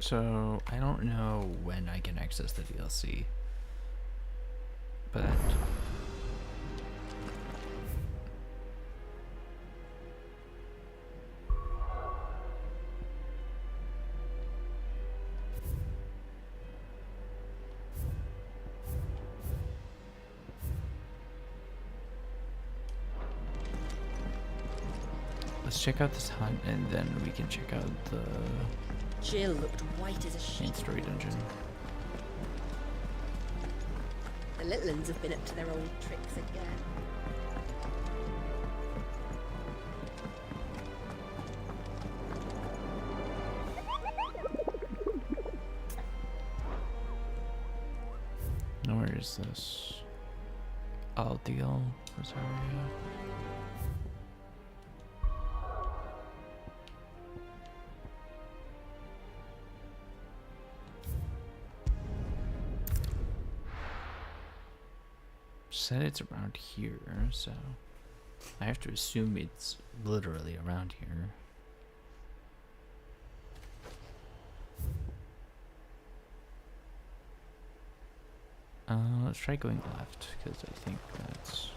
So, I don't know when I can access the DLC, but let's check out this hunt and then we can check out the Jill looked white as a sheet. main story dungeon. The little ones have been up to their old tricks again. Now where is this? Aldeal Rosaria. Said it's around here, so I have to assume it's literally around here. Let's try going left, because I think that's...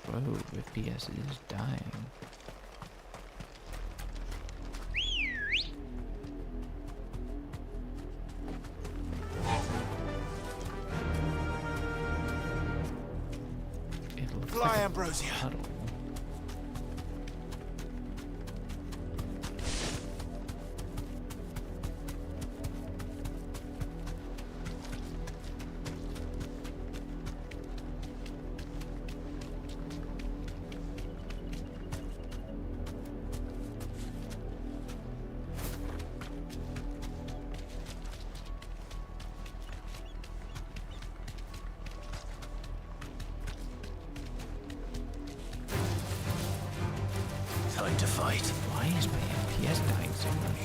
Whoa, FPS is dying. It looks Fly, like a Ambrosia. puddle. Time to fight. Why is my FPS dying so much?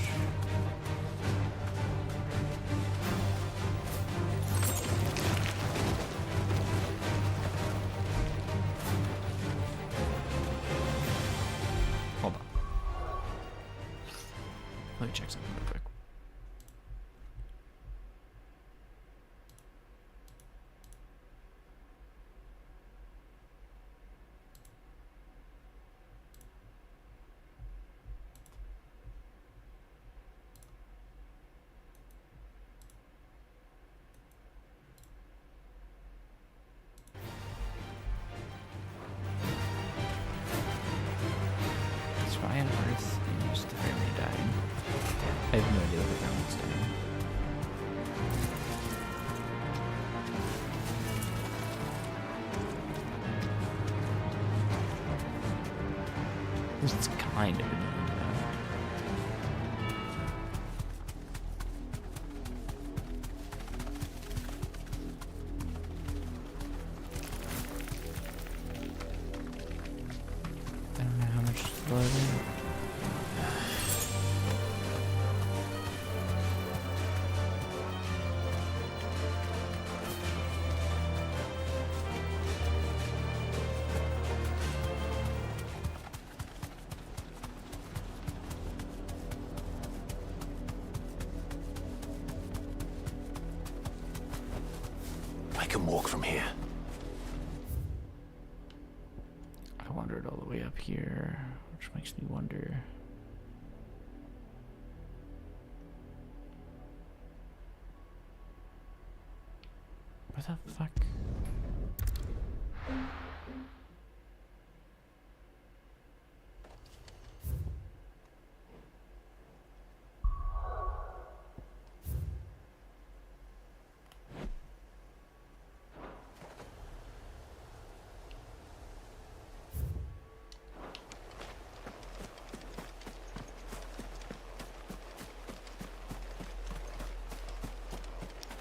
Hold on. Let me check something real quick. Why on earth is the frame rate dying? I have no idea what the ground's doing. It's kind of annoying though. I don't know how much is loading. I can walk from here. I wandered all the way up here, which makes me wonder. Where the fuck?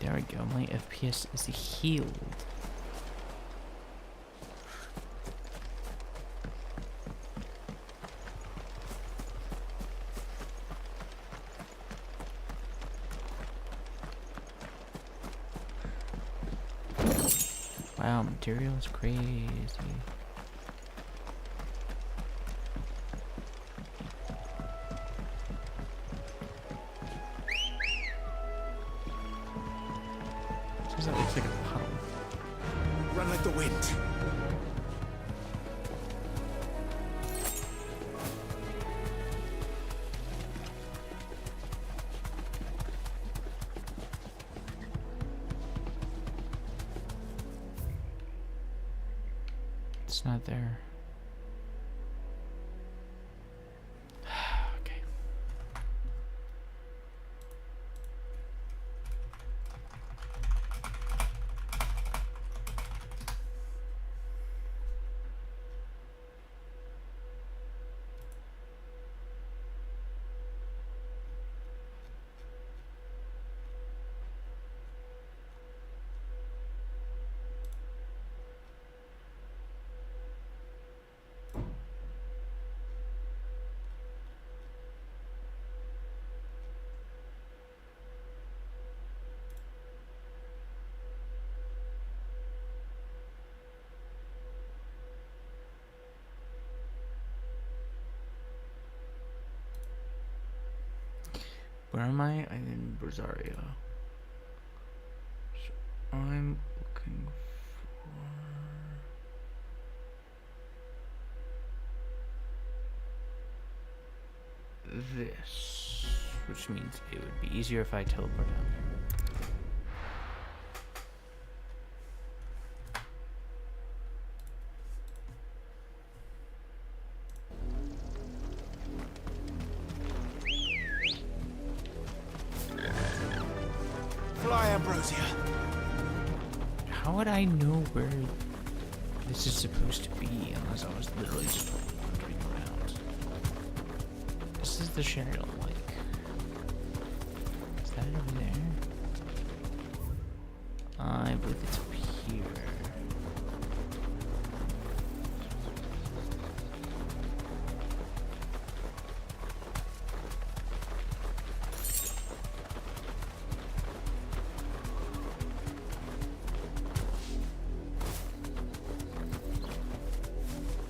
There we go, my FPS is healed. Wow, material is crazy. That looks like a puddle. Run like the wind. It's not there. Okay. Where am I? I'm in Rosario. So I'm looking for this, which means it would be easier if I teleport down there. Fly, Ambrosia. How would I know where this is supposed to be unless I was literally just wandering around? This is the shit I don't like. Is that over there? I believe it's up here.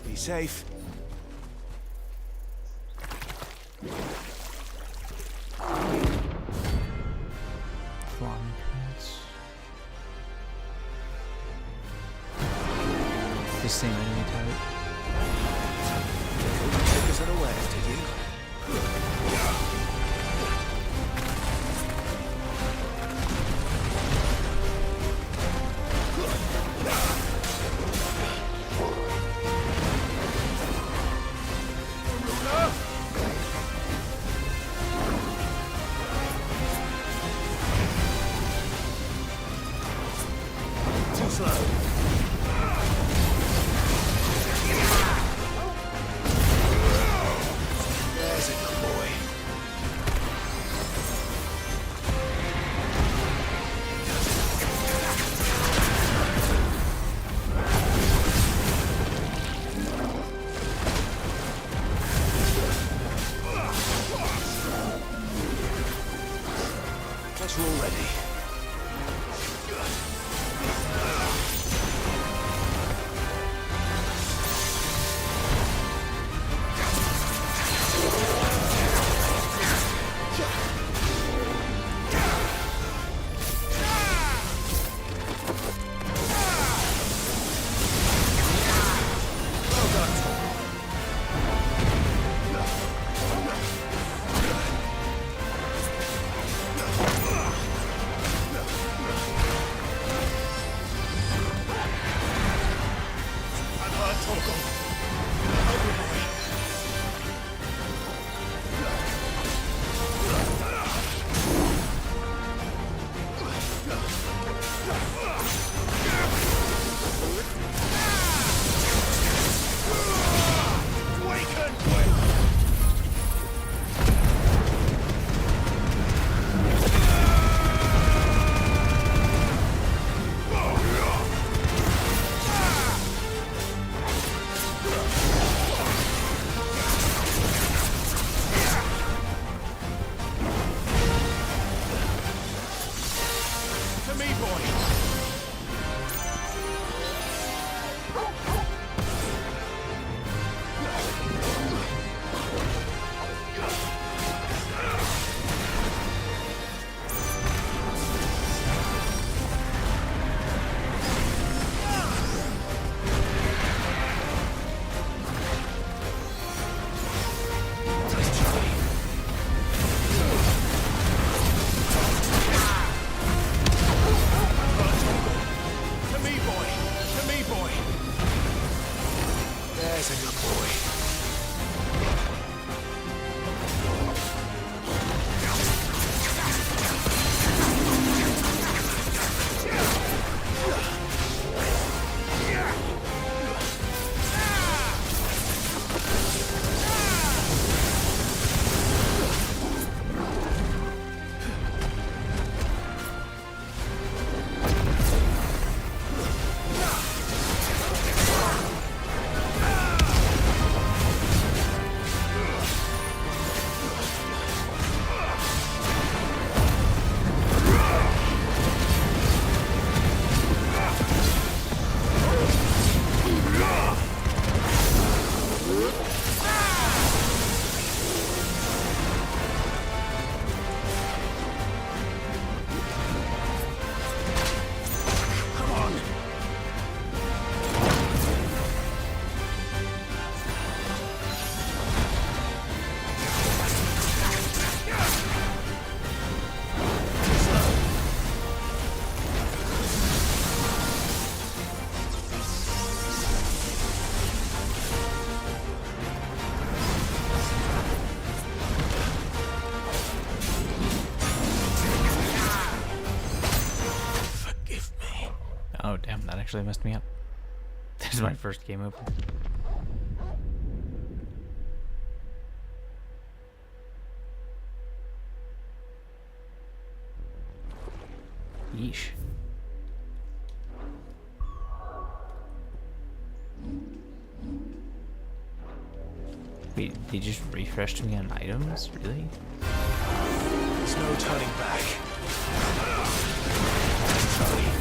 Be safe. Flying pants. The same enemy type. Take us unawares, did you? Too slow. There's a good boy. Guess we're all ready. Oh, damn, that actually messed me up. This is my first game open. Yeesh. Wait, they just refreshed me on items? Really? There's no turning back. Charlie.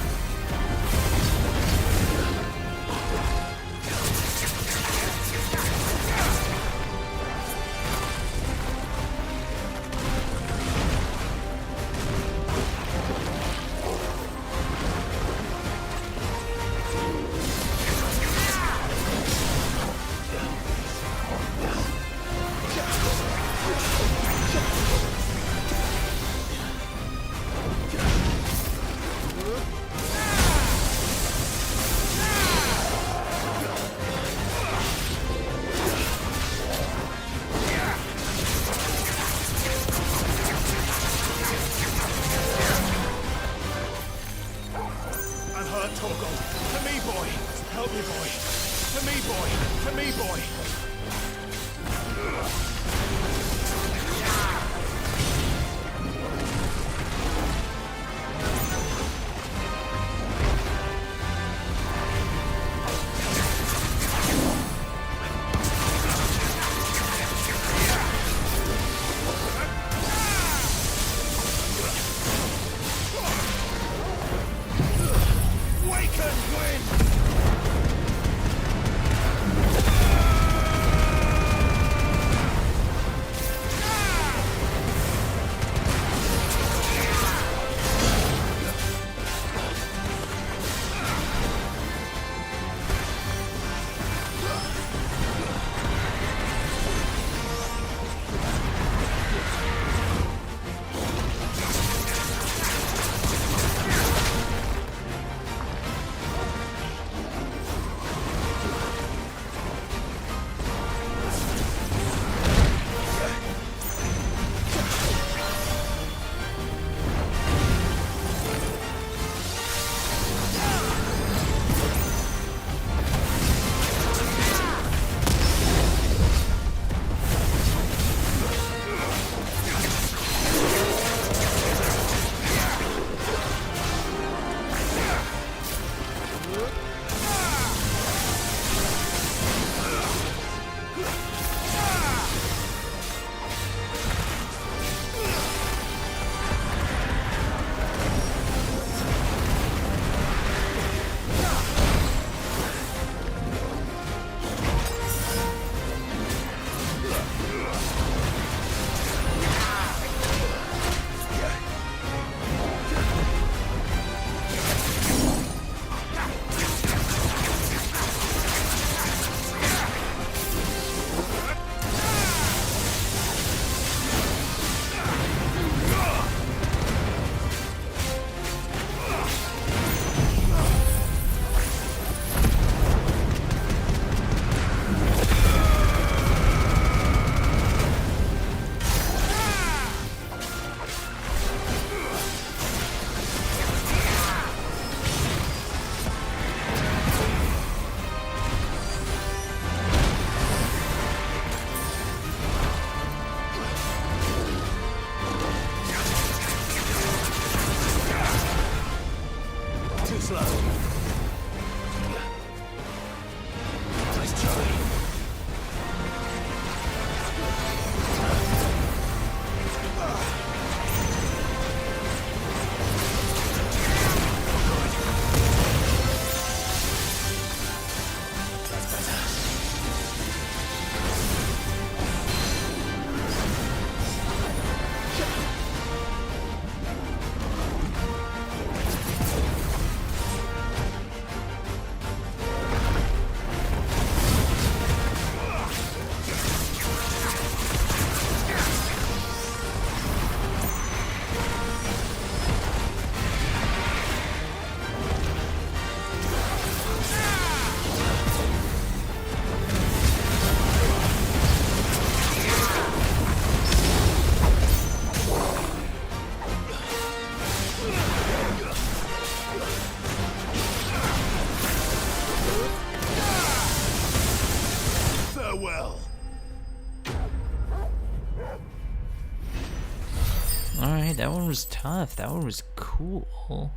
that one was tough. That one was cool.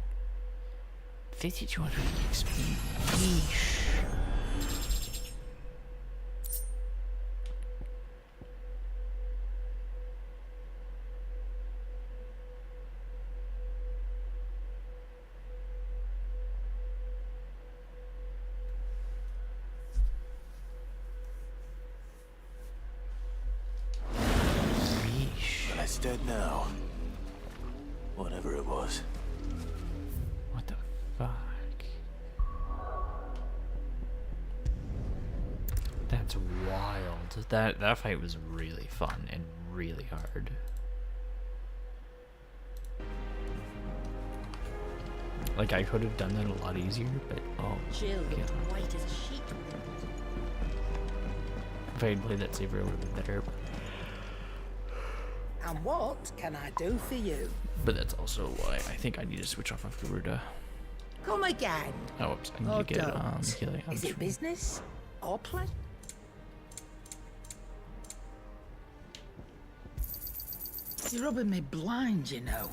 5,200 XP. Yeesh. It's dead now. Whatever it was. What the fuck? That's wild. That fight was really fun and really hard. Like, I could have done that a lot easier, but oh Jill god. looked white as a sheet with it. If I had played that safer, it would have been better. And what can I do for you? But that's also why I think I need to switch off of Garuda. Come again. Oh, oops. I need Or to get don't. healing Is items it from- business or pleasure? You're rubbing me blind, you know.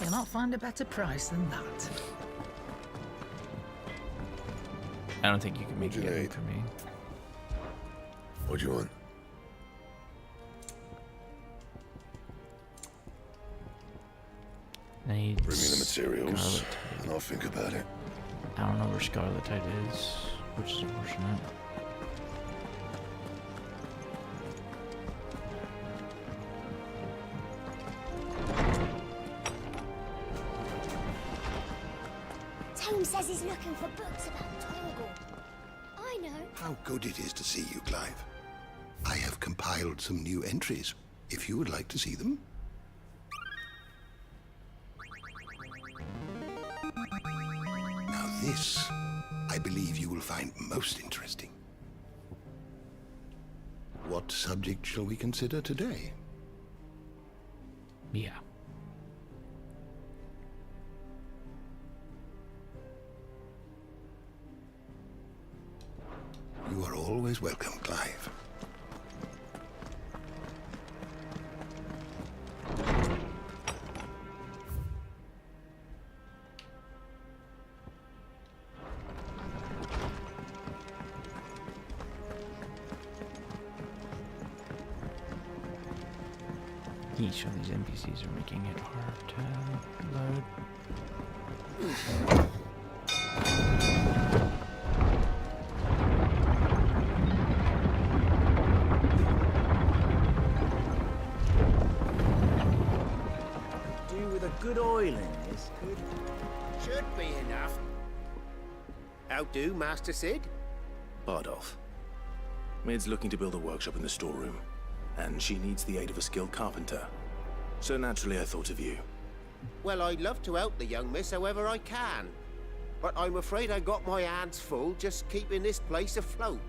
You'll not find a better price than that. I don't think you can make What'd you it need? for me. What do you want? I need Bring me the materials, Scarletite. and I'll think about it. I don't know where Scarletite is, which is unfortunate. Tome says he's looking for books about Torgal. I know. How good it is to see you, Clive. I have compiled some new entries, if you would like to see them. Now this, I believe you will find most interesting. What subject shall we consider today? Yeah. You are always welcome, Clive. Each of these NPCs are making it hard to load. Do with a good oiling is good. Should be enough. How do, Master Sid? Bardolph. Mid's looking to build a workshop in the storeroom, and she needs the aid of a skilled carpenter. So naturally I thought of you. Well, I'd love to help the young miss however I can. But I'm afraid I got my hands full just keeping this place afloat.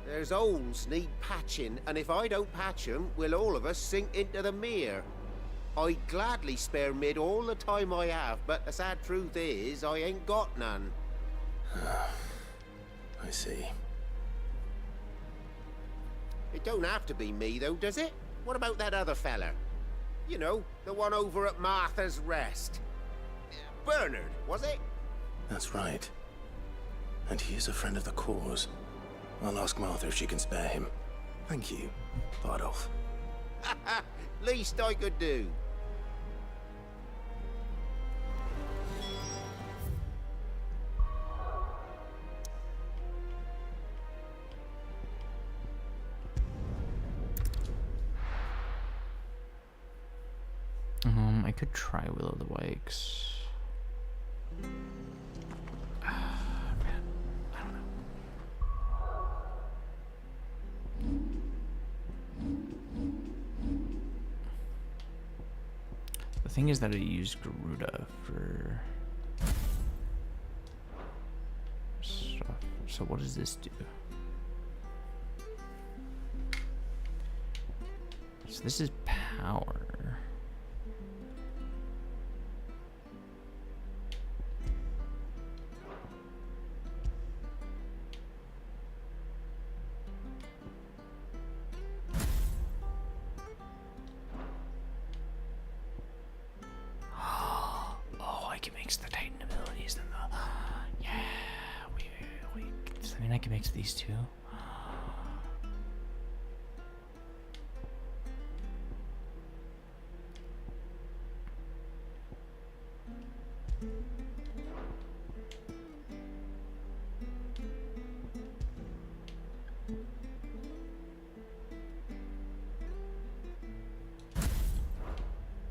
There's holes need patching, and if I don't patch 'em, we'll all of us sink into the mere. I'd gladly spare Mid all the time I have, but the sad truth is, I ain't got none. I see. It don't have to be me, though, does it? What about that other fella? You know, the one over at Martha's Rest. Bernard, was it? That's right. And he is a friend of the cause. I'll ask Martha if she can spare him. Thank you, Bardolph. Least I could do. I could try Will of the Wakes. Man, I don't know. The thing is that I used Garuda for stuff. So what does this do? So this is power. mean, I can mix these two.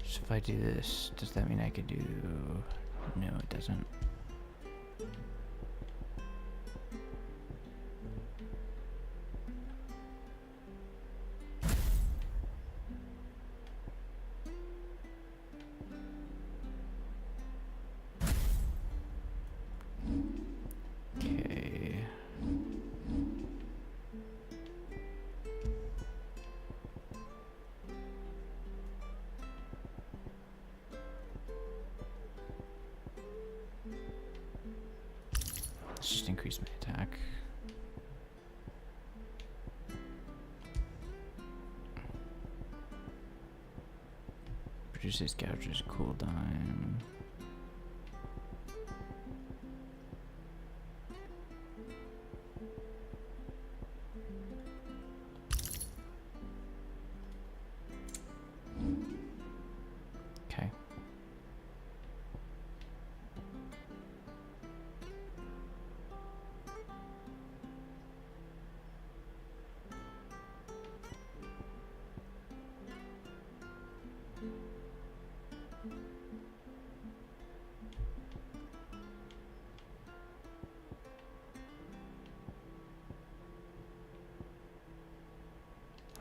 So if I do this, does that mean I could do... No, it doesn't. Okay. Let's just increase my attack. Produces gouges cooldown. Okay.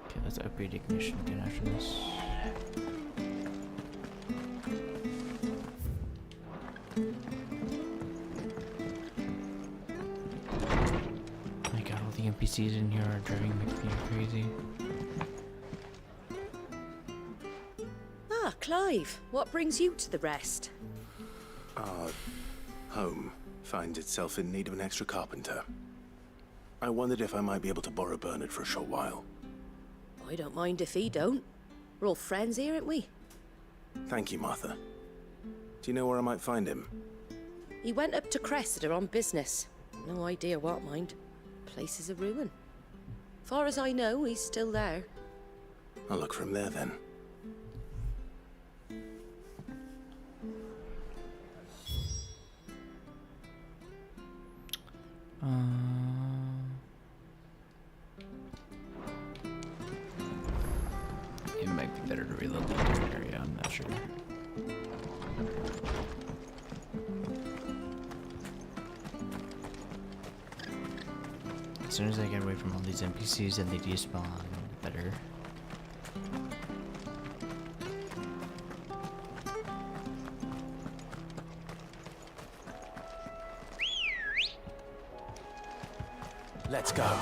Okay, let's upgrade ignition again after this. My god, all the NPCs in here are driving me crazy. Ah, Clive, what brings you to the rest? Our home finds itself in need of an extra carpenter. I wondered if I might be able to borrow Bernard for a short while. I don't mind if he don't. We're all friends here, aren't we? Thank you, Martha. Do you know where I might find him? He went up to Cressida on business. No idea what, mind. Place is a ruin. Far as I know, he's still there. I'll look for him there then. It might be better to reload the entire area, I'm not sure. As soon as I get away from all these NPCs and they despawn, the better. Let's go.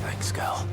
Thanks, Gal.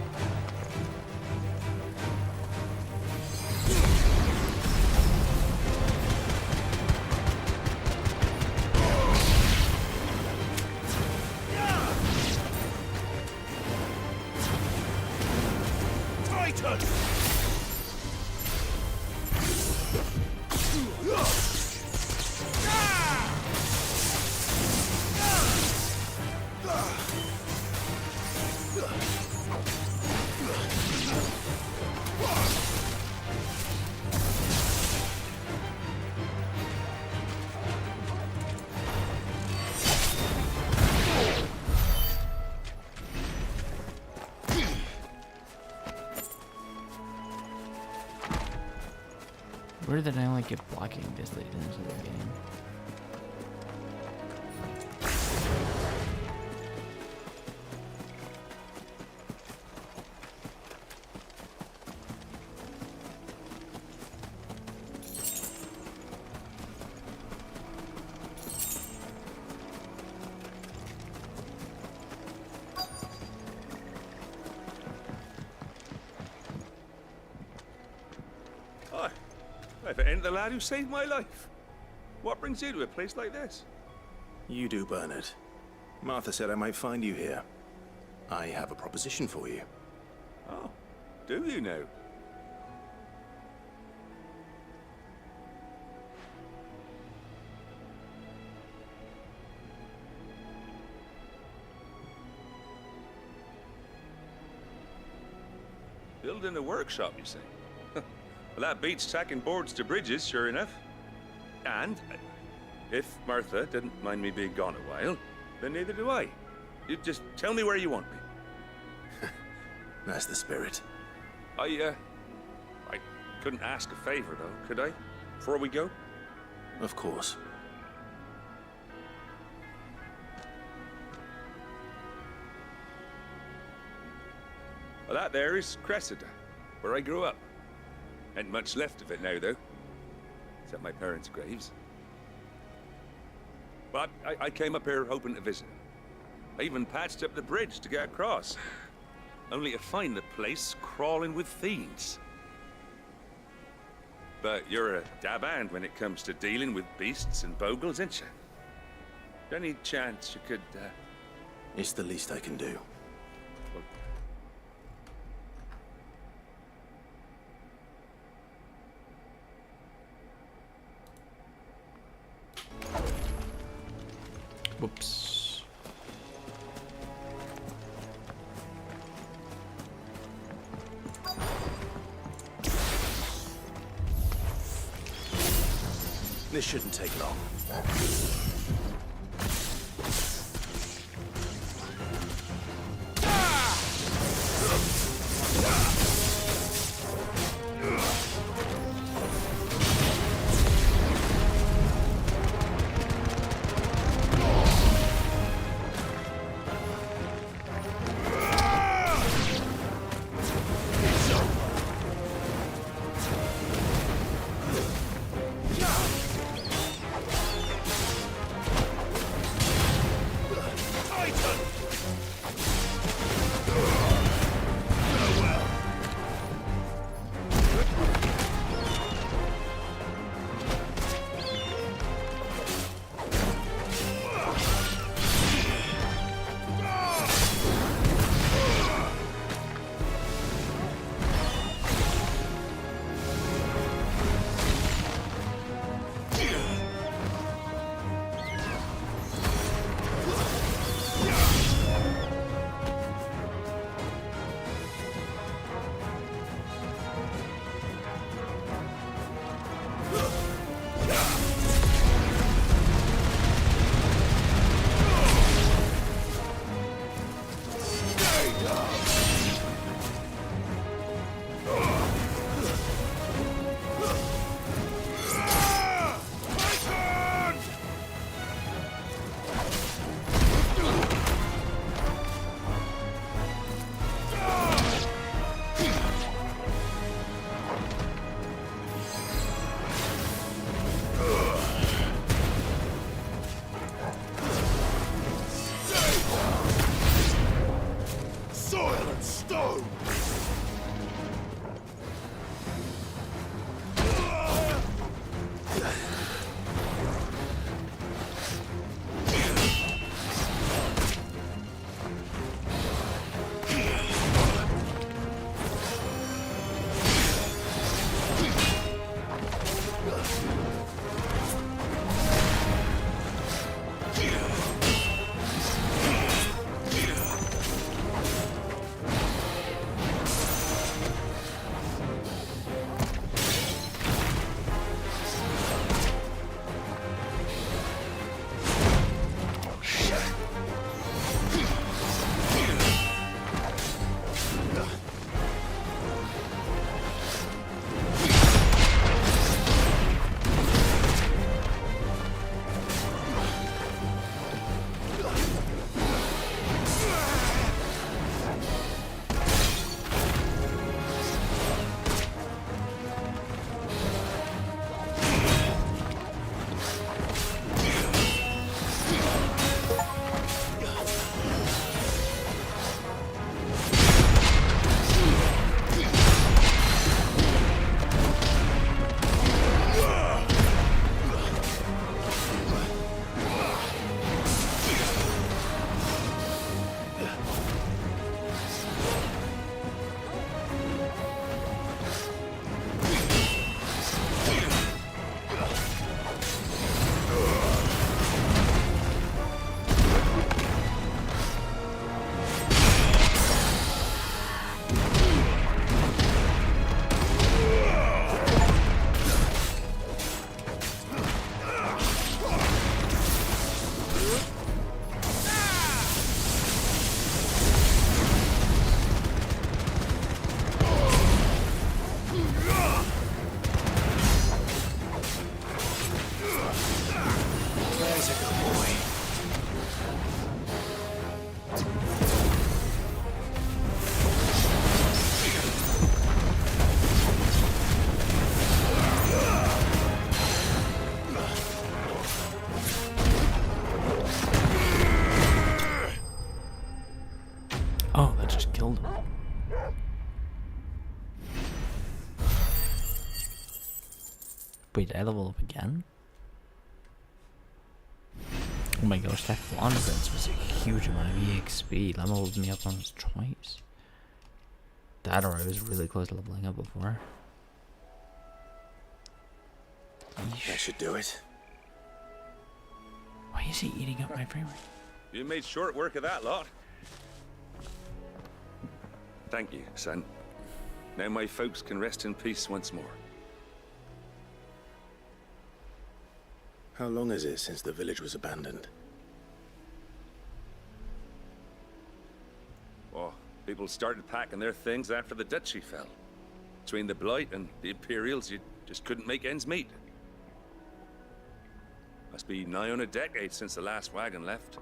Where did I only get blocking this late into the game? If it ain't the lad who saved my life. What brings you to a place like this? You do, Bernard. Martha said I might find you here. I have a proposition for you. Oh, do you now? Building a workshop, you say? Well, that beats tacking boards to bridges, sure enough. And if Martha didn't mind me being gone a while, then neither do I. You just tell me where you want me. That's the spirit. I couldn't ask a favor, though, could I? Before we go? Of course. Well, that there is Cressida, where I grew up. Ain't much left of it now, though. Except my parents' graves. But I came up here hoping to visit. I even patched up the bridge to get across. Only to find the place crawling with fiends. But you're a dab hand when it comes to dealing with beasts and bogles, ain't you? Any chance you could, It's the least I can do. well, Whoops. This shouldn't take long. Wait, I level up again? Oh my gosh, that Flan defense was a huge amount of EXP. Leveled me up almost twice. That or I was really close to leveling up before. That should do it. Why is he eating up my frame rate? You made short work of that lot. Thank you, son. Now my folks can rest in peace once more. How long is it since the village was abandoned? Oh, people started packing their things after the duchy fell. Between the Blight and the Imperials, you just couldn't make ends meet. Must be nigh on a decade since the last wagon left.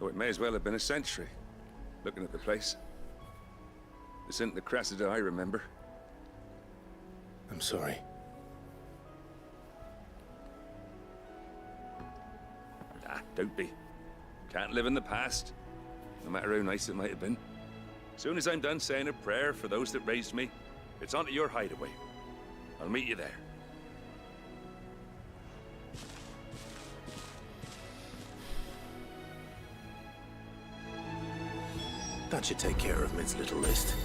Though it may as well have been a century, looking at the place. This isn't the Cressida I remember. I'm sorry. Ah, don't be. Can't live in the past, no matter how nice it might have been. Soon as I'm done saying a prayer for those that raised me, it's on to your hideaway. I'll meet you there. That should take care of Mid's little list.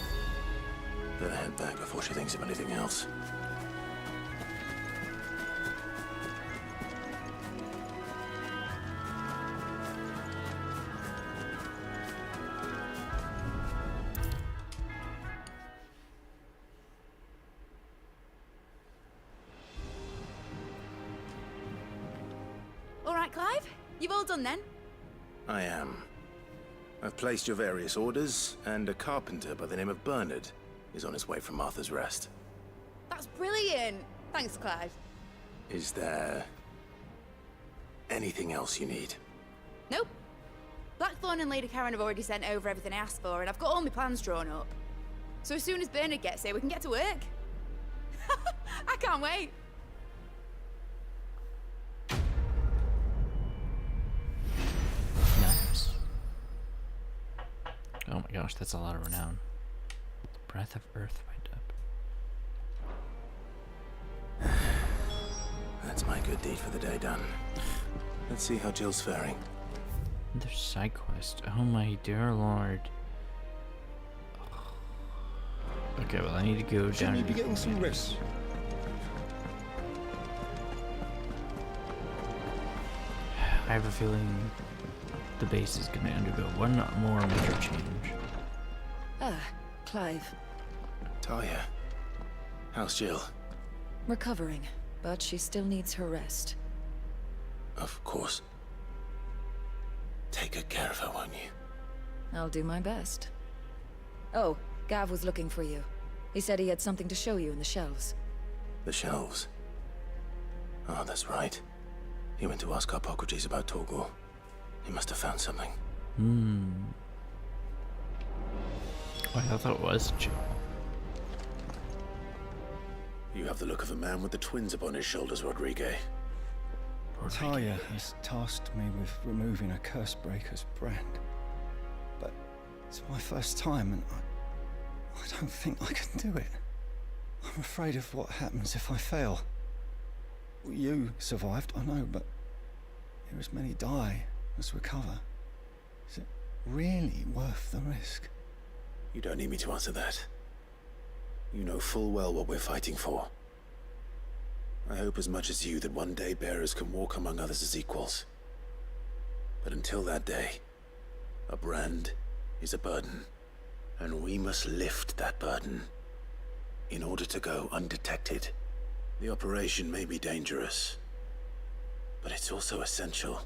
Better head back before she thinks of anything else. All right, Clive? You've all done then? I am. I've placed your various orders, and a carpenter by the name of Bernard is on his way from Martha's Rest. That's brilliant. Thanks, Clive. Is there anything else you need? Nope. Blackthorn and Lady Karen have already sent over everything I asked for, and I've got all my plans drawn up. So as soon as Bernard gets here, we can get to work. I can't wait. Nice. Oh my gosh, that's a lot of renown. Breath of Earth right up. That's my good deed for the day done. Let's see how Jill's faring. Another side quest. Oh my dear lord. Okay, well I need to go down. Shouldn't you be getting some rest? I have a feeling the base is going to undergo one more major change. Ah, Clive. Talia, how's Jill? Recovering, but she still needs her rest. Of course. Take good care of her, won't you? I'll do my best. Oh, Gav was looking for you. He said he had something to show you in the shelves. The shelves. Oh, that's right. He went to ask Hippocrates about Torgor. He must have found something. Oh, I thought it was Jill. You have the look of a man with the twins upon his shoulders, Rodrigue. Talia has tasked me with removing a Cursebreaker's brand. But it's my first time and I don't think I can do it. I'm afraid of what happens if I fail. You survived, I know, but here as many die as recover. Is it really worth the risk? You don't need me to answer that. You know full well what we're fighting for. I hope as much as you that one day bearers can walk among others as equals. But until that day, a brand is a burden, and we must lift that burden in order to go undetected. The operation may be dangerous, but it's also essential,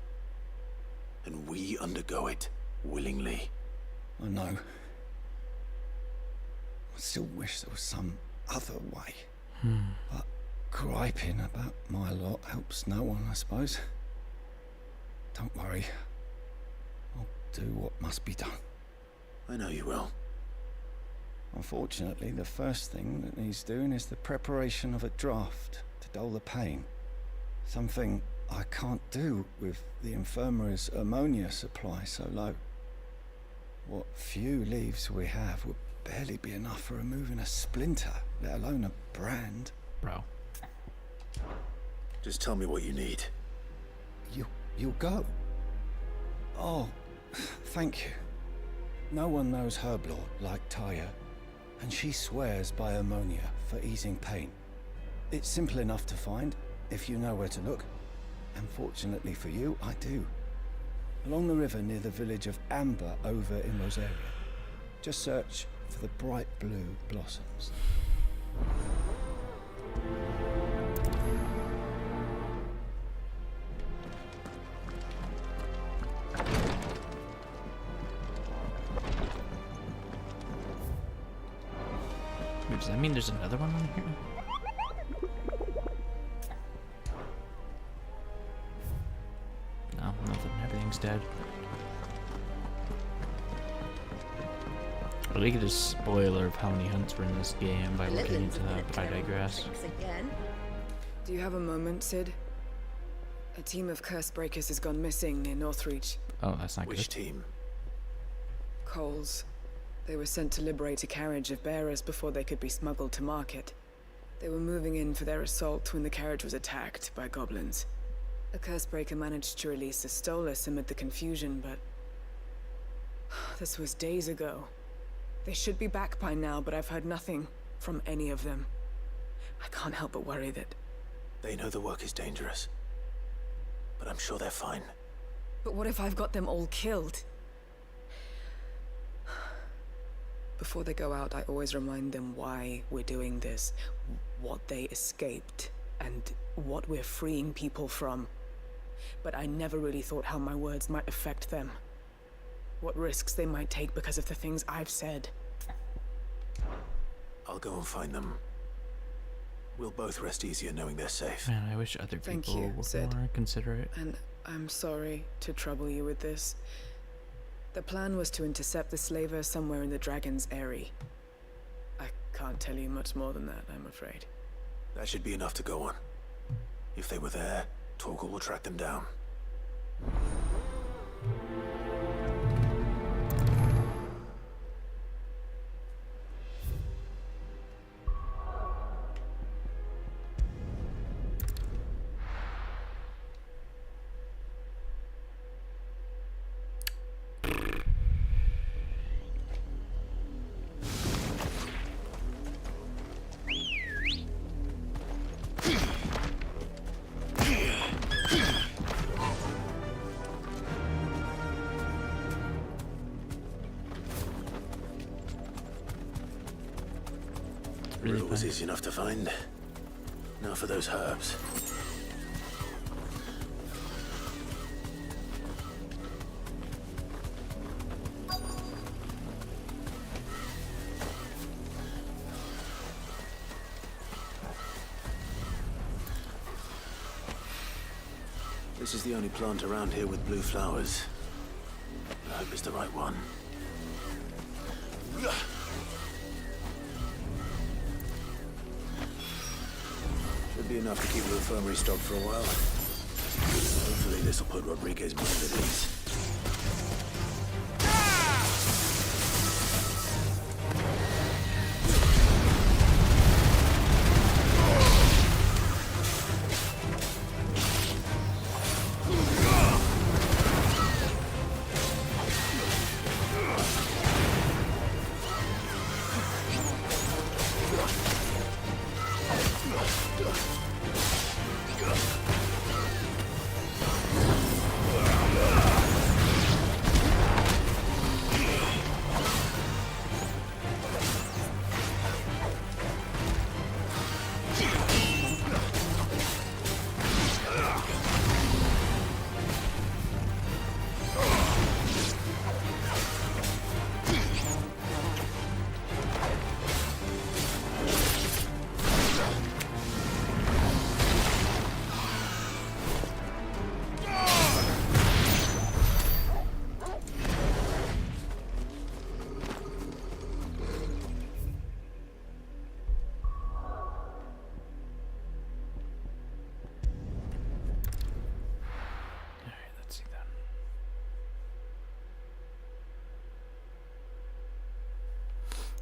and we undergo it willingly. I know. I still wish there was some other way. But griping about my lot helps no one, I suppose. Don't worry. I'll do what must be done. I know you will. Unfortunately, the first thing that needs doing is the preparation of a draft to dull the pain. Something I can't do with the infirmary's ammonia supply so low. What few leaves we have would barely be enough for removing a splinter, let alone a brand. Bro, Just tell me what you need. You'll go? Oh, thank you. No one knows Herblord like Taya, and she swears by ammonia for easing pain. It's simple enough to find, if you know where to look. And fortunately for you, I do. Along the river near the village of Amber over in Rosaria. Just search for the bright blue blossoms. Wait, does that mean there's another one on here? No, nothing. Everything's dead. I think it is spoiler of how many hunts were in this game by looking into that, but I digress. Again. Do you have a moment, Sid? A team of curse breakers has gone missing near Northreach. Oh, that's not Which good. team? Coles. They were sent to liberate a carriage of bearers before they could be smuggled to market. They were moving in for their assault when the carriage was attacked by goblins. A curse breaker managed to release a Stolas amid the confusion, but... this was days ago. They should be back by now, but I've heard nothing from any of them. I can't help but worry that... They know the work is dangerous. But I'm sure they're fine. But what if I've got them all killed? Before they go out, I always remind them why we're doing this, what they escaped, and what we're freeing people from. But I never really thought how my words might affect them. What risks they might take because of the things I've said. I'll go and find them. We'll both rest easier knowing they're safe. Man, I wish other Thank people you, were Sid. more considerate. And I'm sorry to trouble you with this. The plan was to intercept the slaver somewhere in the Dragon's Eyrie. I can't tell you much more than that, I'm afraid. That should be enough to go on. If they were there, Torgal will track them down. River was easy enough to find. Now for those herbs. This is the only plant around here with blue flowers. I hope it's the right one. Should be enough to keep the infirmary stocked for a while. Hopefully this will put Rodriguez's mind at ease.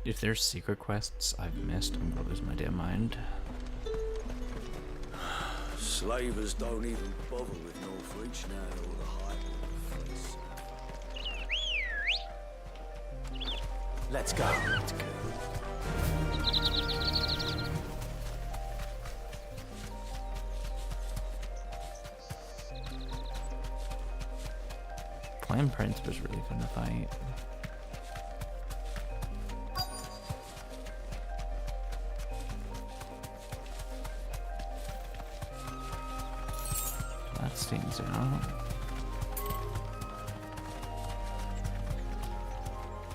If there's secret quests I've missed, I'm gonna lose my damn mind. Slavers don't even bother with Northreach now or the hype of the fleece. Let's go. Let's go. Clan Prince was really fun to fight. That stings out.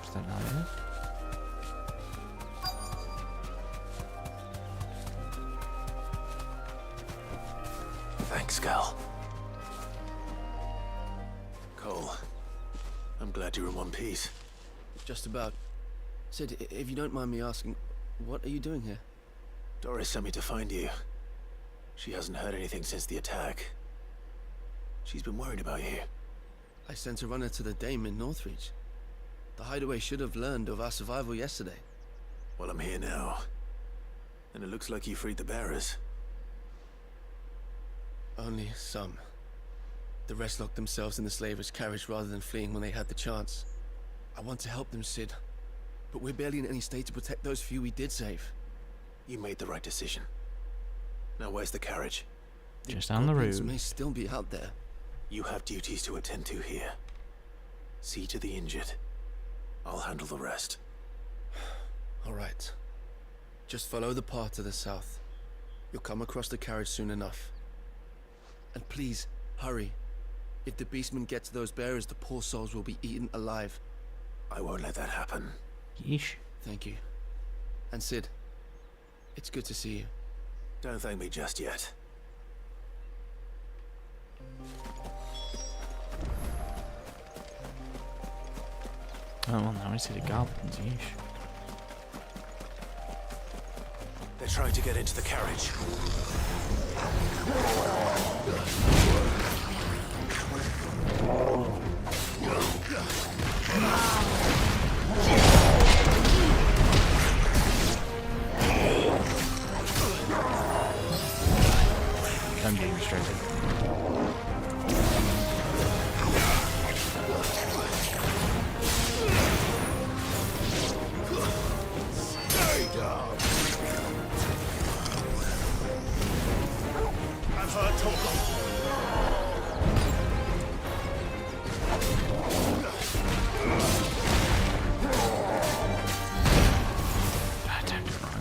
Is that not it? Thanks, Cal. Cole, I'm glad you're in one piece. Just about. Sid, if you don't mind me asking, what are you doing here? Doris sent me to find you. She hasn't heard anything since the attack. She's been worried about you. I sent a runner to the Dame in Northreach. The hideaway should have learned of our survival yesterday. Well, I'm here now. And it looks like you freed the bearers. Only some. The rest locked themselves in the slavers' carriage rather than fleeing when they had the chance. I want to help them, Sid. But we're barely in any state to protect those few we did save. You made the right decision. Now where's the carriage? Just down the road. May still be out there. You have duties to attend to here. See to the injured. I'll handle the rest. All right. Just follow the path to the south. You'll come across the carriage soon enough. And please, hurry. If the beastmen get to those bearers, the poor souls will be eaten alive. I won't let that happen. Yeesh. Thank you. And Sid, it's good to see you. Don't thank me just yet. Oh, well, now I see the goblins. Yeesh. They're trying to get into the carriage. I'm getting distracted. I've heard talk. Time to run.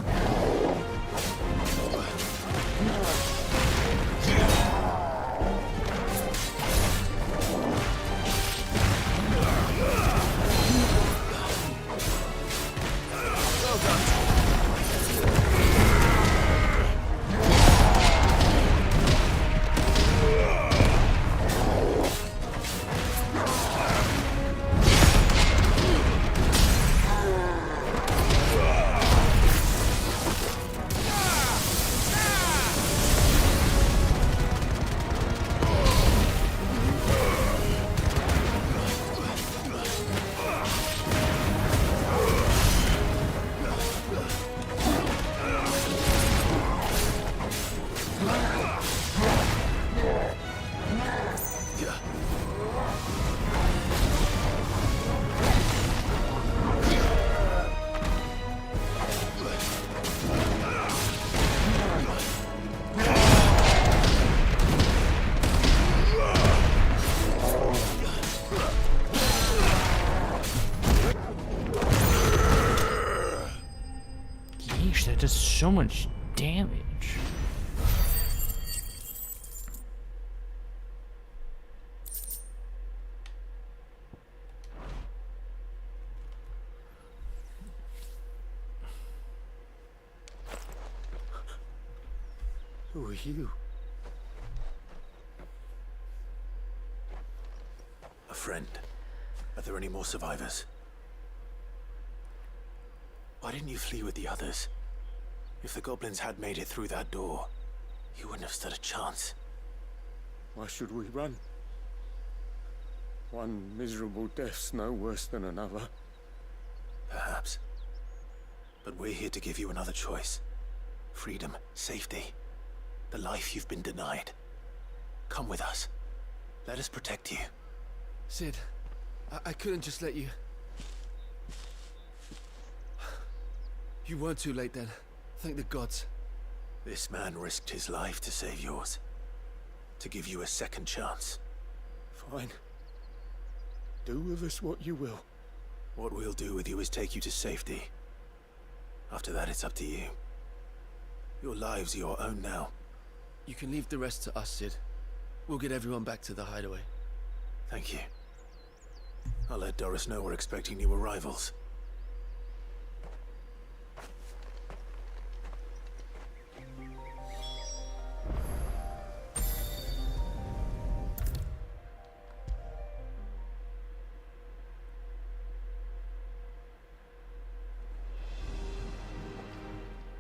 That does so much damage. Who are you? A friend. Are there any more survivors? Why didn't you flee with the others? If the goblins had made it through that door, you wouldn't have stood a chance. Why should we run? One miserable death's no worse than another. Perhaps. But we're here to give you another choice. Freedom, safety. The life you've been denied. Come with us. Let us protect you. Sid, I couldn't just let you... You weren't too late then. Thank the gods. This man risked his life to save yours. To give you a second chance. Fine. Do with us what you will. What we'll do with you is take you to safety. After that, it's up to you. Your lives are your own now. You can leave the rest to us, Sid. We'll get everyone back to the hideaway. Thank you. I'll let Doris know we're expecting new arrivals.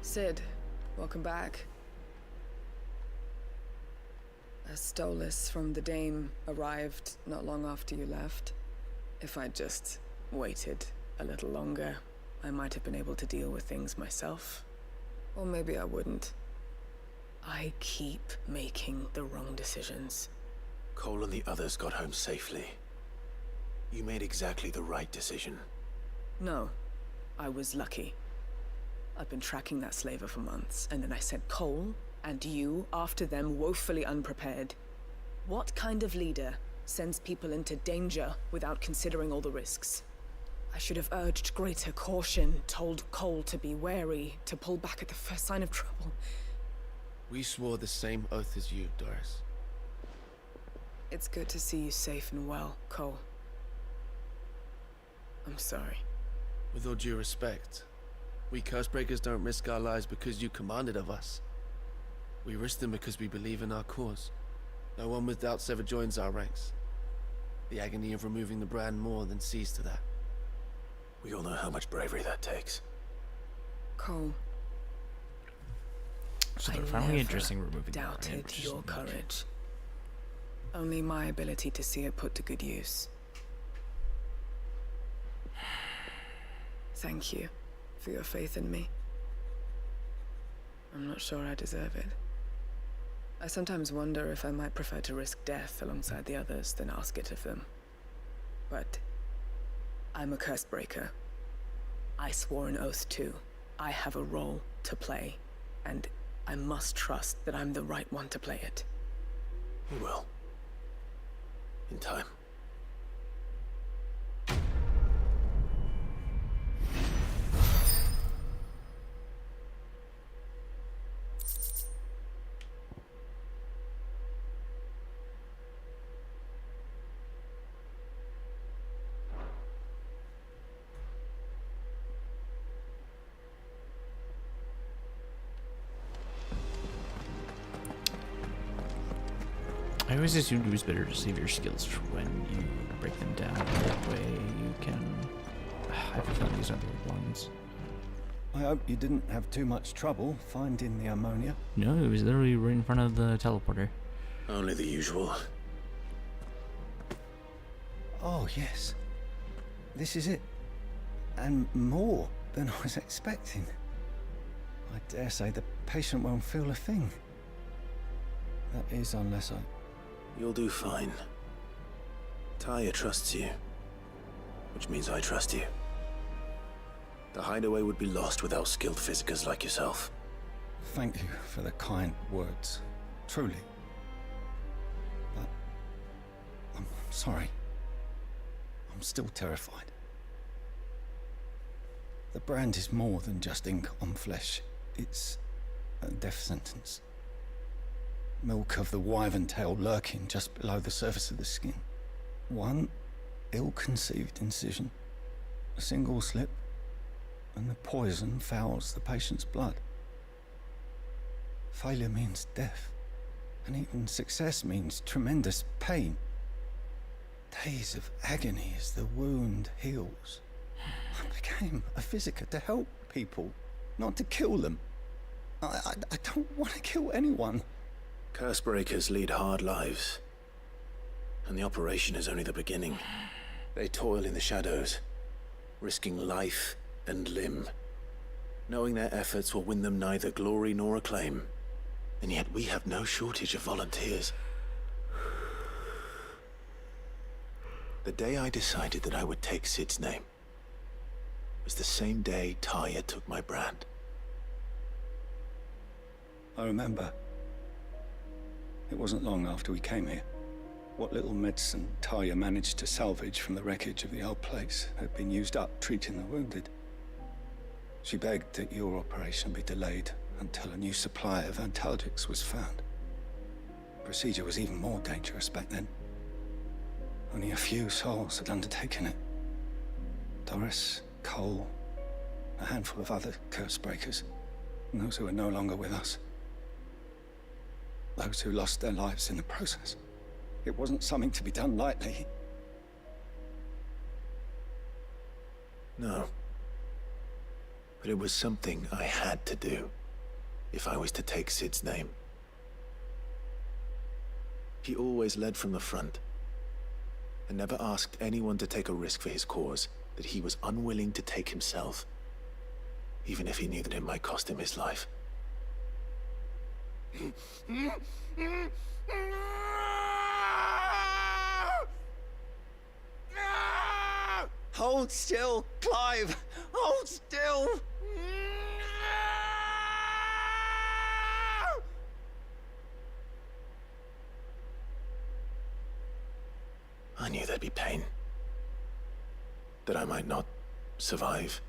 Sid, welcome back. A Stolas from the Dame arrived not long after you left. If I'd just waited a little longer, I might have been able to deal with things myself. Or maybe I wouldn't. I keep making the wrong decisions. Cole and the others got home safely. You made exactly the right decision. No, I was lucky. I've been tracking that slaver for months, and then I sent Cole and you after them, woefully unprepared. What kind of leader sends people into danger without considering all the risks? I should have urged greater caution, told Cole to be wary, to pull back at the first sign of trouble. We swore the same oath as you, Doris. It's good to see you safe and well, Cole. I'm sorry. With all due respect, we Cursebreakers don't risk our lives because you commanded of us. We risk them because we believe in our cause. No one with doubts ever joins our ranks. The agony of removing the brand more than sees to that. We all know how much bravery that takes. Cole, So they're I finally never addressing removing the brand, doubted which is your neat. courage. Only my ability to see it put to good use. Thank you for your faith in me. I'm not sure I deserve it. I sometimes wonder if I might prefer to risk death alongside the others than ask it of them. But I'm a Cursebreaker. I swore an oath too. I have a role to play, and I must trust that I'm the right one to play it. You will. In time. I always assumed it was better to save your skills for when you break them down. That way you can... I have a feeling these are the ones. I hope you didn't have too much trouble finding the ammonia. No, it was literally right in front of the teleporter. Only the usual. Oh, yes. This is it. And more than I was expecting. I dare say the patient won't feel a thing. That is, unless I... You'll do fine. Taya trusts you. Which means I trust you. The hideaway would be lost without skilled physicers like yourself. Thank you for the kind words. Truly. But... I'm sorry. I'm still terrified. The brand is more than just ink on flesh. It's a death sentence. Milk of the wyvern tail lurking just below the surface of the skin. One ill-conceived incision, a single slip, and the poison fouls the patient's blood. Failure means death, and even success means tremendous pain. Days of agony as the wound heals. I became a physiker to help people, not to kill them. I don't want to kill anyone. Cursebreakers lead hard lives. And the operation is only the beginning. They toil in the shadows, risking life and limb, knowing their efforts will win them neither glory nor acclaim. And yet we have no shortage of volunteers. The day I decided that I would take Sid's name was the same day Talia took my brand. I remember. It wasn't long after we came here. What little medicine Talia managed to salvage from the wreckage of the old place had been used up treating the wounded. She begged that your operation be delayed until a new supply of antalgics was found. Procedure was even more dangerous back then. Only a few souls had undertaken it. Doris, Cole, a handful of other curse breakers, and those who are no longer with us. Those who lost their lives in the process. It wasn't something to be done lightly. No. But it was something I had to do, if I was to take Sid's name. He always led from the front, and never asked anyone to take a risk for his cause that he was unwilling to take himself, even if he knew that it might cost him his life. Hold still, Clive! Hold still! I knew there'd be pain. That I might not survive.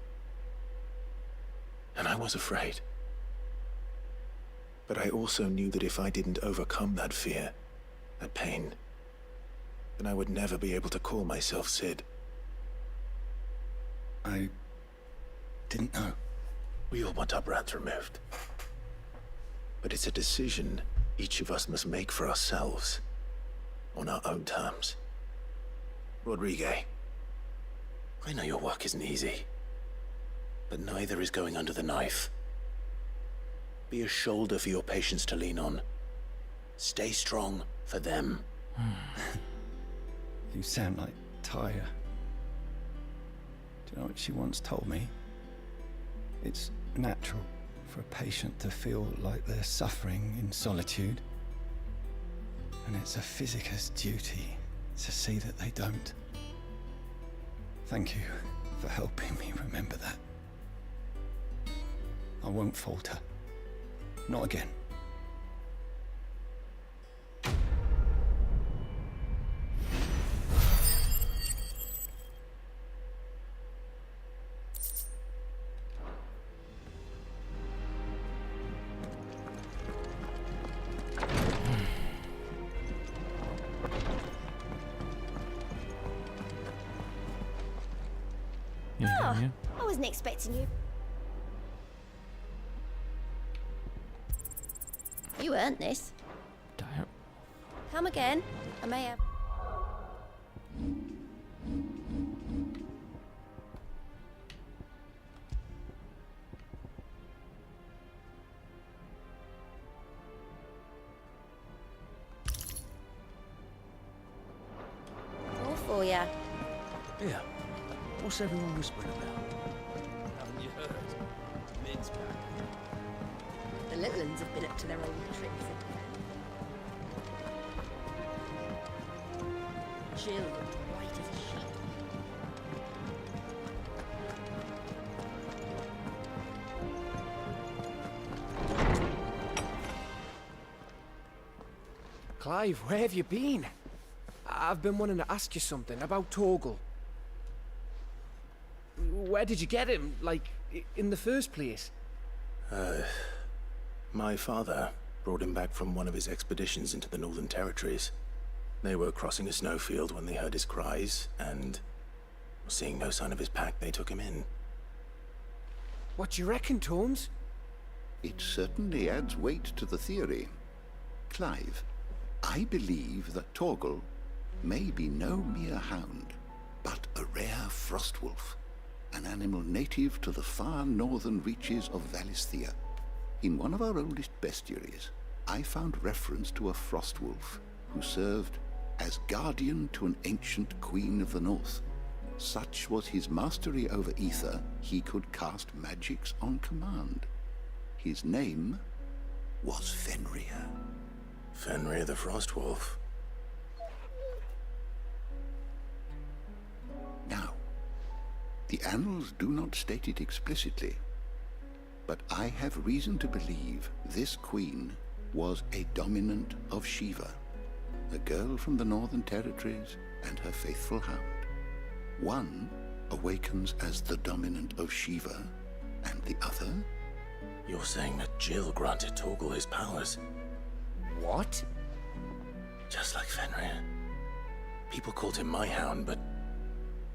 And I was afraid. But I also knew that if I didn't overcome that fear, that pain, then I would never be able to call myself Sid. I didn't know. We all want our brands removed. But it's a decision each of us must make for ourselves, on our own terms. Rodrigue, I know your work isn't easy, but neither is going under the knife. Be a shoulder for your patients to lean on. Stay strong for them. You sound like Talia. Do you know what she once told me? It's natural for a patient to feel like they're suffering in solitude. And it's a physicist's duty to see that they don't. Thank you for helping me remember that. I won't falter. Not again. Oh, I wasn't expecting you. You earned this. Come again. I may have. All for ya. Yeah. What's everyone whispering about? Haven't you heard? Min's back. The little uns have been up to their old tricks. Jill, white as a sheep. Clive, where have you been? I've been wanting to ask you something about Torgal. Where did you get him, like, in the first place? My father brought him back from one of his expeditions into the Northern Territories. They were crossing a snowfield when they heard his cries, and seeing no sign of his pack, they took him in. What do you reckon, Tomes? It certainly adds weight to the theory. Clive, I believe that Torgal may be no mere hound, but a rare frostwolf, an animal native to the far northern reaches of Valisthea. In one of our oldest bestiaries, I found reference to a frostwolf who served as guardian to an ancient queen of the north. Such was his mastery over ether, he could cast magics on command. His name was Fenrir. Fenrir the Frostwolf. Now, the annals do not state it explicitly, but I have reason to believe this queen was a dominant of Shiva, a girl from the Northern Territories and her faithful hound. One awakens as the dominant of Shiva, and the other? You're saying that Jill granted Torgal his powers? What? Just like Fenrir. People called him my hound, but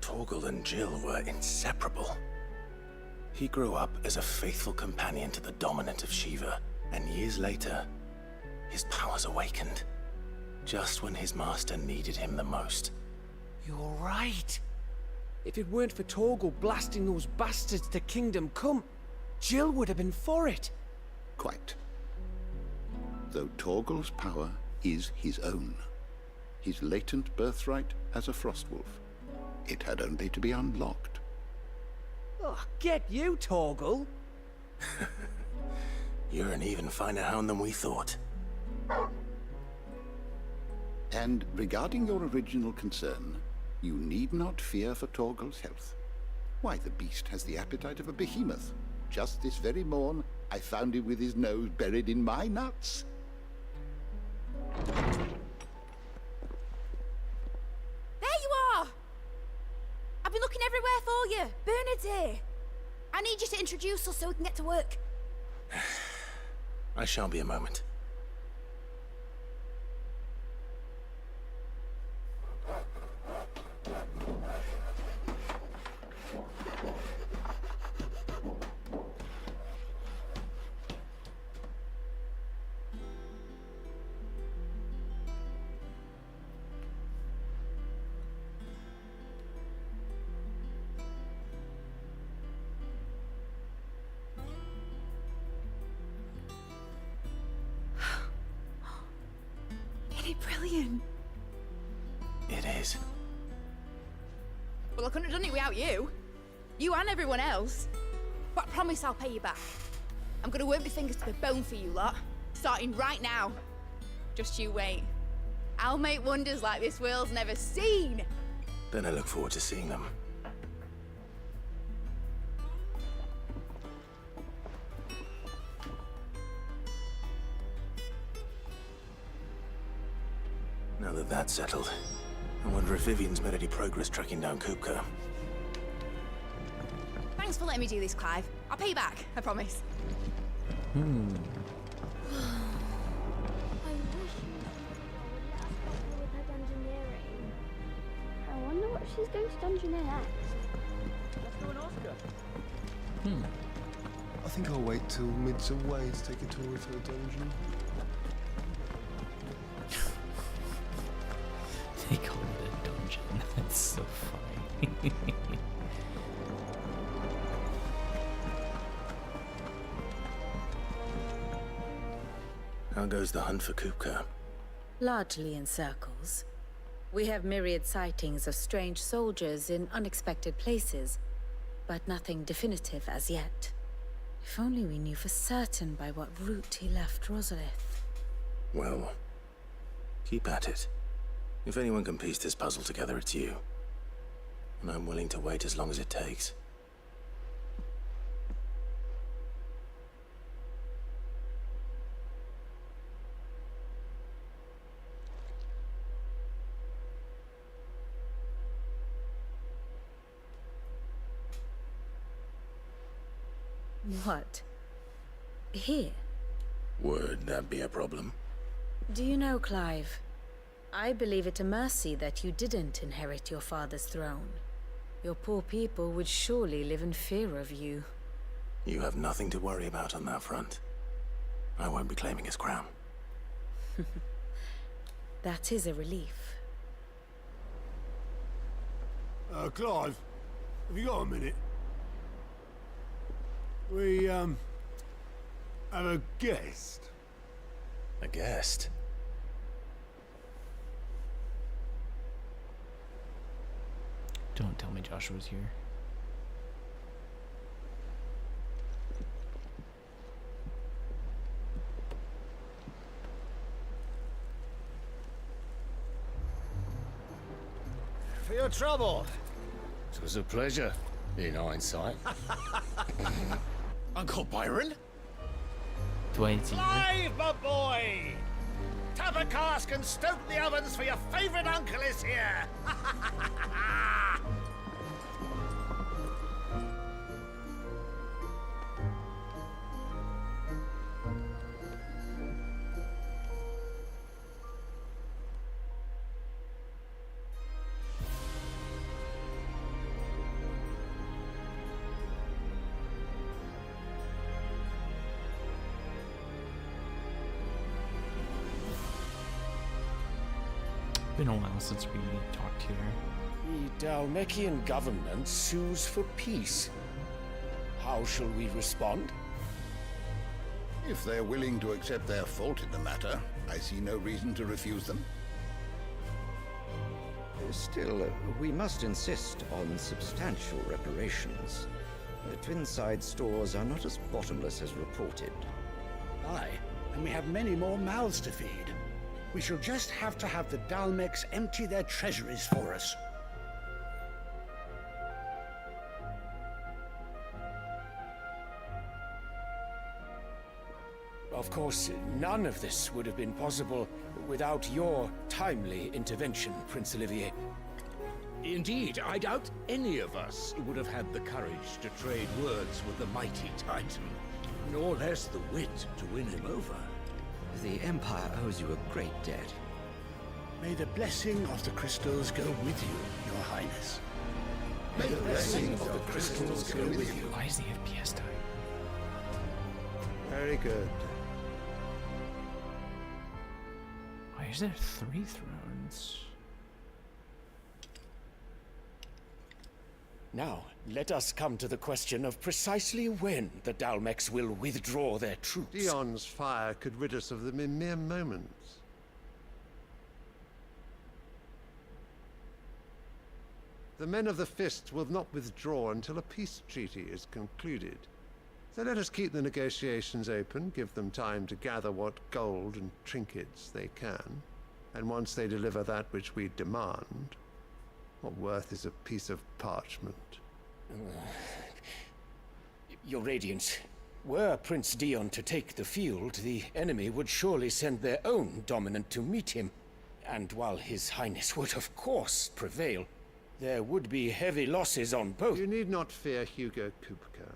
Torgal and Jill were inseparable. He grew up as a faithful companion to the dominant of Shiva, and years later, his powers awakened. Just when his master needed him the most. You're right. If it weren't for Torgal blasting those bastards to Kingdom Come, Jill would have been for it. Quite. Though Torgal's power is his own, his latent birthright as a Frostwolf, it had only to be unlocked. Oh, get you, Torgal! You're an even finer hound than we thought. And regarding your original concern, you need not fear for Torgal's health. Why, the beast has the appetite of a behemoth. Just this very morn, I found him with his nose buried in my nuts. There you are! I've been looking everywhere for you. Bernard's here. I need you to introduce us so we can get to work. I shan't be a moment. Brilliant. It is. Well, I couldn't have done it without you. You and everyone else. But I promise I'll pay you back. I'm gonna work my fingers to the bone for you lot, starting right now. Just you wait. I'll make wonders like this world's never seen. Then I look forward to seeing them. Now that that's settled, I wonder if Vivian's made any progress tracking down Kupka. Thanks for letting me do this, Clive. I'll pay you back, I promise. I wish you with her dungeoneering. I wonder what she's going to dungeoneer next. Let's go and ask her. I think I'll wait till mid's away to take a tour of her dungeon. They call it a dungeon. That's so funny. How goes the hunt for Kupka? Largely in circles. We have myriad sightings of strange soldiers in unexpected places, but nothing definitive as yet. If only we knew for certain by what route he left Rosalith. Well, keep at it. If anyone can piece this puzzle together, it's you. And I'm willing to wait as long as it takes. What? Here? Would that be a problem? Do you know, Clive? I believe it a mercy that you didn't inherit your father's throne. Your poor people would surely live in fear of you. You have nothing to worry about on that front. I won't be claiming his crown. That is a relief. Clive, have you got a minute? We, have a guest. A guest? Don't tell me Joshua's here. trouble? It was a pleasure, in hindsight. Uncle Byron? Live, my boy! Tap a cask and stoke the ovens for your favorite uncle is here! Been a while since we talked here. The Dalmekian government sues for peace. How shall we respond? If they're willing to accept their fault in the matter, I see no reason to refuse them. Still, we must insist on substantial reparations. The Twinside stores are not as bottomless as reported. Aye, and we have many more mouths to feed. We shall just have to have the Dalmecs empty their treasuries for us. Of course, none of this would have been possible without your timely intervention, Prince Olivier. Indeed, I doubt any of us would have had the courage to trade words with the mighty Titan, nor less the wit to win him over. The Empire owes you a great debt. May the blessing of the crystals go with you, Your Highness. May the blessing of the crystals go with you. Why is the FPS dying? Very good. Why is there 3 thrones? Now, let us come to the question of precisely when the Dalmecs will withdraw their troops. Dion's fire could rid us of them in mere moments. The men of the Fist will not withdraw until a peace treaty is concluded. So let us keep the negotiations open, give them time to gather what gold and trinkets they can, and once they deliver that which we demand, what worth is a piece of parchment? Your Radiance, were Prince Dion to take the field, the enemy would surely send their own dominant to meet him. And while His Highness would of course prevail, there would be heavy losses on both. You need not fear Hugo Kupka.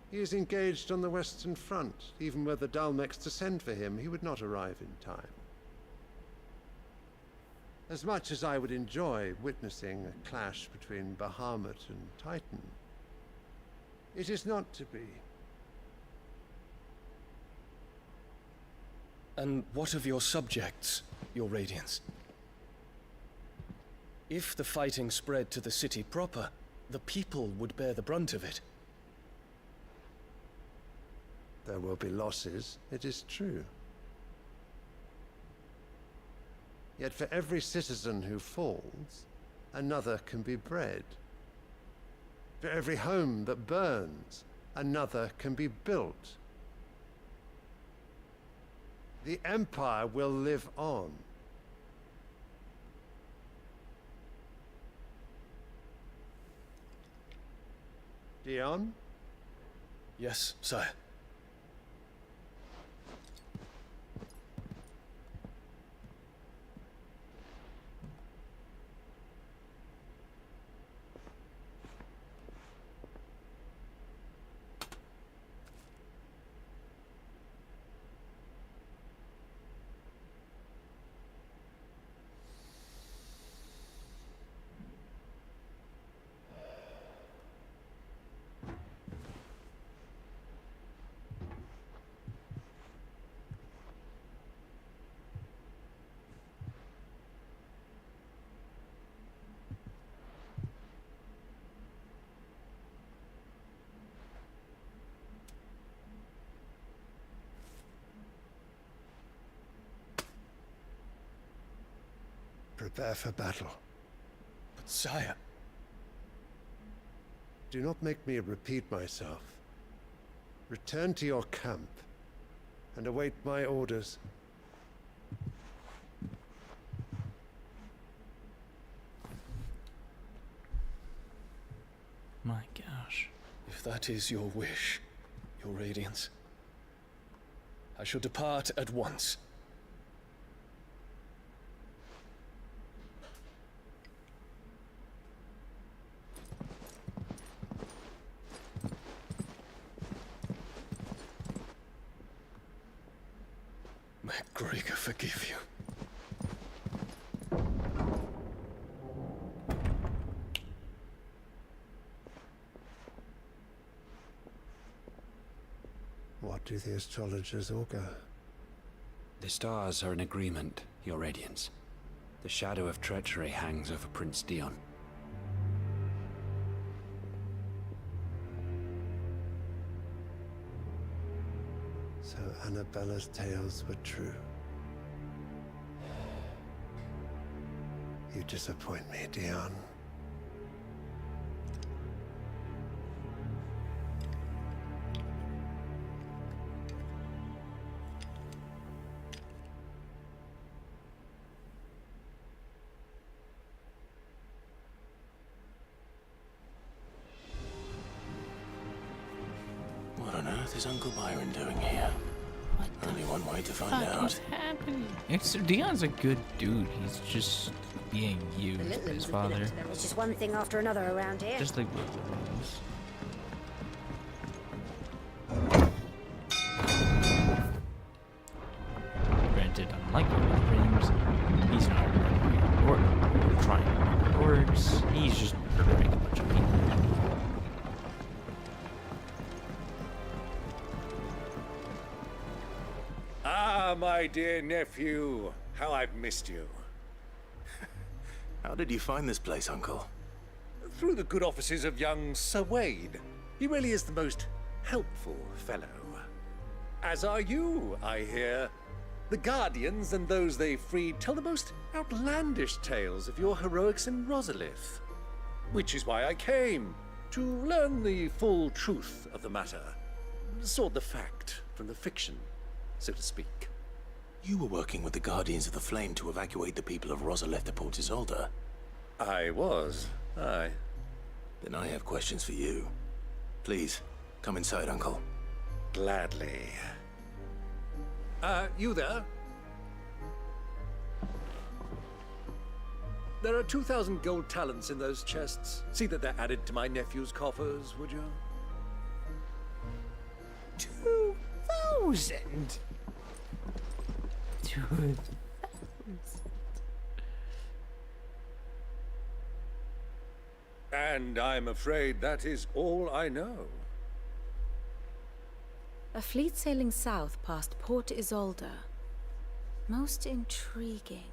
He is engaged on the Western Front. Even were the Dalmecs to send for him, he would not arrive in time. As much as I would enjoy witnessing a clash between Bahamut and Titan, it is not to be. And what of your subjects, Your Radiance? If the fighting spread to the city proper, the people would bear the brunt of it. There will be losses, it is true. Yet for every citizen who falls, another can be bred. For every home that burns, another can be built. The Empire will live on. Dion? Yes, sire. Prepare for battle. But sire... Do not make me repeat myself. Return to your camp and await my orders. If that is your wish, your radiance, I shall depart at once. May Gregor forgive you. What do the astrologers augur? The stars are in agreement, Your Radiance. The shadow of treachery hangs over Prince Dion. So Annabella's tales were true. You disappoint me, Dion. What on earth is Uncle Byron doing here? Only one way to find out. What's happening? It's Dion's a good dude. He's just being used by his father. It's just one thing after another around here. Just like both of them. Granted, unlike the dreams, he's not or trying to works. He's just murdering a bunch of people. Ah, my dear nephew, how I've missed you. How did you find this place, Uncle? Through the good offices of young Sir Wade. He really is the most helpful fellow. As are you, I hear. The Guardians and those they freed tell the most outlandish tales of your heroics in Rosalith. Which is why I came, to learn the full truth of the matter. Sort the fact from the fiction, so to speak. You were working with the Guardians of the Flame to evacuate the people of Rosalith to Port Isolde. I was, aye. Then I have questions for you. Please, come inside, Uncle. Gladly. You there? There are 2,000 gold talents in those chests. See that they're added to my nephew's coffers, would you? 2,000? 2,000. And I'm afraid that is all I know. A fleet sailing south past Port Isolde. Most intriguing.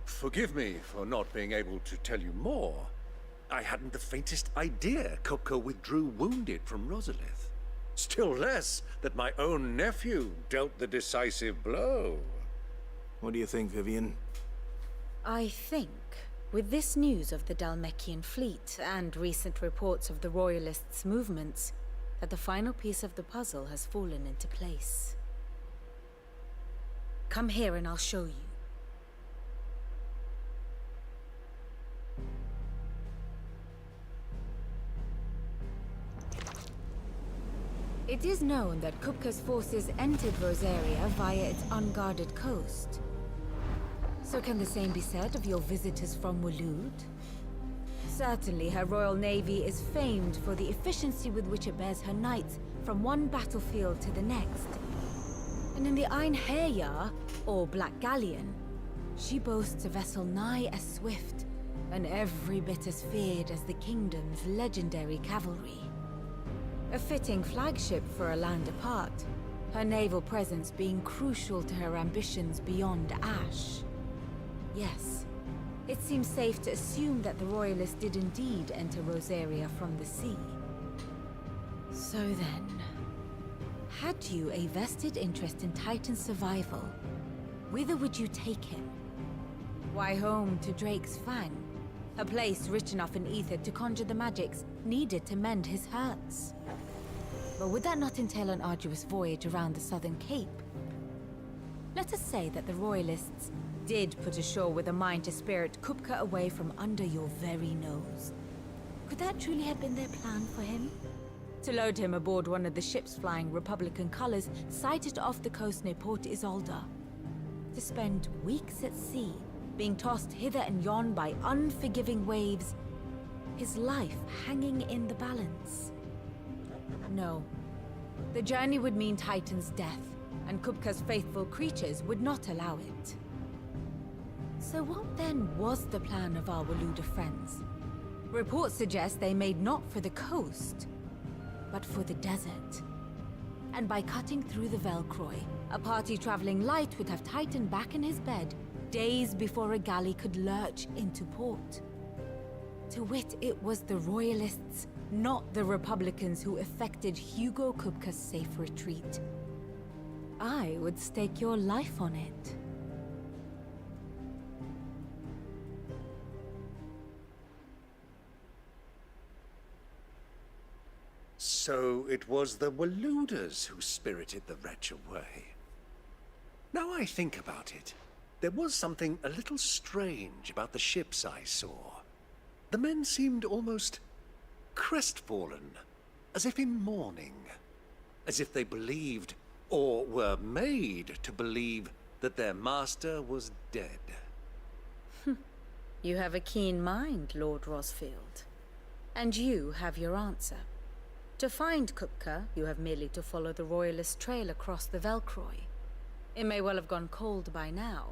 Forgive me for not being able to tell you more. I hadn't the faintest idea Kupka withdrew wounded from Rosalith. Still less that my own nephew dealt the decisive blow. What do you think, Vivian? I think, with this news of the Dhalmekian fleet and recent reports of the Royalists' movements, that the final piece of the puzzle has fallen into place. Come here and I'll show you. It is known that Kupka's forces entered Rosaria via its unguarded coast. So can the same be said of your visitors from Waloed? Certainly, her Royal Navy is famed for the efficiency with which it bears her knights from one battlefield to the next. And in the Einherjar, or Black Galleon, she boasts a vessel nigh as swift, and every bit as feared as the Kingdom's legendary cavalry. A fitting flagship for a land apart, her naval presence being crucial to her ambitions beyond Ash. Yes, it seems safe to assume that the Royalists did indeed enter Rosaria from the sea. So then, had you a vested interest in Titan's survival, whither would you take him? Why, home to Drake's Fang, a place rich enough in ether to conjure the magics needed to mend his hurts. But would that not entail an arduous voyage around the southern cape? Let us say that the Royalists did put ashore with a mind to spirit Kupka away from under your very nose. Could that truly have been their plan for him? To load him aboard one of the ships flying Republican colors sighted off the coast near Port Isolde. To spend weeks at sea, being tossed hither and yon by unforgiving waves, his life hanging in the balance. No. The journey would mean Titan's death, and Kupka's faithful creatures would not allow it. So what then was the plan of our Waluda friends? Reports suggest they made not for the coast, but for the desert. And by cutting through the Velcroy, a party traveling light would have Titan back in his bed days before a galley could lurch into port. To wit, it was the Royalists, not the Republicans, who effected Hugo Kupka's safe retreat. I would stake your life on it. So it was the Waludas who spirited the wretch away. Now I think about it, there was something a little strange about the ships I saw. The men seemed almost crestfallen, as if in mourning, as if they believed, or were made to believe, that their master was dead. You have a keen mind, Lord Rosfield. And you have your answer. To find Kupka, you have merely to follow the Royalist trail across the Velcroy. It may well have gone cold by now,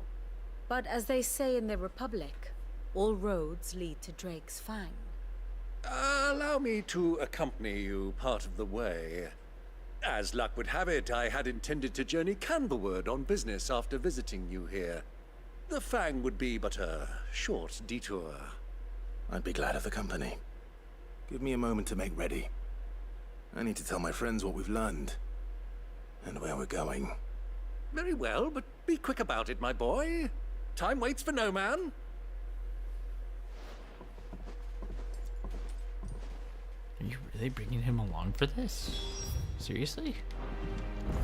but as they say in the Republic, all roads lead to Drake's Fang. Allow me to accompany you part of the way. As luck would have it, I had intended to journey Canberward on business after visiting you here. The Fang would be but a short detour. I'd be glad of the company. Give me a moment to make ready. I need to tell my friends what we've learned, and where we're going. Very well, but be quick about it, my boy. Time waits for no man. Are you really bringing him along for this? Seriously?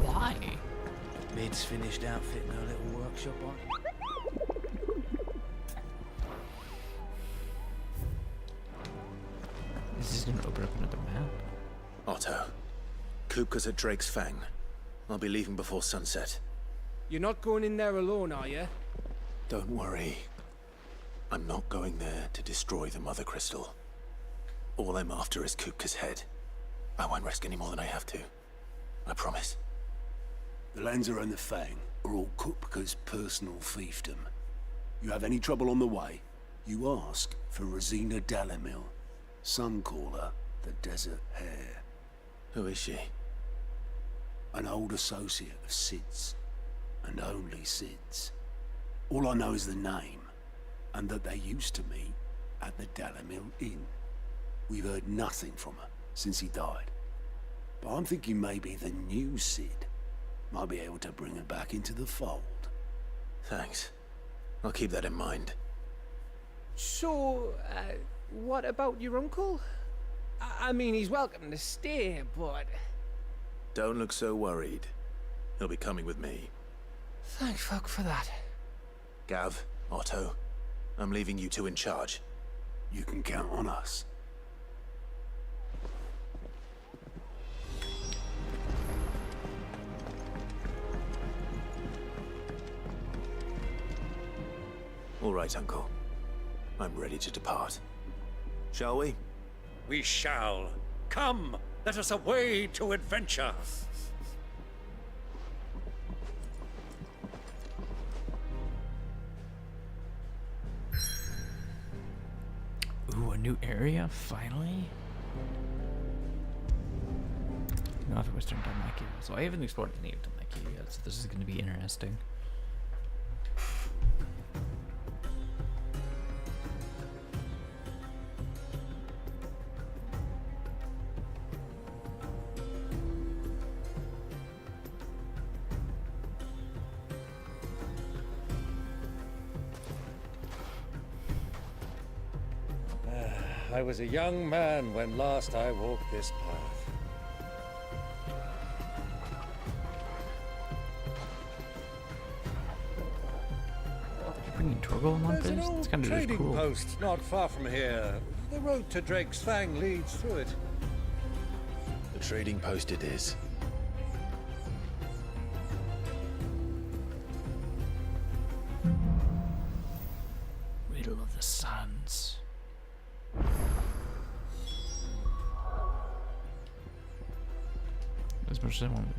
Why? Mid's finished outfitting her little workshop on. This is gonna open up another map. Otto, Kupka's at Drake's Fang. I'll be leaving before sunset. You're not going in there alone, are you? Don't worry. I'm not going there to destroy the Mother Crystal. All I'm after is Kupka's head. I won't risk any more than I have to. I promise. The Lancer and the Fang are all Kupka's personal fiefdom. You have any trouble on the way, you ask for Rosina Dalamil. Some call her the Desert Hare. Who is she? An old associate of Sid's, and only Sid's. All I know is the name, and that they used to meet at the Dalamil Inn. We've heard nothing from her since he died. But I'm thinking maybe the new Sid might be able to bring her back into the fold. Thanks. I'll keep that in mind. So, what about your uncle? I mean, he's welcome to stay, but... Don't look so worried. He'll be coming with me. Thank fuck for that. Gav, Otto, I'm leaving you two in charge. You can count on us. All right, Uncle. I'm ready to depart. Shall we? We shall. Come, let us away to adventure. Ooh, a new area, finally? North of Western Dalmatia. So I haven't explored any of Dalmatia yet, so this is going to be interesting. I was a young man when last I walked this path. Bringing Torgal along for There's an this? It's old kind of trading cool. post not far from here. The road to Drake's Fang leads through it. The trading post it is. Riddle of the Suns. As much as I want to.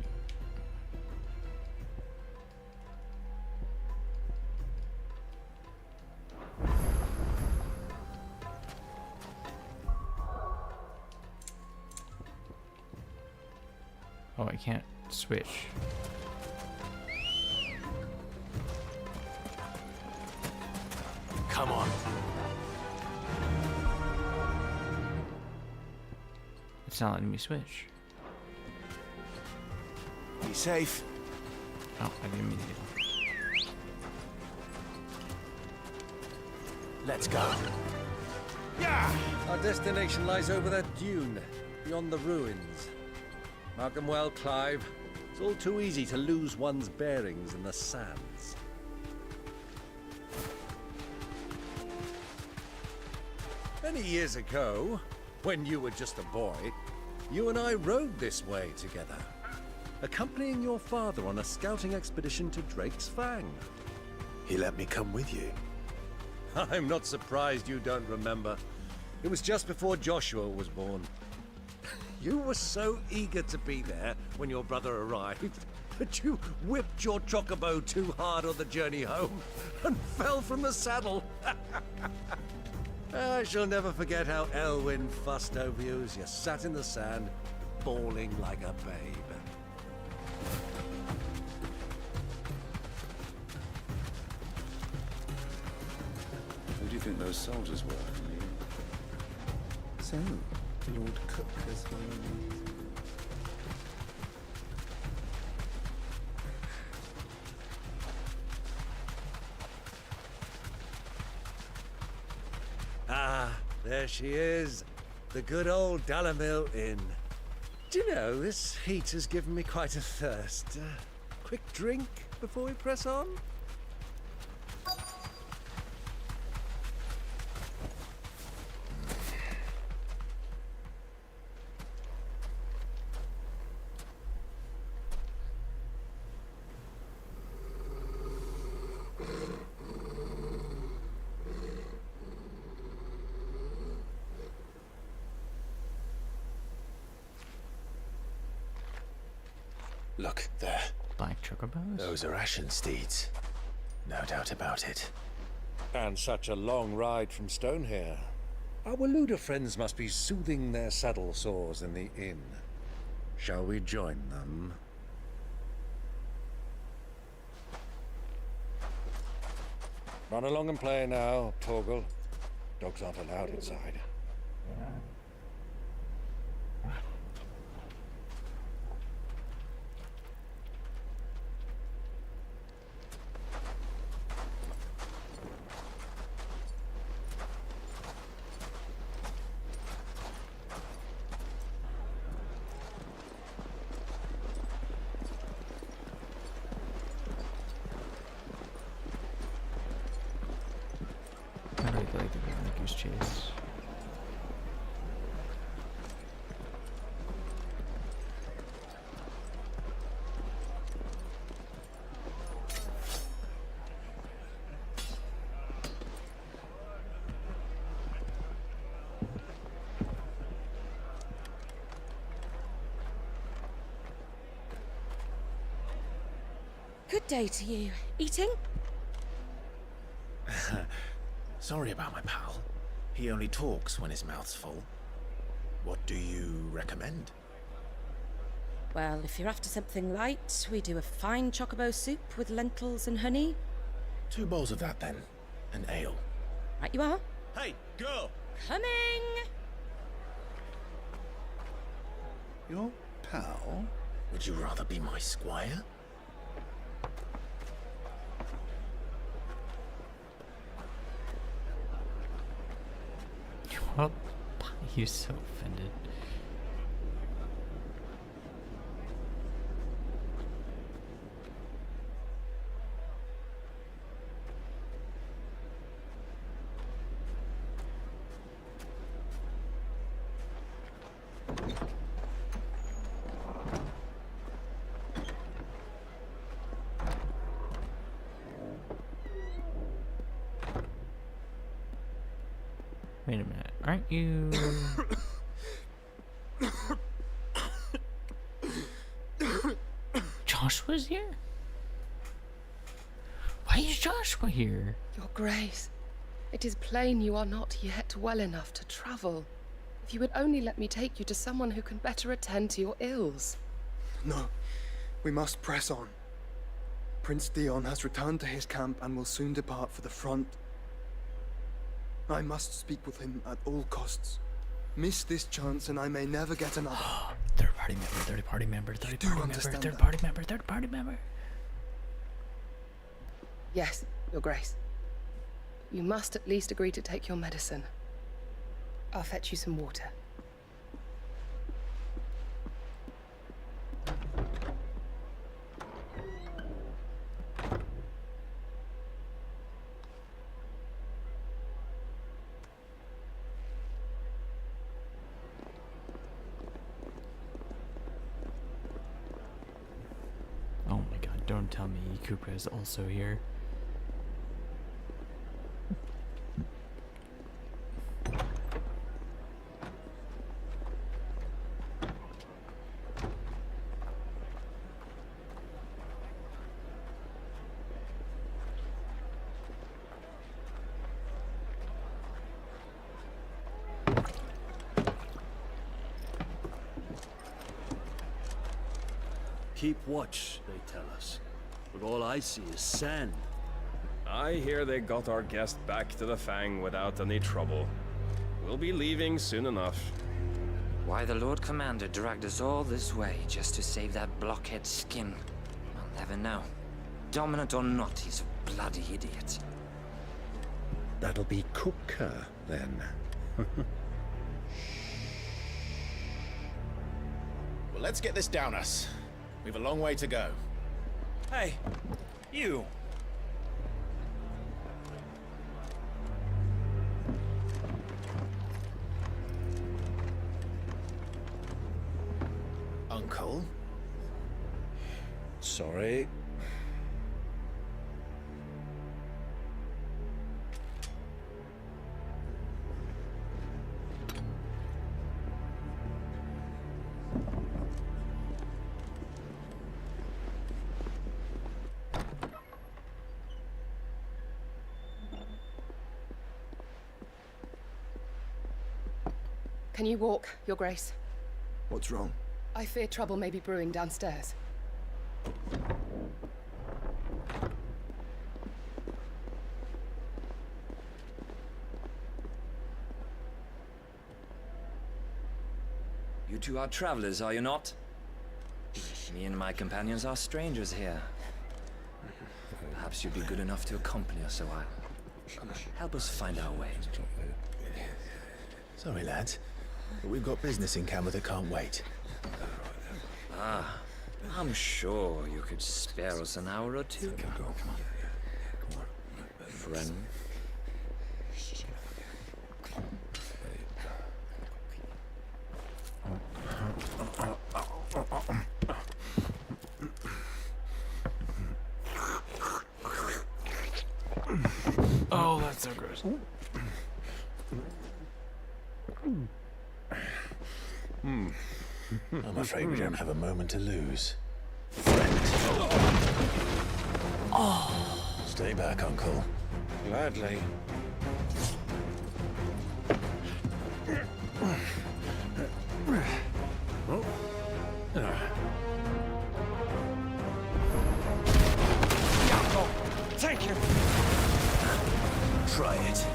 Oh, I can't switch. Come on. It's not letting me switch. Be safe. Oh, I didn't mean to. Let's go. Yeah! Our destination lies over that dune, beyond the ruins. Mark them well, Clive. It's all too easy to lose one's bearings in the sands. Many years ago, when you were just a boy, you and I rode this way together, accompanying your father on a scouting expedition to Drake's Fang. He let me come with you. I'm not surprised you don't remember. It was just before Joshua was born. You were so eager to be there when your brother arrived that you whipped your chocobo too hard on the journey home and fell from the saddle. I shall never forget how Elwyn fussed over you as you sat in the sand, bawling like a babe. Who do you think those soldiers were? So, Lord Cook has Ah, there she is. The good old Dalamil Inn. Do you know, this heat has given me quite a thirst. Quick drink before we press on? Look, there. Black chocobos? Those are Ashen steeds. No doubt about it. And such a long ride from Stonehair. Our Waluda friends must be soothing their saddle sores in the inn. Shall we join them? Run along and play now, Torgal. Dogs aren't allowed inside. I really like the goose chase. Good day to you. Eating? Sorry about my pal. He only talks when his mouth's full. What do you recommend? Well, if you're after something light, we do a fine chocobo soup with lentils and honey. 2 bowls of that then. And ale. Right you are. Hey, girl! Coming! Your pal? Would you rather be my squire? What? You're so offended. Wait a minute. Aren't you... Joshua's here? Why is Joshua here? Your Grace, it is plain you are not yet well enough to travel. If you would only let me take you to someone who can better attend to your ills. No, we must press on. Prince Dion has returned to his camp and will soon depart for the front. I must speak with him at all costs. Miss this chance and I may never get another. Third party member, third party member, third party member, third party member, third party member. Yes, Your Grace. You must at least agree to take your medicine. I'll fetch you some water. Oh my god, don't tell me Cooper is also here. Keep watch, they tell us. But all I see is sand. I hear they got our guest back to the Fang without any trouble. We'll be leaving soon enough. Why the Lord Commander dragged us all this way just to save that blockhead skin, I'll never know. Dominant or not, he's a bloody idiot. That'll be Cooker, then. Well, let's get this down us. We've a long way to go. Hey, you. Uncle? Sorry. Can you walk, Your Grace? What's wrong? I fear trouble may be brewing downstairs. You two are travelers, are you not? Me and my companions are strangers here. Perhaps you'd be good enough to accompany us a while. Help us find our way. Sorry, lads, but we've got business in Camber that can't wait. Ah, I'm sure you could spare us an hour or two. Come on. Friend. Oh, that's so gross. I'm afraid we don't have a moment to lose. Oh. Stay back, Uncle. Gladly. Thank you. Try it.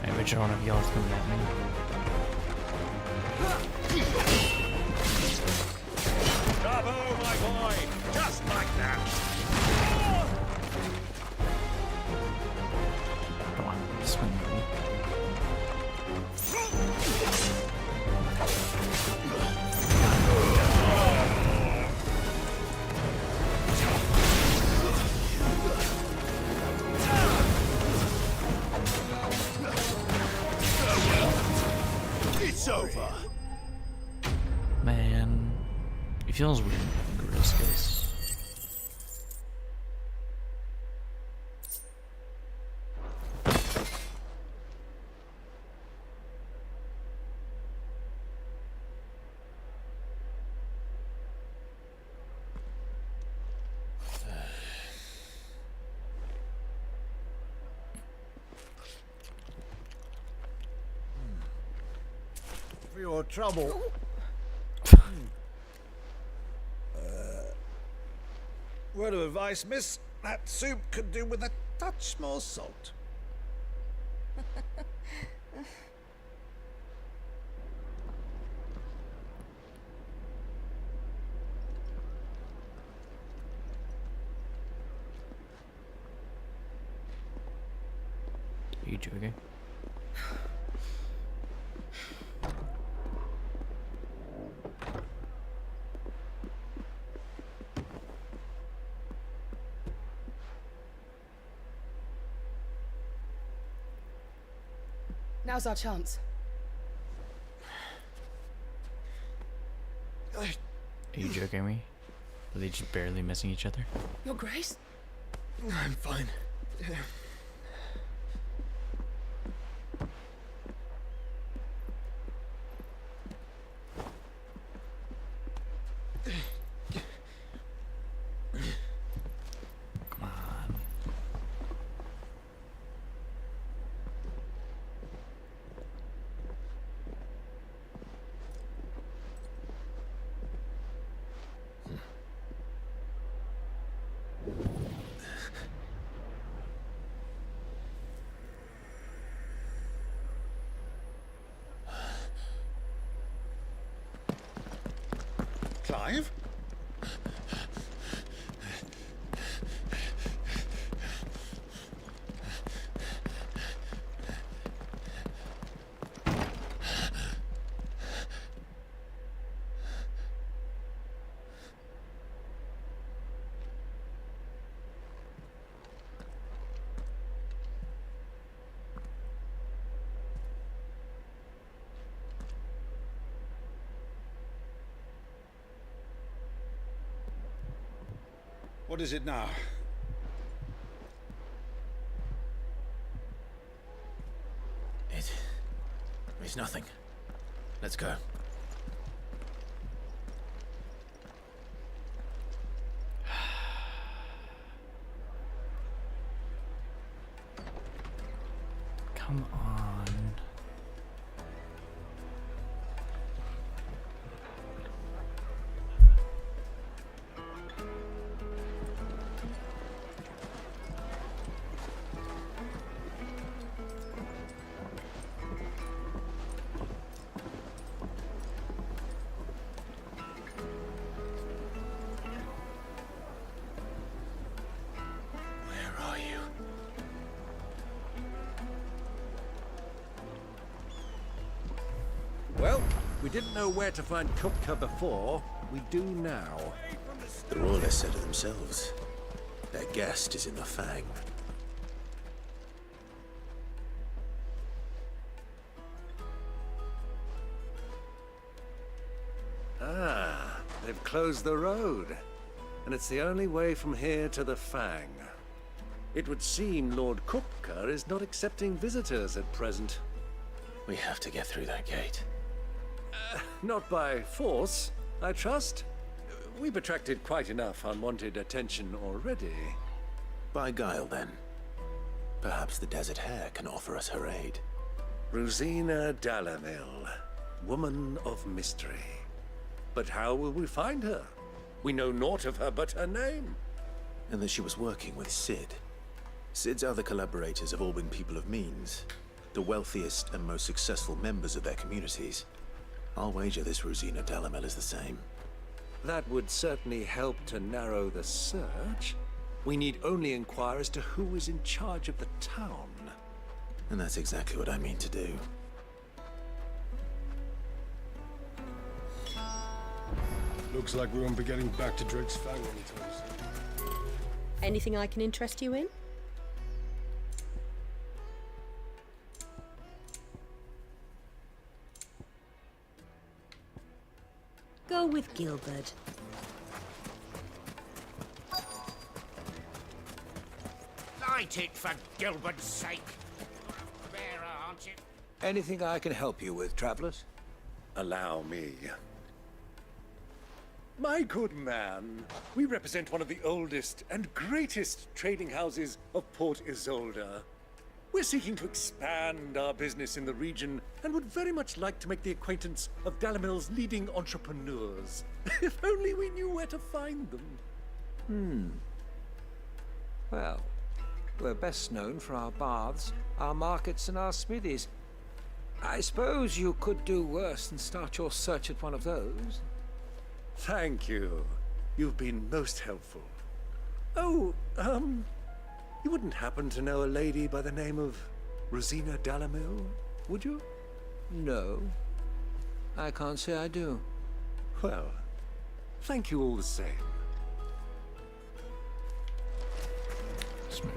Hey, which one of y'all's coming at me? Bravo, my boy! Just like that! Come on, swing at me. It's over. Man. He feels weird in gorilla skills. For your trouble. Word of advice, miss. That soup could do with a touch more salt. Are you joking? Now's our chance. Are you joking me? Are they just barely missing each other? Your Grace? I'm fine. Come on. Clive? What is it now? It's nothing. Let's go. Come on. Where are you? Well, we didn't know where to find Kupka before. We do now. The Royalists said it themselves. Their guest is in the Fang. Ah, they've closed the road. And it's the only way from here to the Fang. It would seem Lord Kupka is not accepting visitors at present. We have to get through that gate. Not by force, I trust. We've attracted quite enough unwanted attention already. By guile, then. Perhaps the Desert Hare can offer us her aid. Rosina Dalamil, woman of mystery. But how will we find her? We know naught of her but her name. And that she was working with Sid. Sid's other collaborators have all been people of means. The wealthiest and most successful members of their communities. I'll wager this Rosina Dalamil is the same. That would certainly help to narrow the search. We need only inquire as to who is in charge of the town. And that's exactly what I mean to do. Looks like we won't be getting back to Drake's Fang anytime soon. Anything I can interest you in? Go with Gilbert. Light it for Gilbert's sake. Bearer, aren't you? Anything I can help you with, travelers? Allow me. My good man, we represent one of the oldest and greatest trading houses of Port Isolde. We're seeking to expand our business in the region and would very much like to make the acquaintance of Dalamil's leading entrepreneurs. If only we knew where to find them. Well, we're best known for our baths, our markets, and our smithies. I suppose you could do worse than start your search at one of those. Thank you. You've been most helpful. Oh, you wouldn't happen to know a lady by the name of Rosina Dalamil, would you? No. I can't say I do. Well, thank you all the same. Smooth.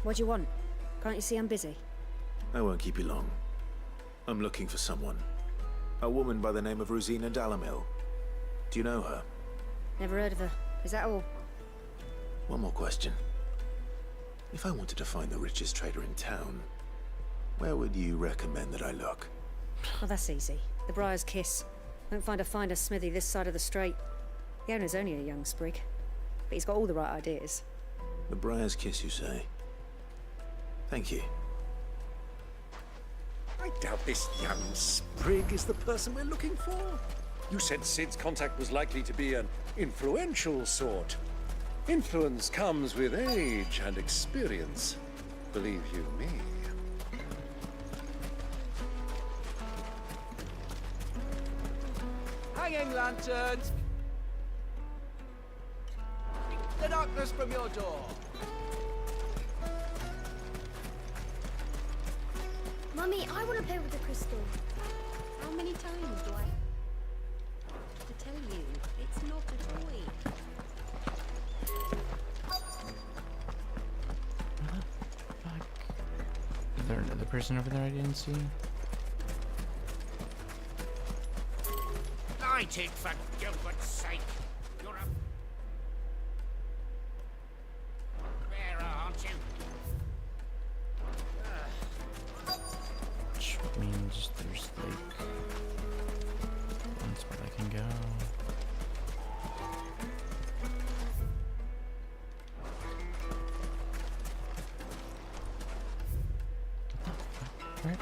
What do you want? Can't you see I'm busy? I won't keep you long. I'm looking for someone. A woman by the name of Rosina Dalamil. Do you know her? Never heard of her. Is that all? One more question. If I wanted to find the richest trader in town, where would you recommend that I look? Oh, that's easy. The Briar's Kiss. Won't find a finer smithy this side of the strait. The owner's only a young sprig, but he's got all the right ideas. The Briar's Kiss, you say? Thank you. I doubt this young sprig is the person we're looking for. You said Sid's contact was likely to be an influential sort. Influence comes with age and experience, believe you me. Hanging lanterns! The darkness from your door! Mummy, I want to play with the crystal. How many times do I have to tell you? It's not a toy. Is there another person over there I didn't see? Light it for Gilbert's sake. You're a bearer, aren't you? Which means there's like one spot I can go. Where?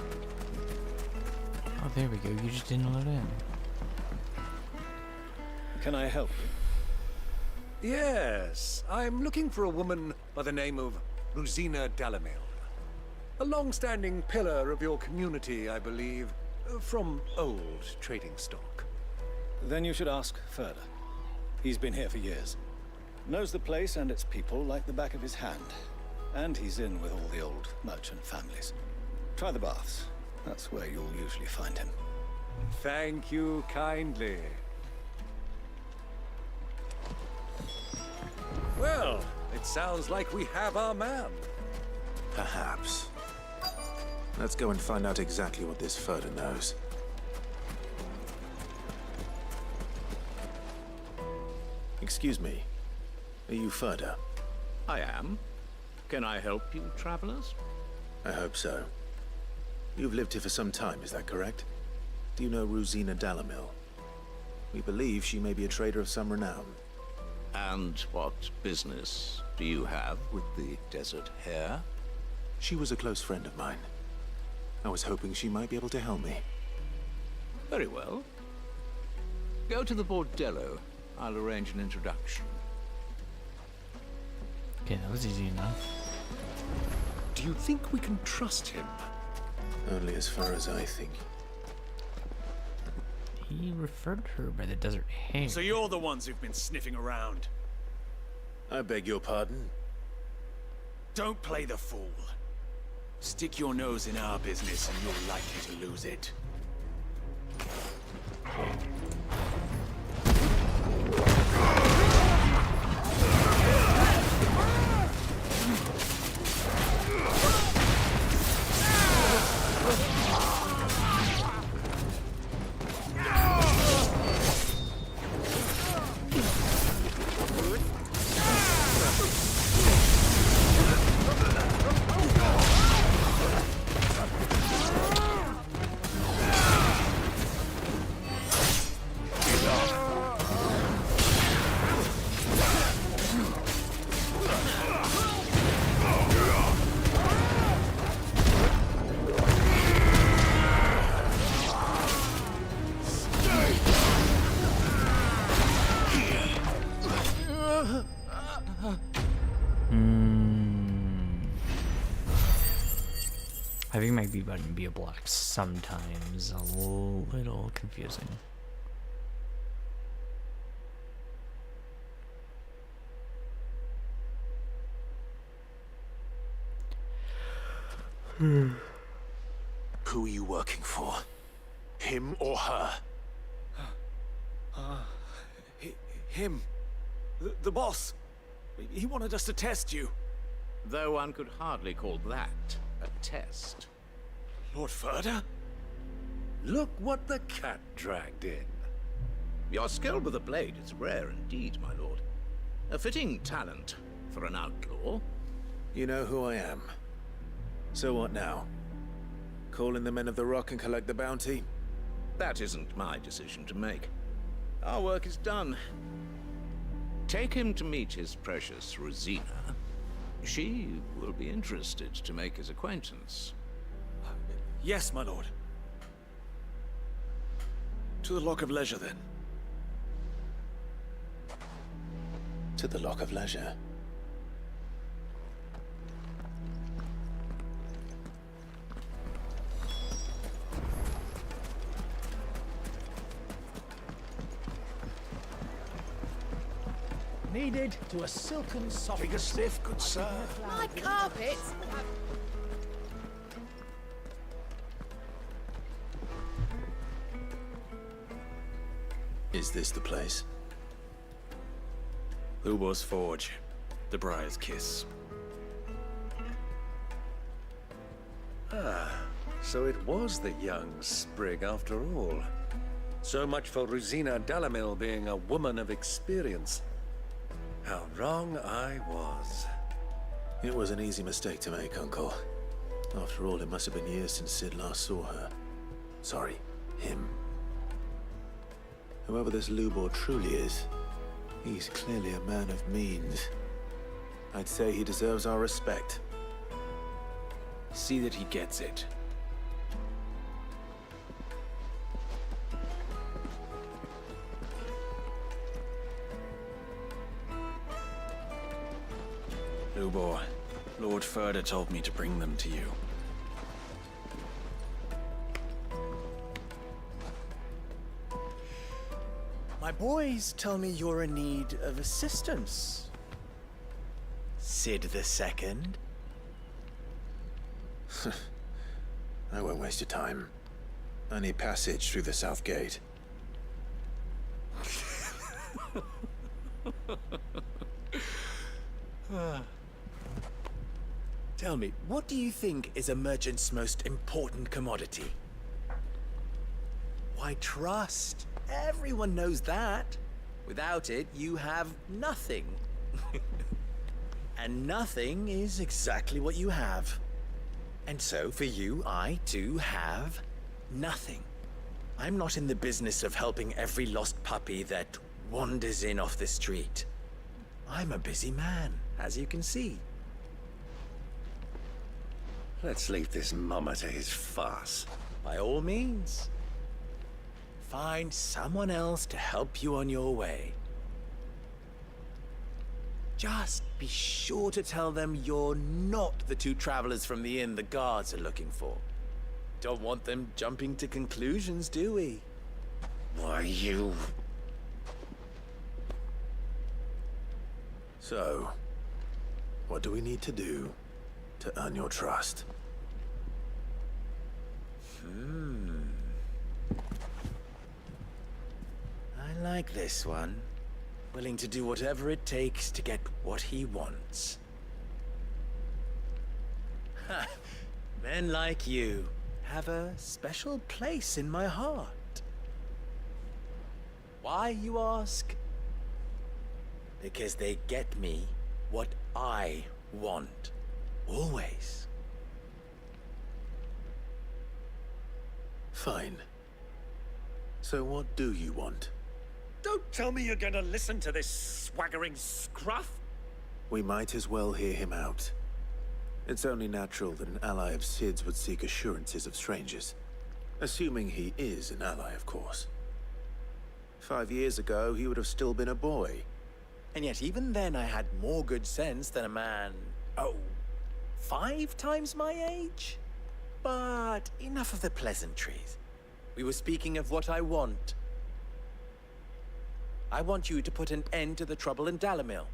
Oh, there we go. You just didn't let in. Can I help you? Yes, I'm looking for a woman by the name of Rosina Dalamil. A long-standing pillar of your community, I believe, from old trading stock. Then you should ask further. He's been here for years. Knows the place and its people like the back of his hand. And he's in with all the old merchant families. Try the baths. That's where you'll usually find him. Thank you kindly. Well, it sounds like we have our man. Perhaps. Let's go and find out exactly what this Furder knows. Excuse me. Are you Furder? I am. Can I help you, travelers? I hope so. You've lived here for some time, is that correct? Do you know Rosina Dalamil? We believe she may be a trader of some renown. And what business do you have with the desert hare? She was a close friend of mine. I was hoping she might be able to help me. Very well. Go to the bordello. I'll arrange an introduction. Okay, that was easy enough. Do you think we can trust him? Only as far as I think. He referred to her by the desert hare. So you're the ones who've been sniffing around. I beg your pardon? Don't play the fool. Stick your nose in our business and you're likely to lose it. Having my B button be a block sometimes a little confusing. Who are you working for? Him or her? Him. The boss. He wanted us to test you. Though one could hardly call that a test. Lord Ferda? Look what the cat dragged in. Your skill with the blade is rare indeed, my lord. A fitting talent for an outlaw. You know who I am. So what now? Call in the Men of the Rock and collect the bounty? That isn't my decision to make. Our work is done. Take him to meet his precious Rosina. She will be interested to make his acquaintance. Yes, my lord. To the Lock of Leisure, then. To the Lock of Leisure. Needed to a silken soft. Take a sniff, good sir. My carpets! Is this the place? Lubor's Forge. The Briar's Kiss. Ah, so it was the young sprig after all. So much for Rosina Dalamil being a woman of experience. How wrong I was. It was an easy mistake to make, Uncle. After all, it must have been years since Sid last saw her. Sorry, him. Whoever this Lubor truly is, he's clearly a man of means. I'd say he deserves our respect. See that he gets it. Lubor, Lord Ferda told me to bring them to you. My boys tell me you're in need of assistance. Sid the Second? I won't waste your time. I need passage through the south gate. Tell me, what do you think is a merchant's most important commodity? Why, trust. Everyone knows that. Without it, you have nothing. And nothing is exactly what you have. And so, for you, I too have nothing. I'm not in the business of helping every lost puppy that wanders in off the street. I'm a busy man, as you can see. Let's leave this mummer to his farce. By all means. Find someone else to help you on your way. Just be sure to tell them you're not the two travelers from the inn the guards are looking for. Don't want them jumping to conclusions, do we? Why, you... So, what do we need to do to earn your trust? I like this one. Willing to do whatever it takes to get what he wants. Ha! Men like you have a special place in my heart. Why, you ask? Because they get me what I want. Always. Fine. So what do you want? Don't tell me you're gonna listen to this swaggering scruff! We might as well hear him out. It's only natural that an ally of Sid's would seek assurances of strangers. Assuming he is an ally, of course. 5 years ago, he would have still been a boy. And yet even then I had more good sense than a man, 5 times my age? But enough of the pleasantries. We were speaking of what I want. I want you to put an end to the trouble in Dalamil.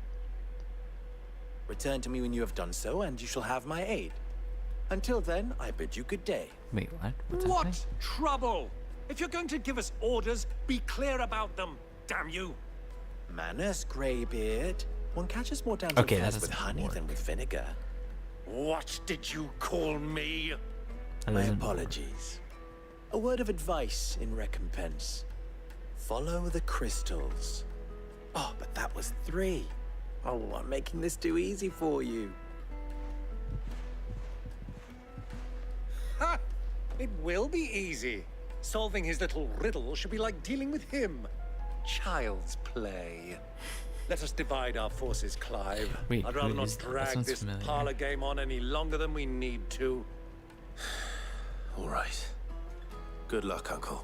Return to me when you have done so, and you shall have my aid. Until then, I bid you good day. Wait, what? What's What happening? trouble? If you're going to give us orders, be clear about them, damn you. Manners, Greybeard. One catches more damsel Okay, that with doesn't honey work. than with vinegar. What did you call me? That My doesn't work. apologies. A word of advice in recompense. Follow the crystals. Oh, but that was 3. Oh, I'm making this too easy for you. Ha! It will be easy. Solving his little riddle should be like dealing with him. Child's play. Let us divide our forces, Clive. Wait, I'd rather who not is that? That drag sounds this familiar. parlor game on any longer than we need to. All right. Good luck, Uncle.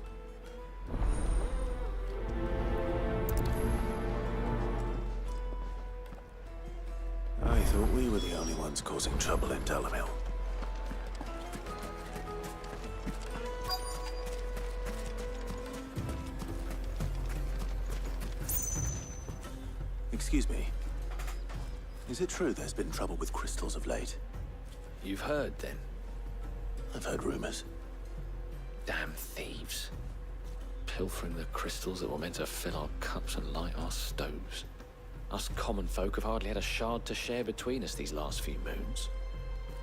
I thought we were the only ones causing trouble in Dalamil. Excuse me. Is it true there's been trouble with crystals of late? You've heard, then? I've heard rumors. Damn thieves. Pilfering the crystals that were meant to fill our cups and light our stoves. Us common folk have hardly had a shard to share between us these last few moons.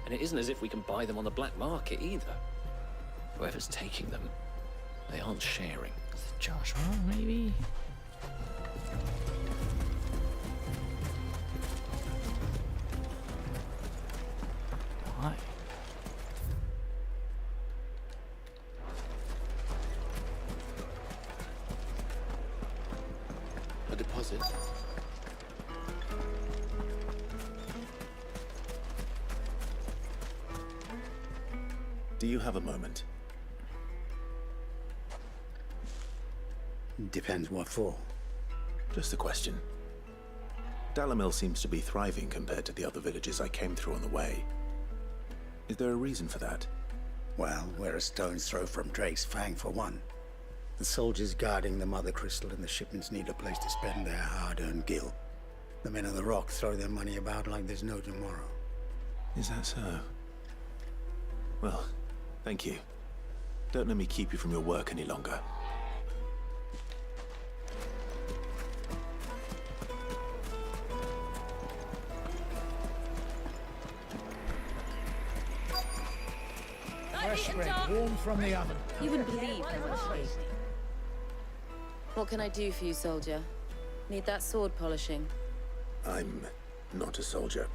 And it isn't as if we can buy them on the black market either. Whoever's taking them, they aren't sharing. Joshua, maybe? Why? A deposit? Do you have a moment? Depends what for. Just a question. Dalamil seems to be thriving compared to the other villages I came through on the way. Is there a reason for that? Well, we're a stone's throw from Drake's Fang for one. The soldiers guarding the Mother Crystal and the shipments need a place to spend their hard-earned gil. The men of the Rock throw their money about like there's no tomorrow. Is that so? Well, thank you. Don't let me keep you from your work any longer. Fresh bread, warm from the oven. You wouldn't believe how much they... What can I do for you, soldier? Need that sword polishing? I'm not a soldier.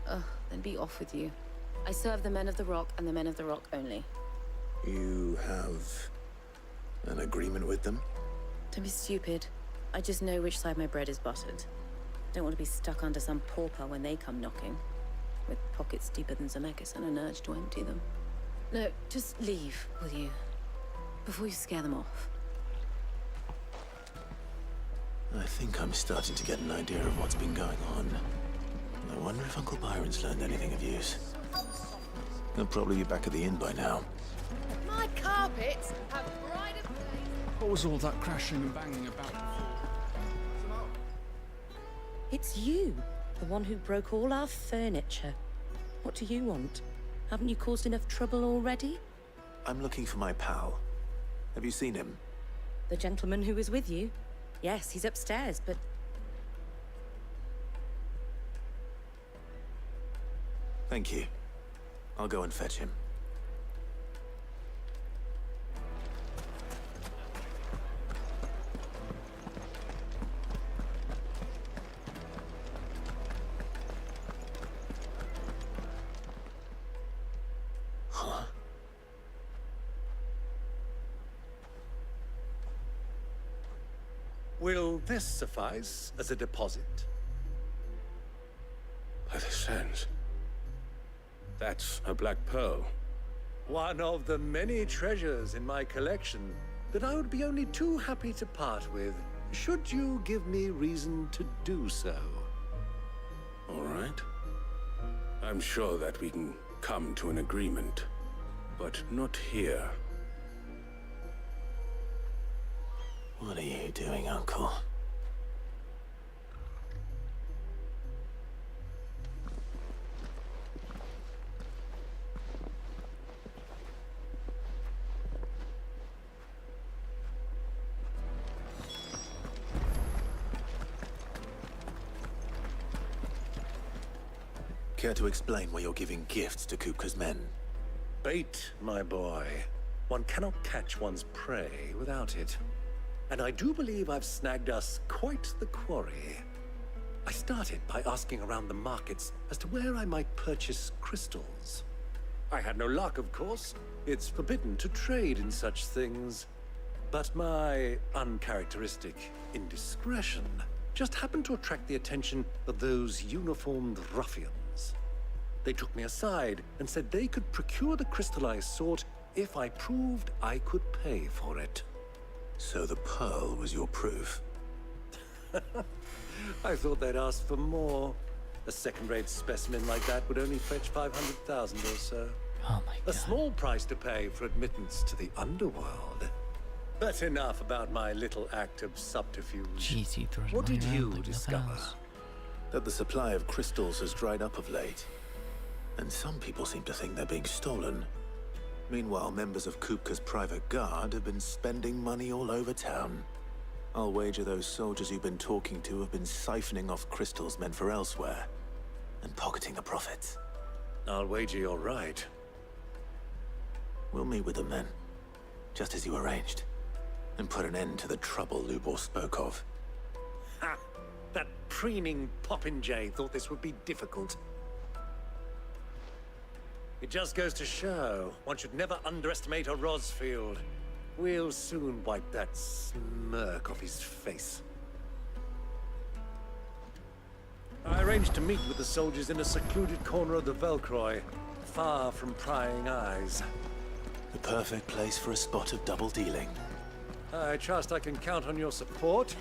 Ugh, then be off with you. I serve the men of the Rock and the men of the Rock only. You have an agreement with them? Don't be stupid. I just know which side my bread is buttered. Don't want to be stuck under some pauper when they come knocking. With pockets deeper than Zemeckis and an urge to empty them. No, just leave, will you? Before you scare them off. I think I'm starting to get an idea of what's been going on. I wonder if Uncle Byron's learned anything of use. He'll probably be back at the inn by now. My carpets have pride of place. What was all that crashing and banging about before? It's you, the one who broke all our furniture. What do you want? Haven't you caused enough trouble already? I'm looking for my pal. Have you seen him? The gentleman who was with you? Yes, he's upstairs, but... Thank you. I'll go and fetch him. Huh? Will this suffice as a deposit? By the sands. That's a black pearl. One of the many treasures in my collection that I would be only too happy to part with should you give me reason to do so. All right. I'm sure that we can come to an agreement, but not here. What are you doing, Uncle? Care to explain why you're giving gifts to Kupka's men? Bait, my boy. One cannot catch one's prey without it. And I do believe I've snagged us quite the quarry. I started by asking around the markets as to where I might purchase crystals. I had no luck, of course. It's forbidden to trade in such things. But my uncharacteristic indiscretion just happened to attract the attention of those uniformed ruffians. They took me aside and said they could procure the crystal I sought if I proved I could pay for it. So the pearl was your proof? I thought they'd ask for more. A second-rate specimen like that would only fetch 500,000 or so. Oh my God. A small price to pay for admittance to the underworld. But enough about my little act of subterfuge. Jeez, he throws What money did around you like discover? nothing else. That the supply of crystals has dried up of late. And some people seem to think they're being stolen. Meanwhile, members of Kupka's private guard have been spending money all over town. I'll wager those soldiers you've been talking to have been siphoning off crystals meant for elsewhere, and pocketing the profits. I'll wager you're right. We'll meet with them then, just as you arranged, and put an end to the trouble Lubor spoke of. Ha! That preening popinjay thought this would be difficult. It just goes to show, one should never underestimate a Rosfield. We'll soon wipe that smirk off his face. I arranged to meet with the soldiers in a secluded corner of the Velcroy, far from prying eyes. The perfect place for a spot of double dealing. I trust I can count on your support,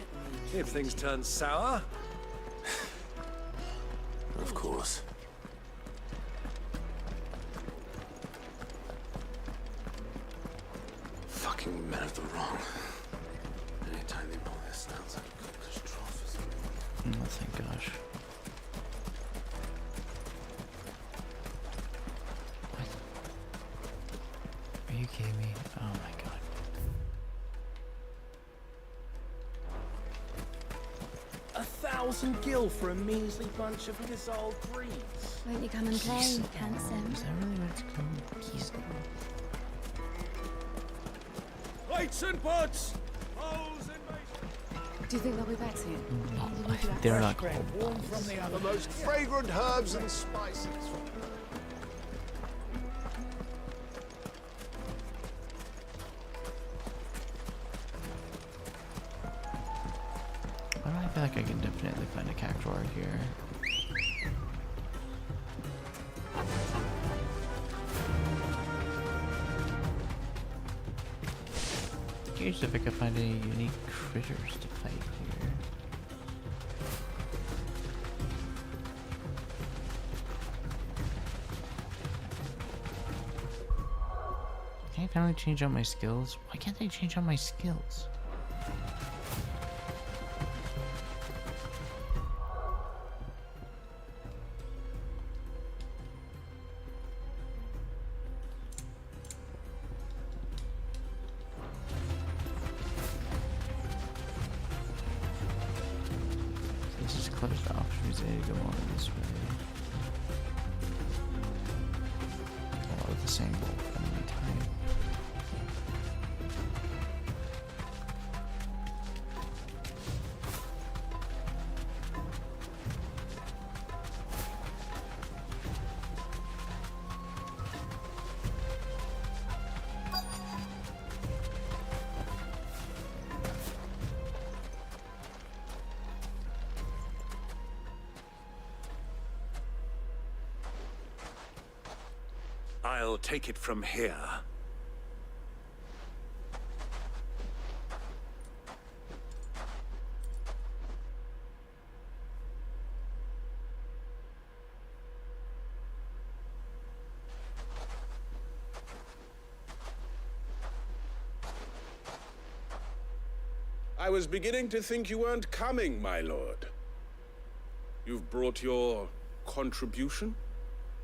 if things turn sour. Of course. Fucking men of the wrong. Anytime they pull their snouts out of Kupka's trough. Oh, thank gosh. What? Are you kidding me? Oh my God. $1,000 gil for a measly bunch of missile breeds. Won't you come and play, handsome? Is that really what it's called? Keys. Lights and butts! Do you think they'll be back soon? They're not called Warm from the The most fragrant herbs and spices. Why do I feel like I can definitely find a cactuar here? Curious if I could find any unique critters to fight here. Can I finally change out my skills? Why can't I change out my skills? This is closed off, which means I need to go on this way. Oh, with the same bolt every time. I'll take it from here. I was beginning to think you weren't coming, my lord. You've brought your contribution?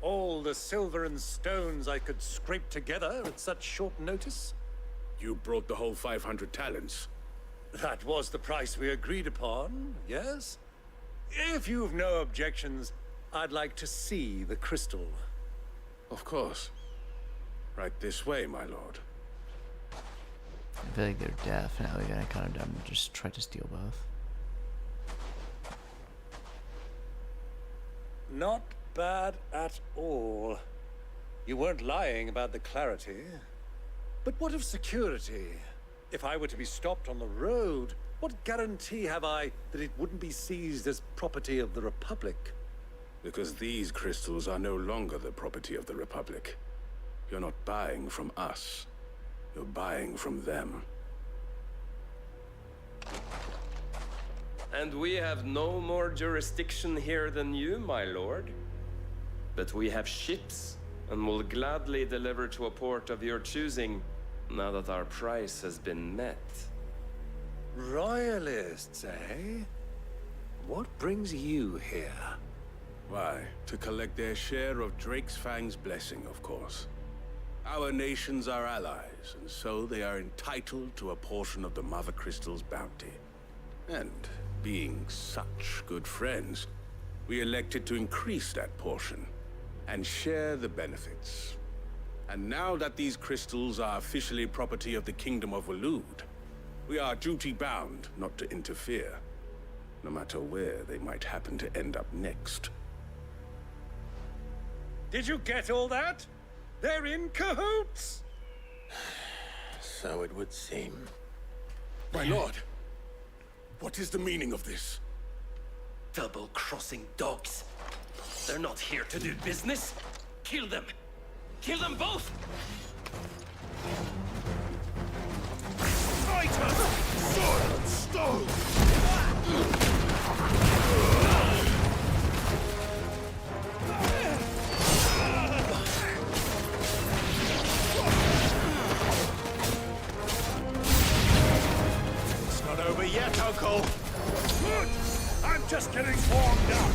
All the silver and stones I could scrape together at such short notice? You brought the whole 500 talents. That was the price we agreed upon, yes? If you've no objections, I'd like to see the crystal. Of course. Right this way, my lord. I feel like they're definitely gonna kind of dumb to just try to steal both. Not bad at all. You weren't lying about the clarity. But what of security? If I were to be stopped on the road, what guarantee have I that it wouldn't be seized as property of the Republic? Because these crystals are no longer the property of the Republic. You're not buying from us. You're buying from them. And we have no more jurisdiction here than you, my lord. But we have ships, and will gladly deliver to a port of your choosing, now that our price has been met. Royalists, eh? What brings you here? Why, to collect their share of Drake's Fang's blessing, of course. Our nations are allies, and so they are entitled to a portion of the Mother Crystal's bounty. And being such good friends, we elected to increase that portion and share the benefits. And now that these crystals are officially property of the Kingdom of Waloed, we are duty-bound not to interfere, no matter where they might happen to end up next. Did you get all that? They're in cahoots! So it would seem. My lord, what is the meaning of this? Double-crossing dogs. They're not here to do business. Kill them. Kill them both! Fighters! Sword and stone! It's not over yet, Uncle! Good! I'm just getting warmed up!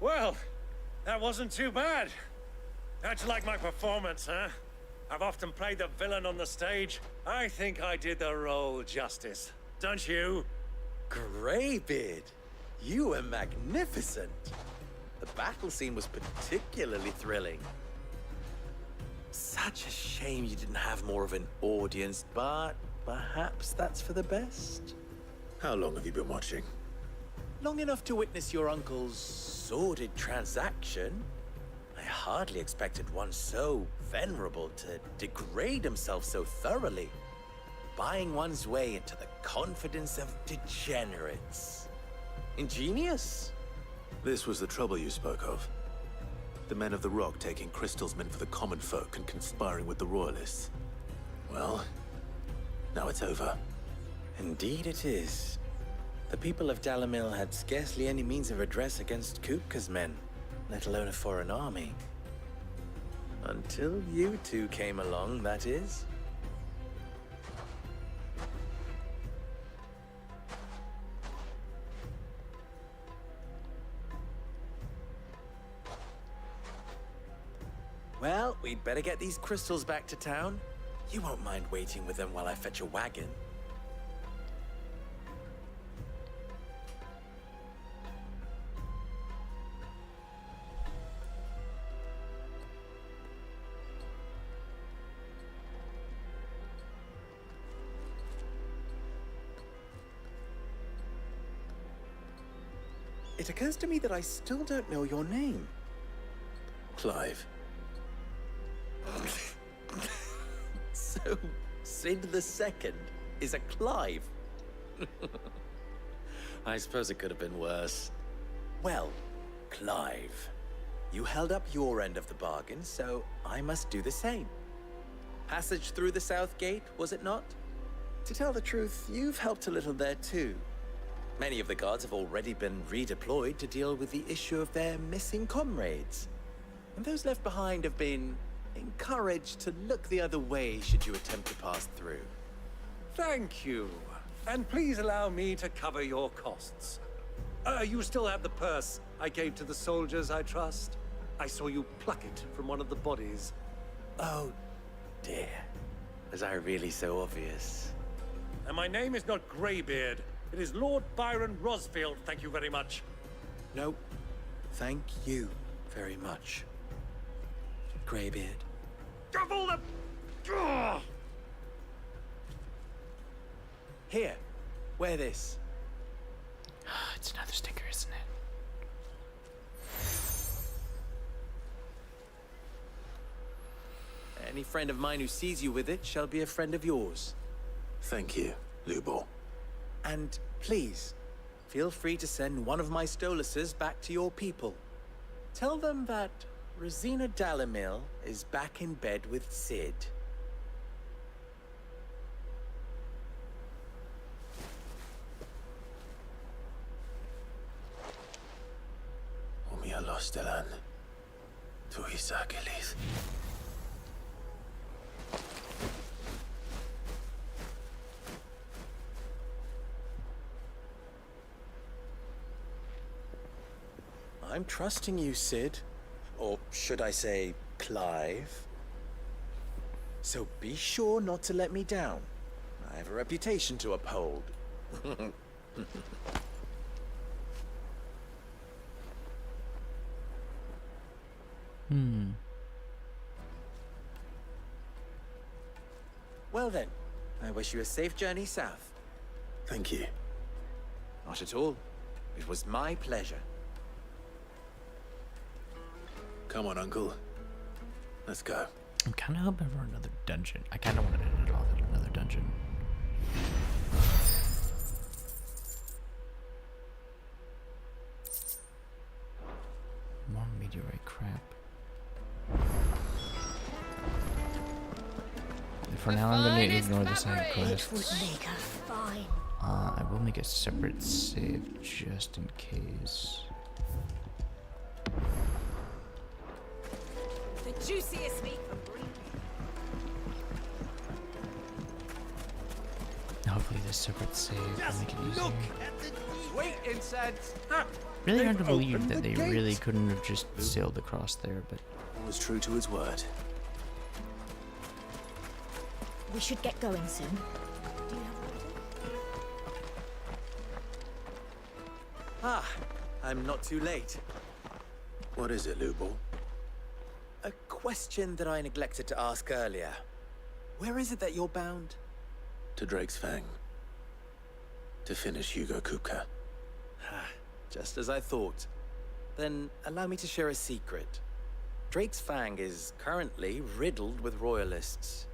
Well, that wasn't too bad. How'd you like my performance, huh? I've often played the villain on the stage. I think I did the role justice. Don't you? Greybeard, you were magnificent. The battle scene was particularly thrilling. Such a shame you didn't have more of an audience, but perhaps that's for the best. How long have you been watching? Long enough to witness your uncle's sordid transaction. I hardly expected one so venerable to degrade himself so thoroughly, buying one's way into the confidence of degenerates. Ingenious. This was the trouble you spoke of. The men of the Rock taking crystals meant for the common folk and conspiring with the Royalists. Well, now it's over. Indeed it is. The people of Dalamil had scarcely any means of redress against Kupka's men, let alone a foreign army. Until you two came along, that is. Well, we'd better get these crystals back to town. You won't mind waiting with them while I fetch a wagon. It occurs to me that I still don't know your name. Clive. So, Sid the Second is a Clive? I suppose it could have been worse. Well, Clive, you held up your end of the bargain, so I must do the same. Passage through the South Gate, was it not? To tell the truth, you've helped a little there too. Many of the guards have already been redeployed to deal with the issue of their missing comrades. And those left behind have been encouraged to look the other way should you attempt to pass through. Thank you. And please allow me to cover your costs. You still have the purse I gave to the soldiers, I trust? I saw you pluck it from one of the bodies. Oh, dear. Was I really so obvious? And my name is not Greybeard. It is Lord Byron Rosfield, thank you very much. No, thank you very much, Greybeard. Of all the... Ugh! Here, wear this. It's another sticker, isn't it? Any friend of mine who sees you with it shall be a friend of yours. Thank you, Lubor. And please, feel free to send one of my Stoluses back to your people. Tell them that Rosina Dalamil is back in bed with Sid. Umia los delan. Tu Isaac Elith. I'm trusting you, Sid. Or should I say, Clive? So be sure not to let me down. I have a reputation to uphold. Well then, I wish you a safe journey south. Thank you. Not at all. It was my pleasure. Come on, Uncle. Let's go. I'm kind of hoping for another dungeon. I kind of wanted to end it off at another dungeon. More meteorite crap. For now, I'm going to ignore the side quests. It would make her fine. I will make a separate save just in case. The juiciest meat from breeding. Hopefully this separate save will make it easier. Sweet incense. Really hard to believe that they really couldn't have just sailed across there, but... He was true to his word. We should get going soon. Do you have I'm not too late. What is it, Lubor? A question that I neglected to ask earlier. Where is it that you're bound? To Drake's Fang. To finish Hugo Kupka. Just as I thought. Then allow me to share a secret. Drake's Fang is currently riddled with royalists.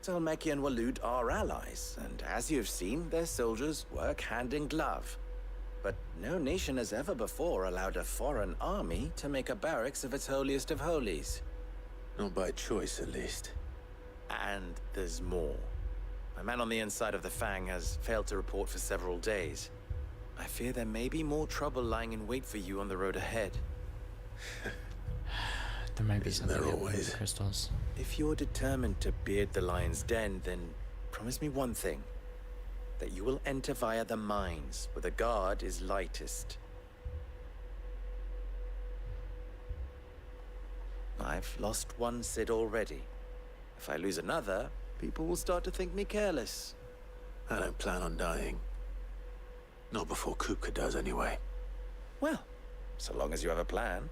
Tolmeki and Waloed are allies, and as you've seen, their soldiers work hand in glove. But no nation has ever before allowed a foreign army to make a barracks of its holiest of holies. Not by choice, at least. And there's more. My man on the inside of the Fang has failed to report for several days. I fear there may be more trouble lying in wait for you on the road ahead. There might be Isn't there something with always? the crystals. If you're determined to beard the lion's den, then promise me one thing. That you will enter via the mines, where the guard is lightest. I've lost one Cid already. If I lose another, people will start to think me careless. I don't plan on dying. Not before Kupka does, anyway. Well, so long as you have a plan.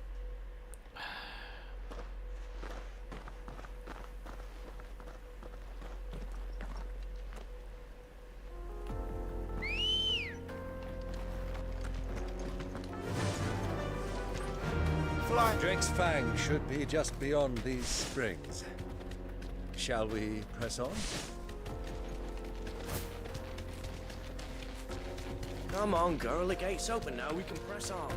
Drake's Fang should be just beyond these springs. Shall we press on? Come on, girl. The gate's open now. We can press on.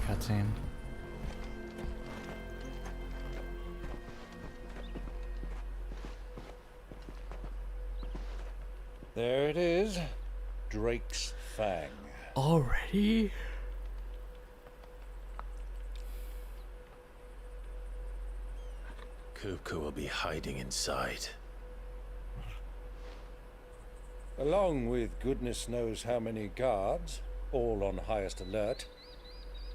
Cutscene. There it is. Drake's Fang. Already? Kupka will be hiding inside. Along with goodness knows how many guards, all on highest alert.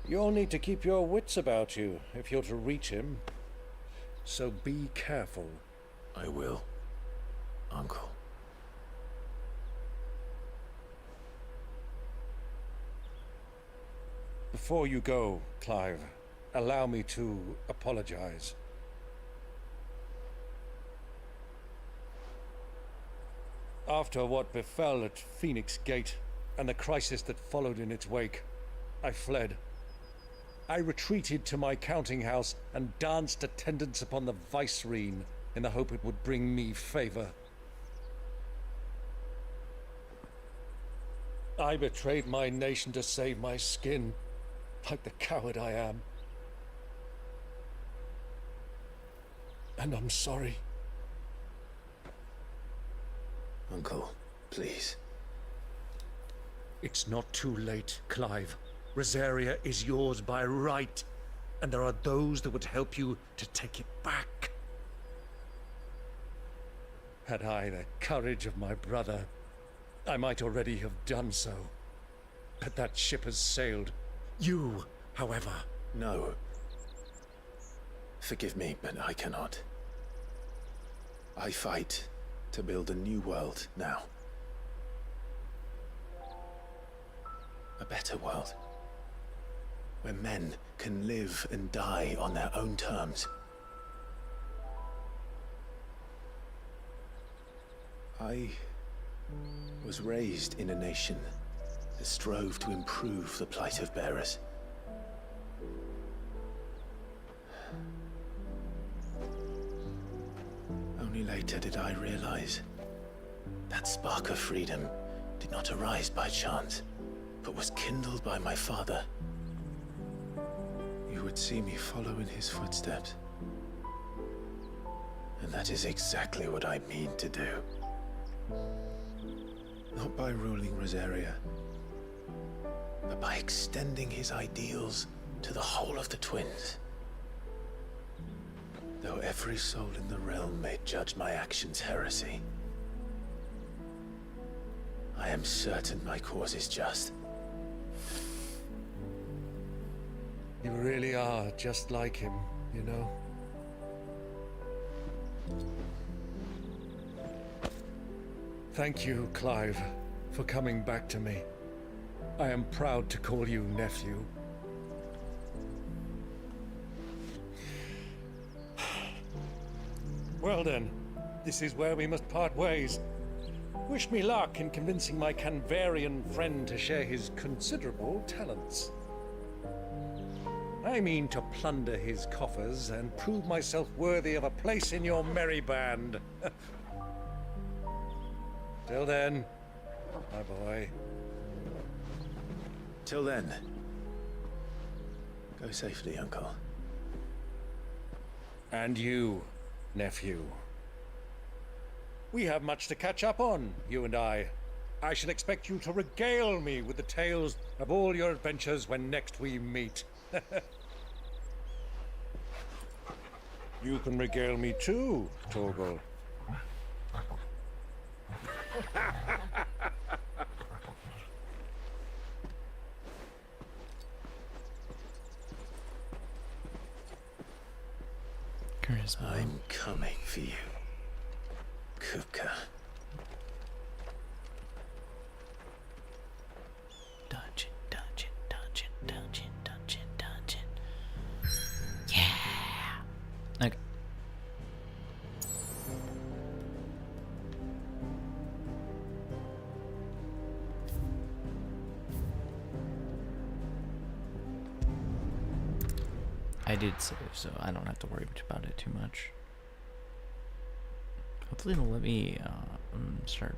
You'll need to keep your wits about you if you're to reach him. So be careful. I will, Uncle. Before you go, Clive, allow me to apologize. After what befell at Phoenix Gate and the crisis that followed in its wake, I fled. I retreated to my counting house and danced attendance upon the vicereine in the hope it would bring me favor. I betrayed my nation to save my skin, like the coward I am. And I'm sorry. Uncle, please. It's not too late, Clive. Rosaria is yours by right, and there are those that would help you to take it back. Had I the courage of my brother, I might already have done so. But that ship has sailed. You, however... No. Forgive me, but I cannot. I fight to build a new world now. A better world. Where men can live and die on their own terms. I was raised in a nation that strove to improve the plight of bearers. Only later did I realize that spark of freedom did not arise by chance, but was kindled by my father. You would see me follow in his footsteps. And that is exactly what I mean to do. Not by ruling Rosaria, but by extending his ideals to the whole of the twins. Though every soul in the realm may judge my actions heresy, I am certain my cause is just. You really are just like him, you know. Thank you, Clive, for coming back to me. I am proud to call you nephew. Well then, this is where we must part ways. Wish me luck in convincing my Canvarian friend to share his considerable talents. I mean to plunder his coffers and prove myself worthy of a place in your merry band. Till then, my boy. Till then, go safely, Uncle. And you, nephew. We have much to catch up on, you and I. I shall expect you to regale me with the tales of all your adventures when next we meet. You can regale me too, Torgal. I'm coming for you, Kupka. Dungeon, dungeon, dungeon, dungeon, dungeon, dungeon. Yeah. Okay. I did save, so I don't have to worry about it too much. Hopefully it'll let me start.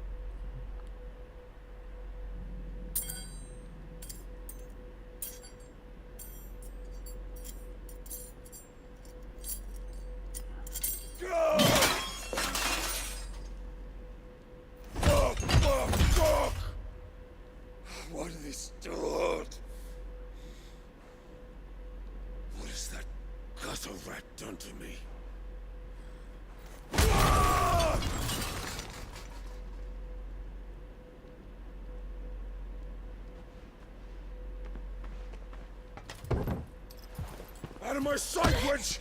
What is done? What has that gutter rat done to me? Out of my sight, witch!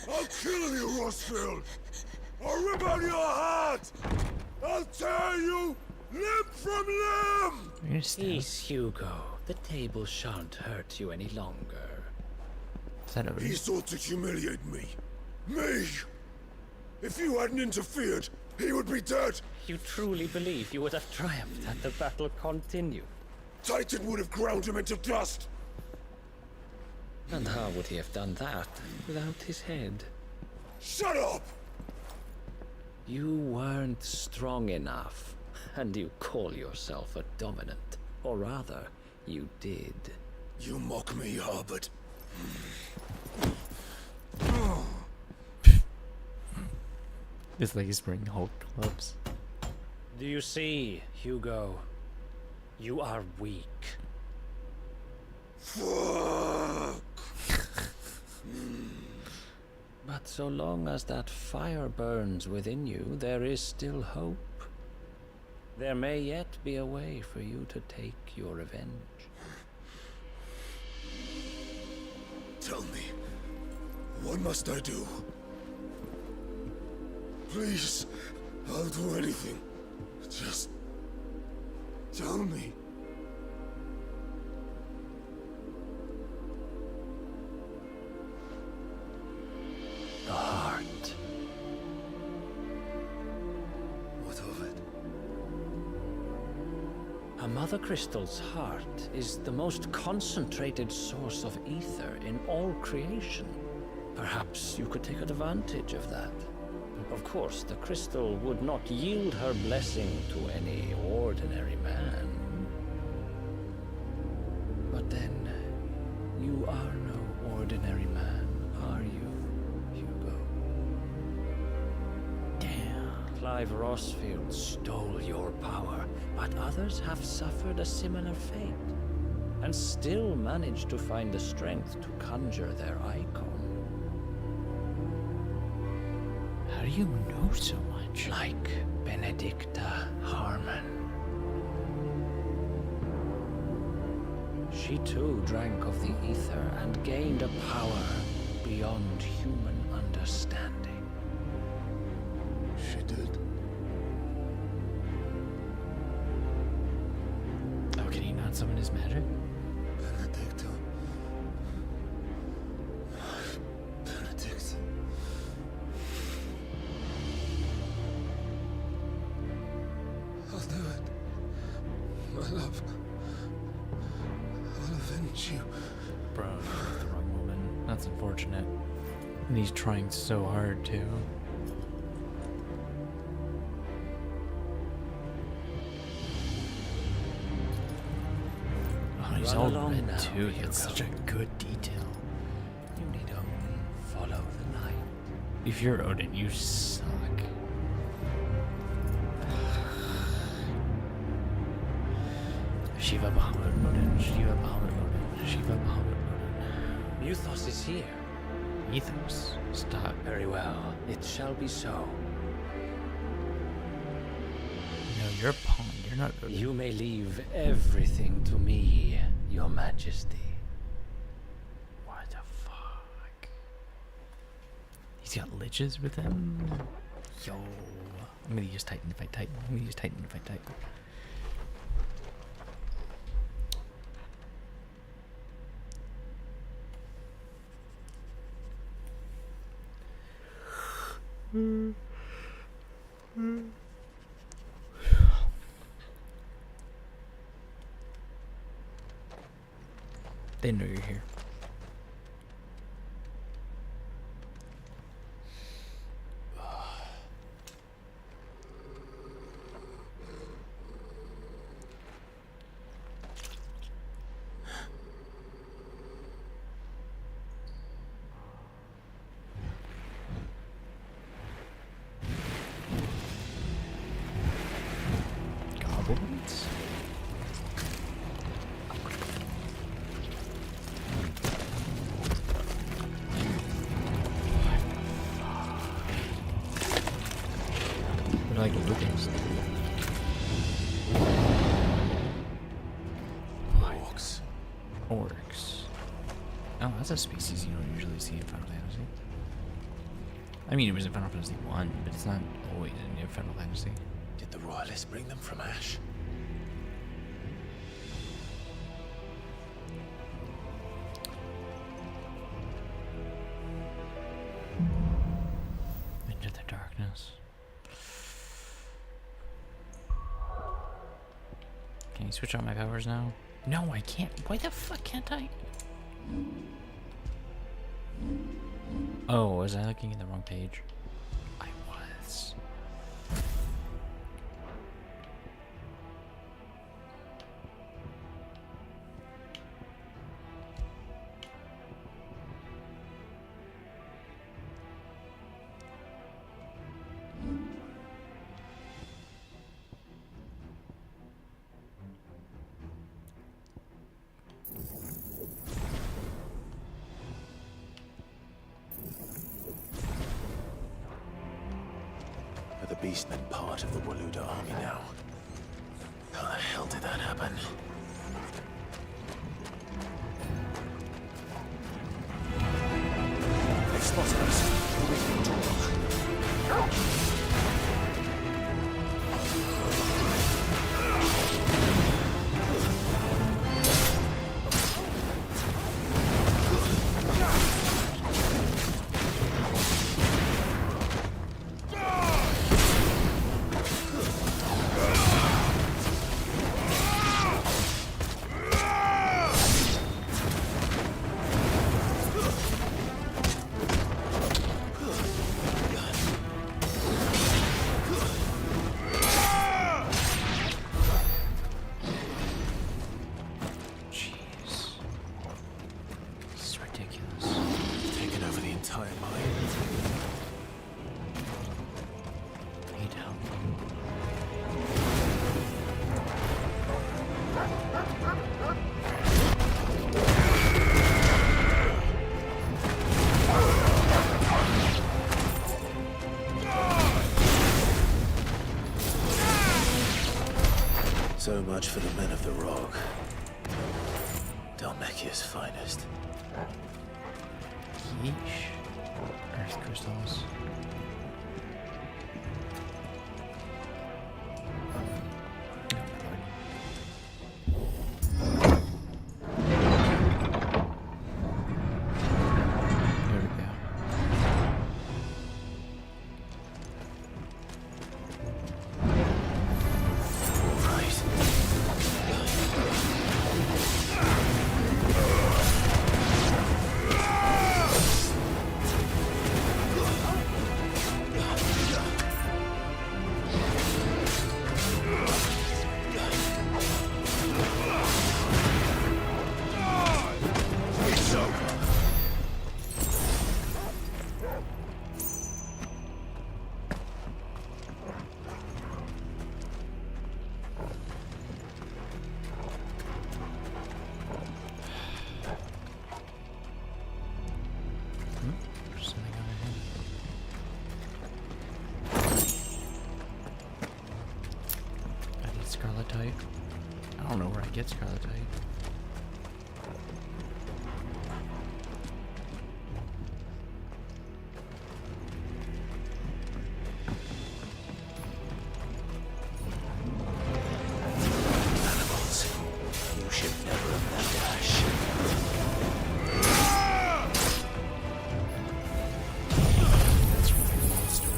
I'll kill you, Rossfield! I'll rip out your heart! I'll tear you limb from limb! Peace, Hugo. The table shan't hurt you any longer. He sought to humiliate me. Me! If you hadn't interfered, he would be dead! You truly believe you would have triumphed had the battle continued? Titan would have ground him into dust! And how would he have done that without his head? Shut up! You weren't strong enough, and you call yourself a dominant. Or rather, you did. You mock me, Harbert. It's like he's wearing Hulk gloves. Do you see, Hugo? You are weak. Fuck! But so long as that fire burns within you, there is still hope. There may yet be a way for you to take your revenge. Tell me, what must I do? Please, I'll do anything. Just tell me. The heart. What of it? A mother crystal's heart is the most concentrated source of ether in all creation. Perhaps you could take advantage of that. Of course, the crystal would not yield her blessing to any ordinary man. But then, you are no ordinary man, are you, Hugo? Damn. Clive Rossfield stole your power, but others have suffered a similar fate. and still managed to find the strength to conjure their icon. How do you know so much? Like Benedicta Harmon. She too drank of the ether and gained a power beyond human understanding. She did. Oh, can he not summon his magic? Benedicta. Benedict. I'll do it. My love. I'll avenge you. Bro, you picked the wrong woman. That's unfortunate. And he's trying so hard too. Oh, he's Run all along red now, too. He has Hugo. such a good detail. You need only follow the night. If you're Odin, you suck. Shiva Bahamut Odin, Shiva Bahamut Odin, Shiva Bahamut Odin. Muthos is here. Ethos, stop. Very well. It shall be so. No, you're a pawn. You're not Odin. You may leave everything to me, Your Majesty. What the fuck? He's got liches with him? Yo. I'm gonna use Titan to fight Titan. I'm gonna use Titan to fight Titan. They know you're here. Goblins? They're like looking. Orcs. Orcs. Oh, that's a species you don't usually see in Final Fantasy. I mean, it was in Final Fantasy 1, but it's not always in Final Fantasy. Did the royalists bring them from Ash? Into the darkness. Can you switch on my powers now? No, I can't. Why the fuck can't I? Oh, was I looking at the wrong page? I was. Are the Beastmen part of the Waluda army now? How the hell did that happen? They've spotted us. We're making trouble. much for the men of the Rock. Dalmekia's finest. Yeesh. Earth crystals. Scarletite. I don't know where I get Scarletite. Animals, you should never have let dash. That's really a monster.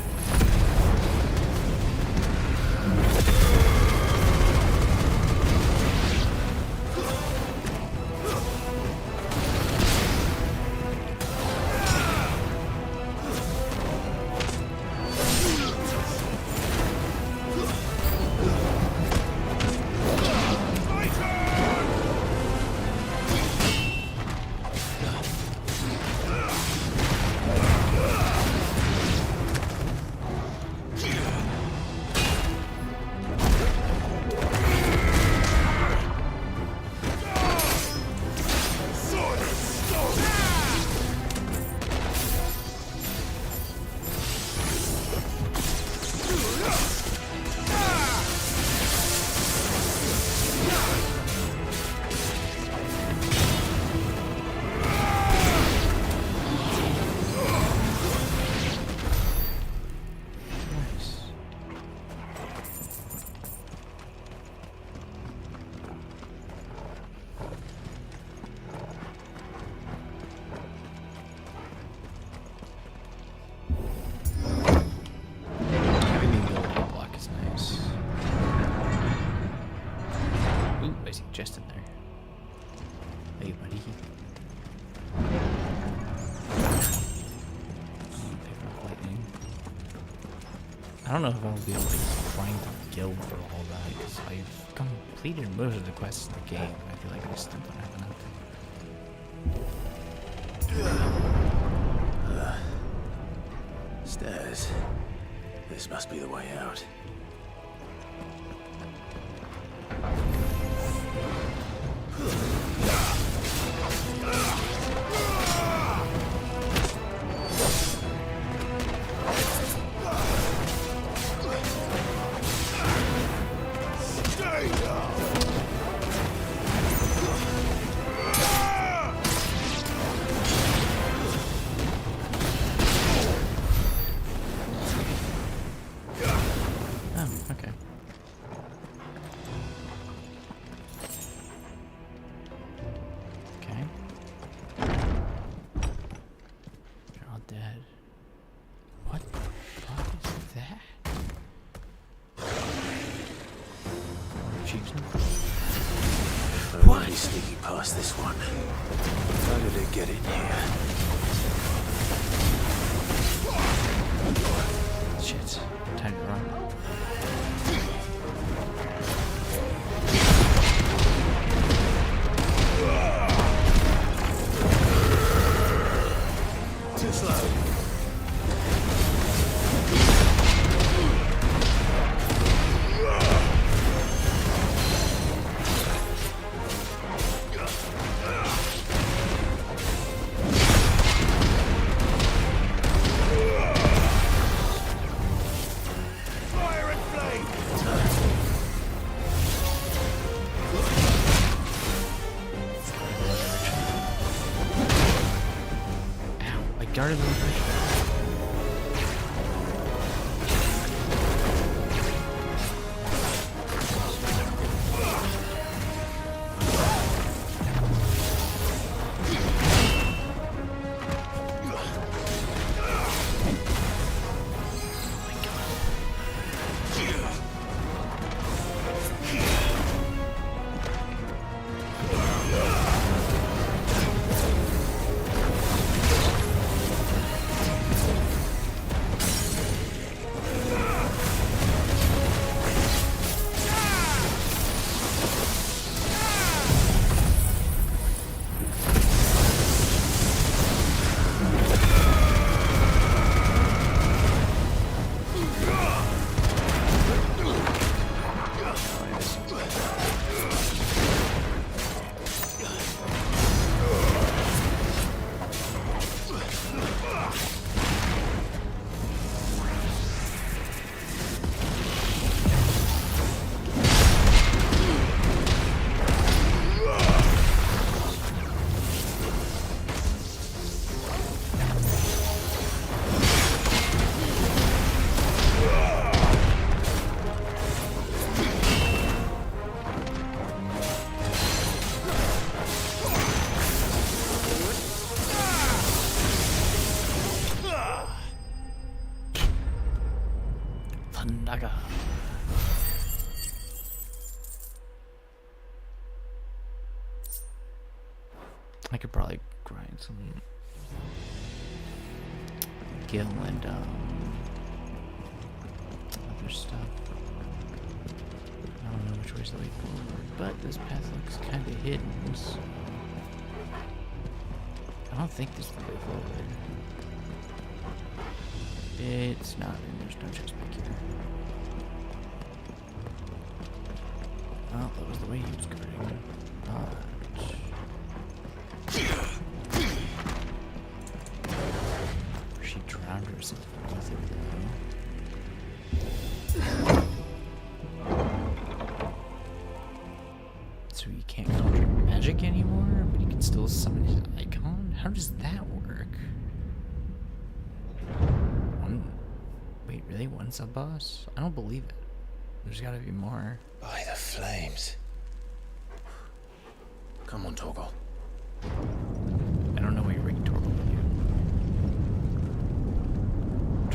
Just in there. Hey, buddy. Lightning. I don't know if I'll be able to find the guild for all that, because I've completed most of the quests in the game. I feel like I still don't have enough. Stairs. This must be the way out. What? Sneaking past this one. How did it get in here? Shit. Time to run. Too slow. guarded the bridge. Naga. I could probably grind some Gil and other stuff. I don't know which way's the way forward, but this path looks kind of hidden. So I don't think this is the way forward. It's not, and there's no chest back here. Well, that was the way he was guarding. She drowned herself beneath it, though. So he can't conjure magic anymore, but he can still summon his icon? How does that work? Wait, really? One sub-boss? I don't believe it. There's gotta be more. By the flames. Come on, Torgal. I don't know what you're bringing Torgal with you.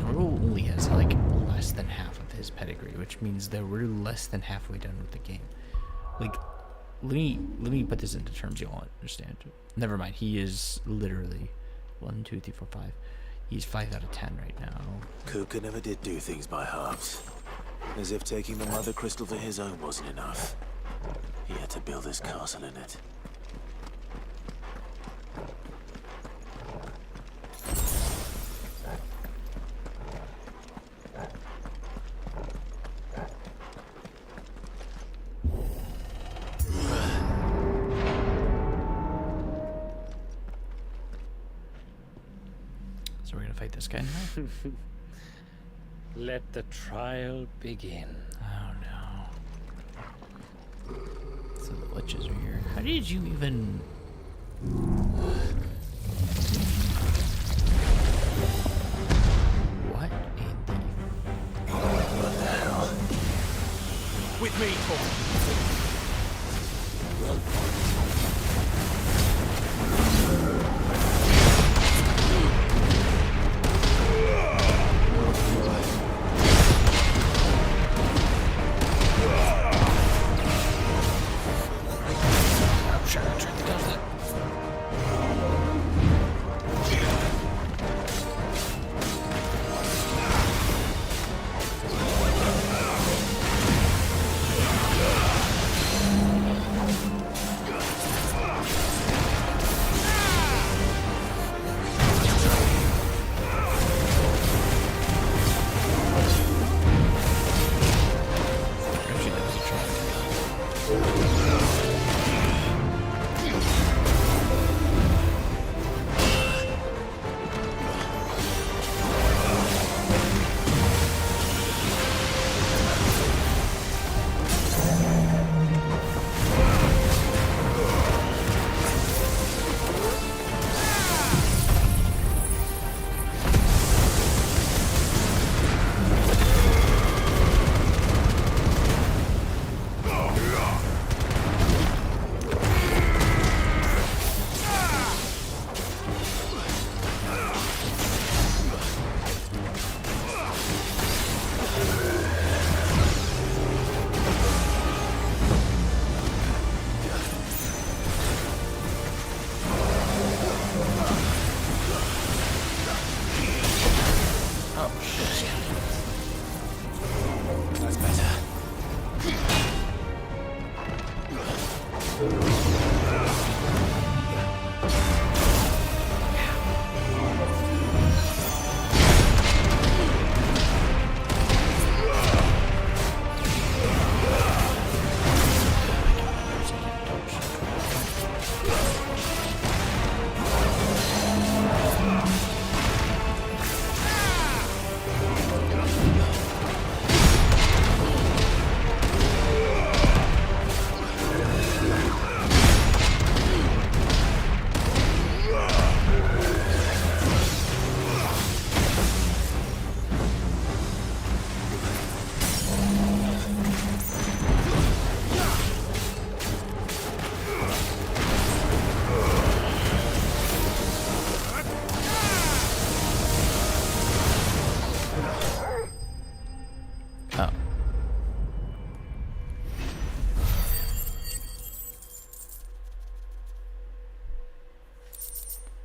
Torgal only has like less than half of his pedigree, which means that we're less than halfway done with the game. Like, let me put this into terms you'll understand. Never mind, he is literally 1, 2, 3, 4, 5. He's 5 out of 10 right now. Kuka never did do things by halves. As if taking the Mother Crystal for his own wasn't enough. He had to build his castle in it. So we're gonna fight this guy now? Let the trial begin. Oh no. So the glitches are here. How did you even... What in the... What the hell? With me, Tchomp.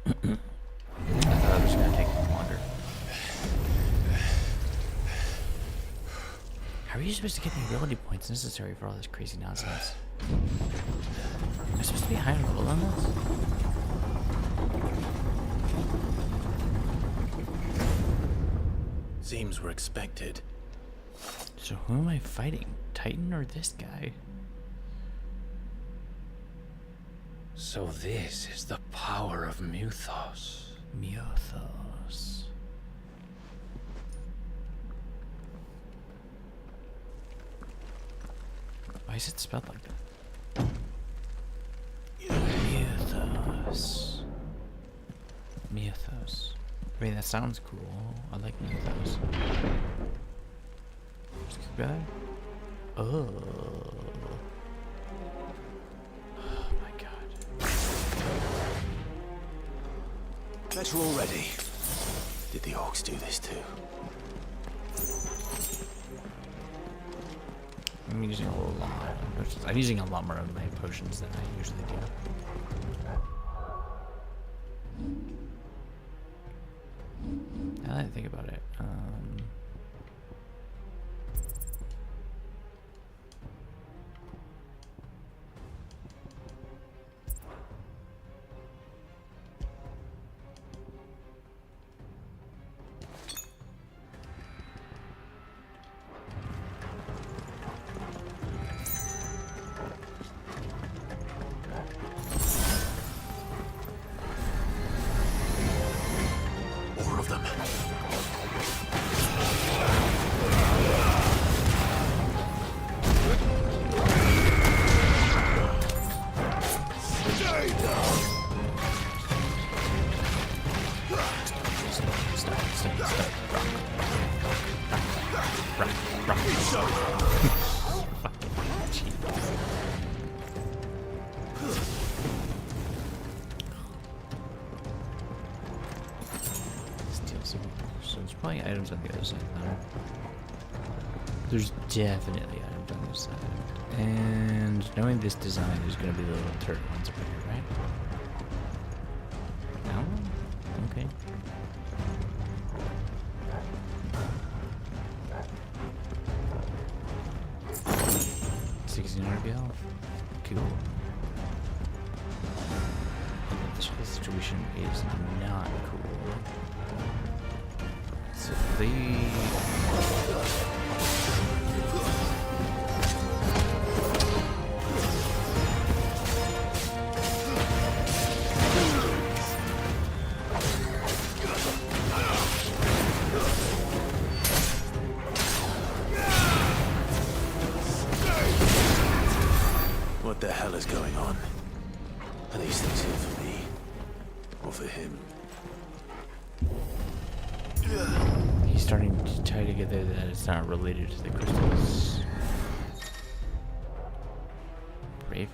I thought it was gonna take longer. How are you supposed to get the ability points necessary for all this crazy nonsense? Am I supposed to be higher level than this? Seems we're expected. So who am I fighting? Titan or this guy? So this is the power of Muthos. Muthos. Why is it spelled like that? Muthos. Muthos. I mean, that sounds cool. I like Muthos. This guy? Oh. Oh my god. Better already. Did the orcs do this too? I'm using a lot of potions. I'm using a lot more of my potions than I usually do. Now that I think about it, More of them. So there's probably items on the other side now. There's definitely items on this side. And knowing this design, there's going to be the little turret ones over here, right? No? Okay. $1,600 Cool. This whole situation is not cool. So What the hell is going on? Are these things here for me? Or for him? he's starting to tie together that it's not related to the crystals. Bravery.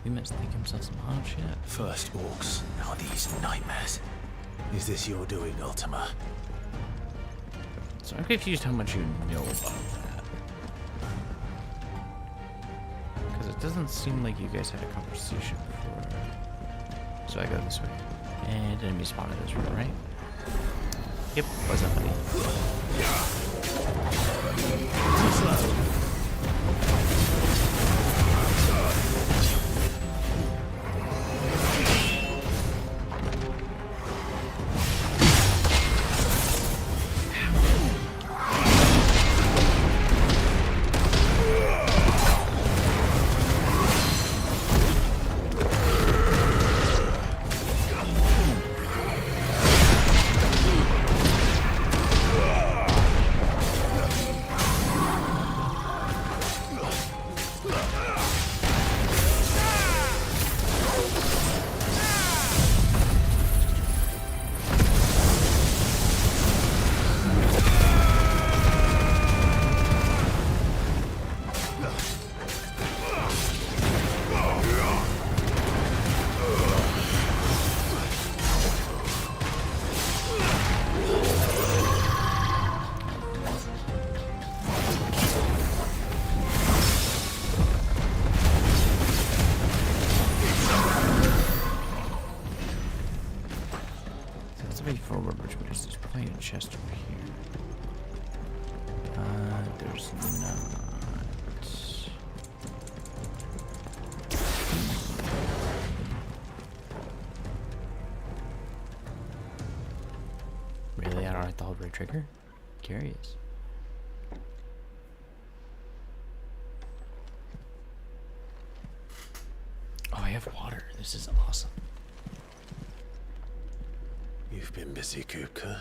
We must think himself some hard shit. First orcs, now these nightmares. Is this your doing, Ultima? So I'm confused how much you know about that. it doesn't seem like you guys had a conversation before. So I go this way. And enemy spotted this way, right? Yep, what's up, buddy? Too slow. Chest over here. There's not. Really? I don't have to hold right trigger? Curious. Oh, I have water. This is awesome. You've been busy, Kupka.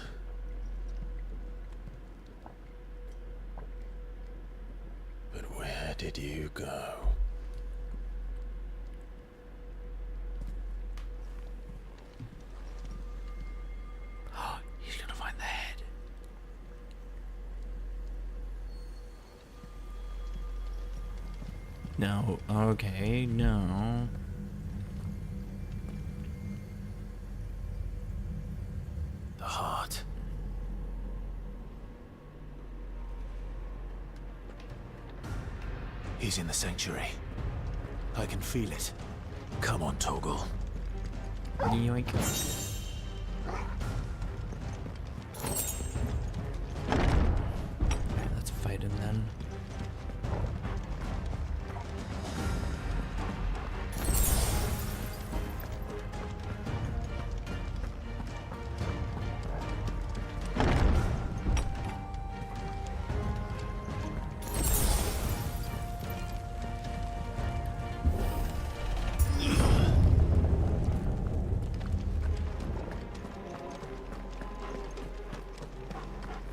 But where did you go? He's gonna find the head. No, okay, no. The heart. He's in the sanctuary. I can feel it. Come on, Toggle. Yoink. Okay, let's fight him then.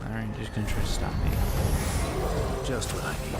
Alright, just gonna try to stop me. Just what I need.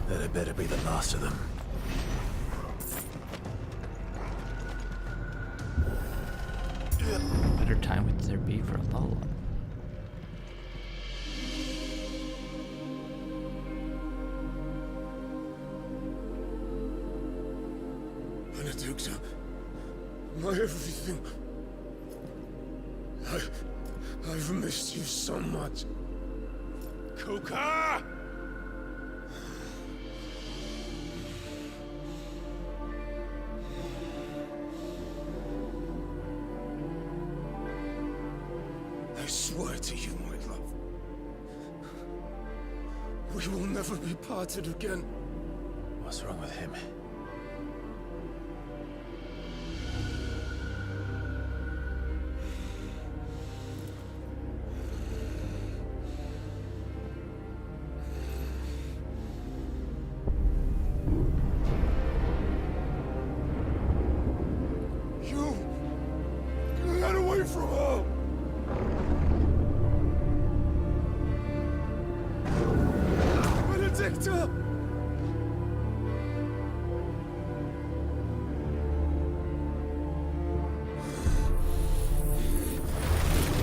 That better be the last of them. Better time would there be for a lull? Benedicta, my everything. I've missed you so much. Kuka! to you, my love. We will never be parted again. What's wrong with him? You! Get away from her! Benedicta!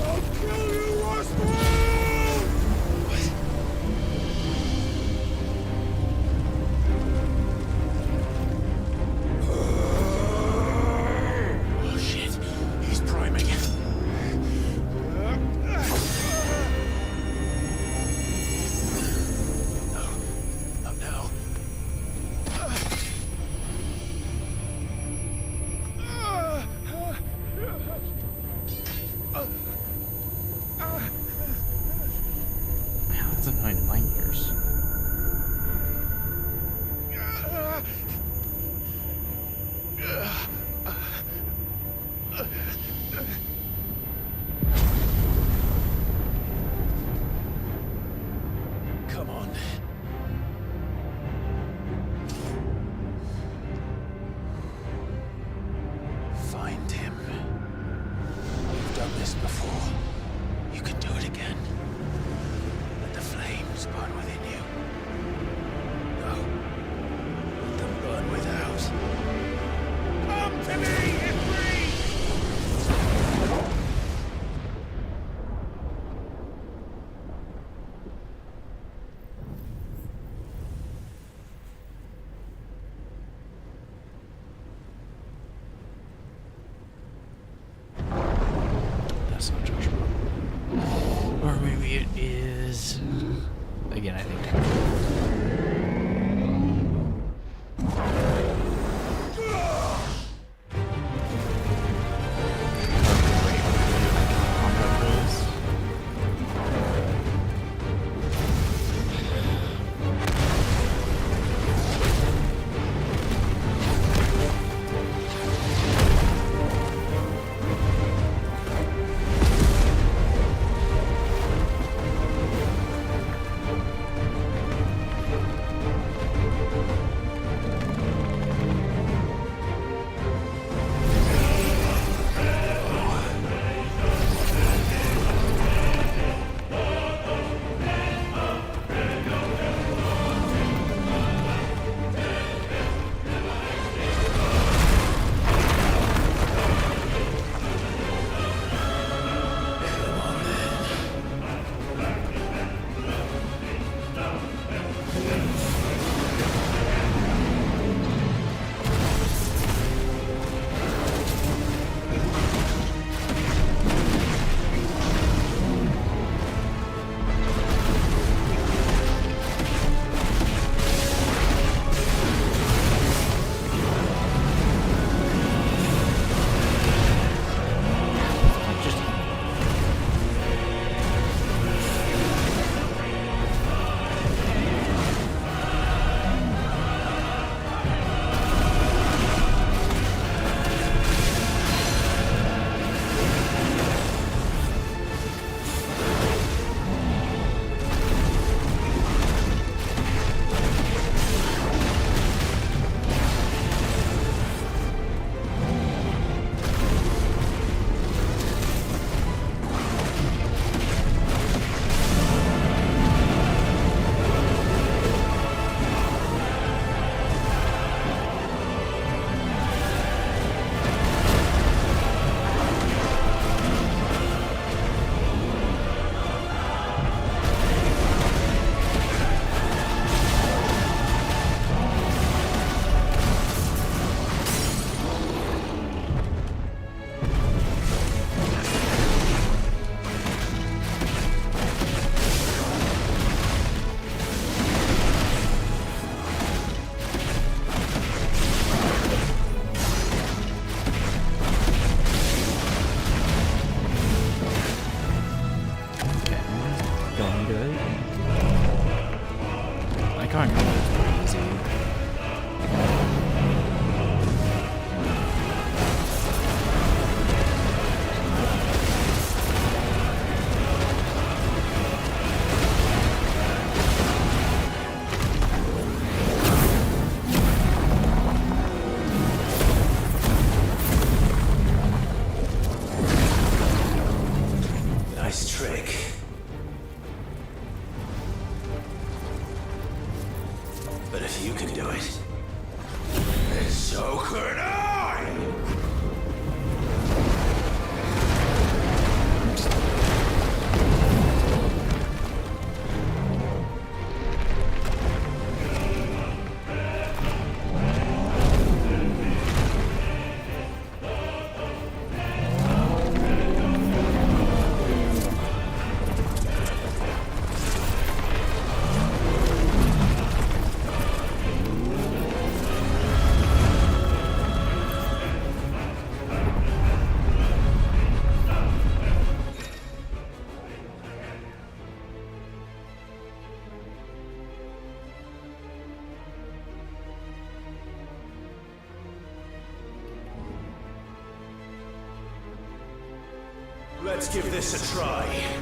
I'll kill you, Oswald! Oh shit, he's priming. No, not now. see. Nice trick. But if you can do it, then so could I! Let's give this a try.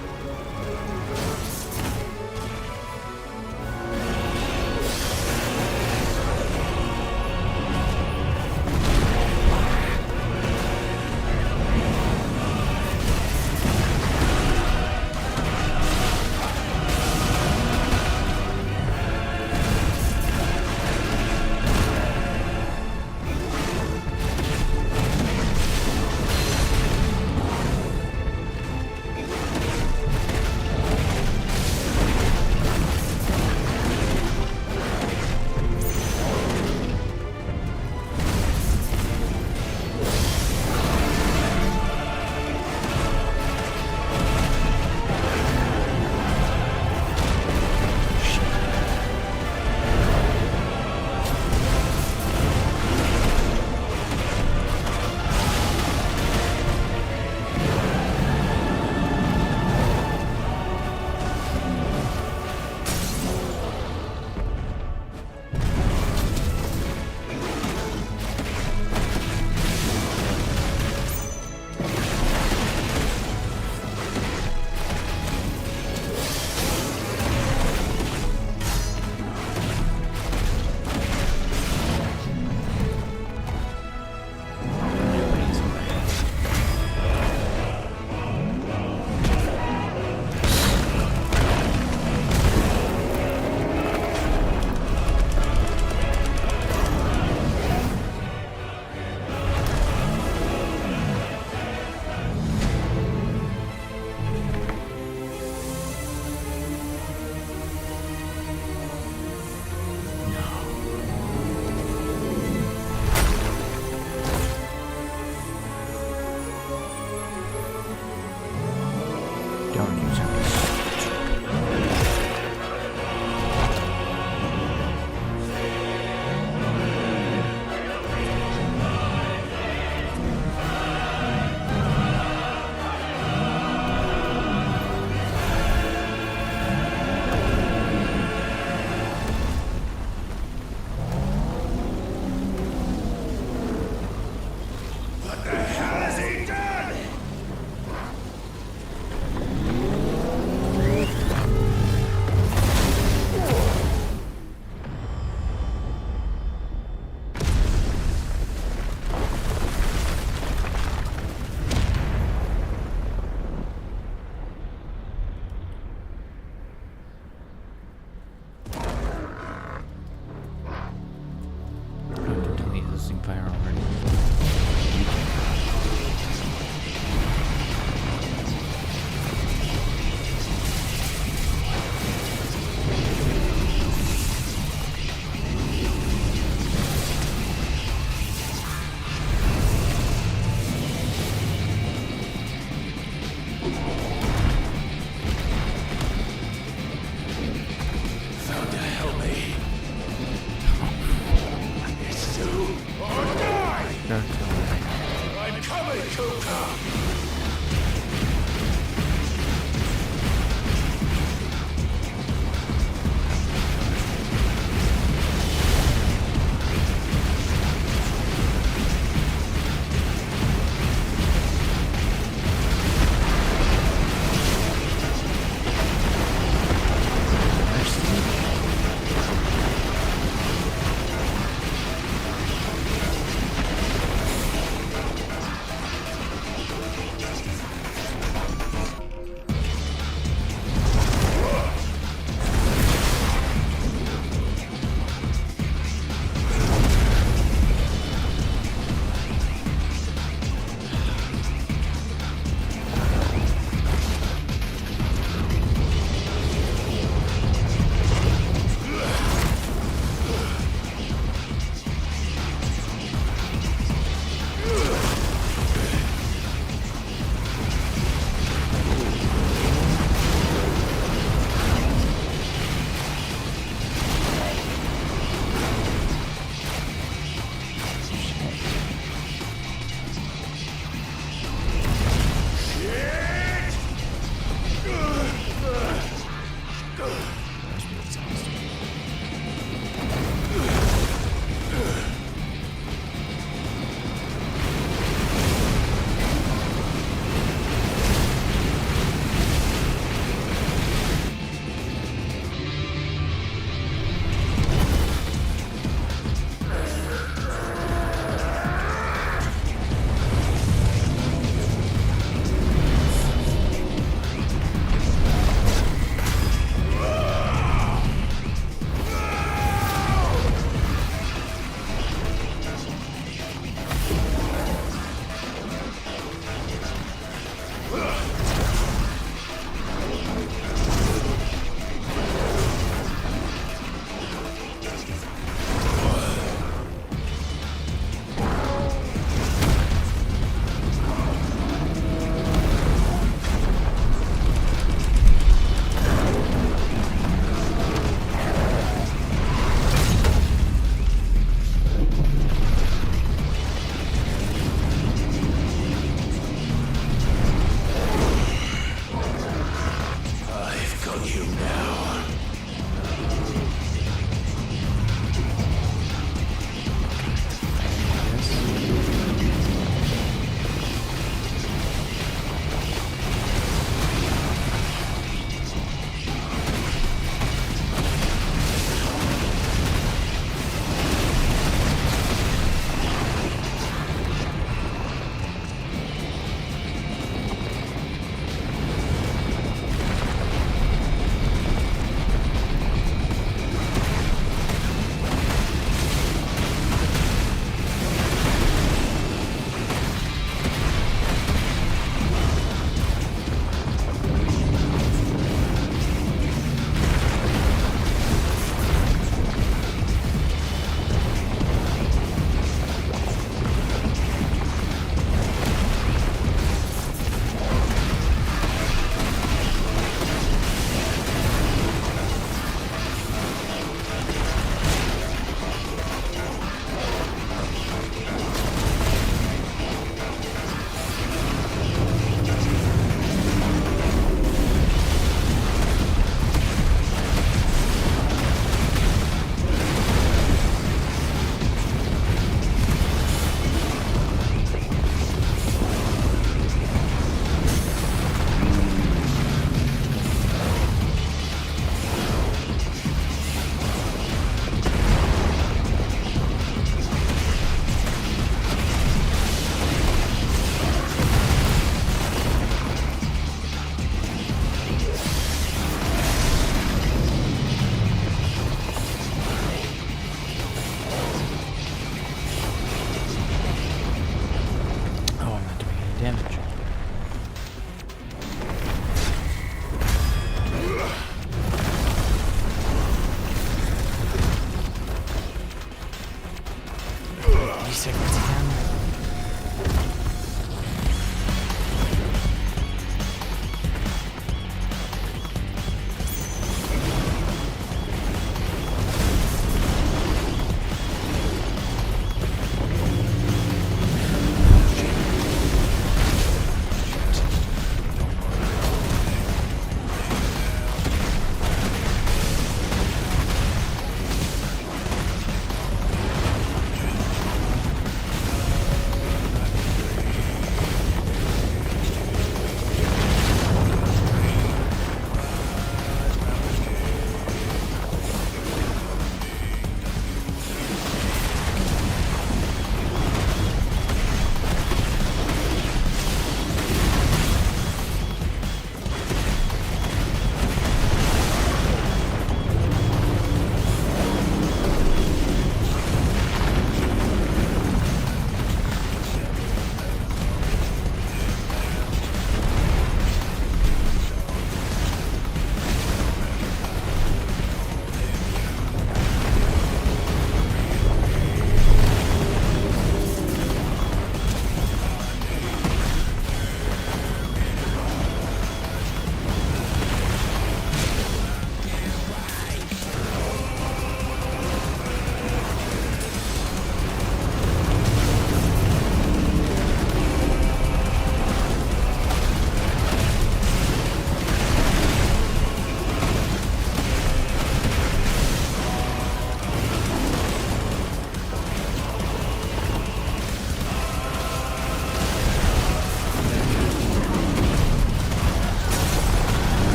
seconds again.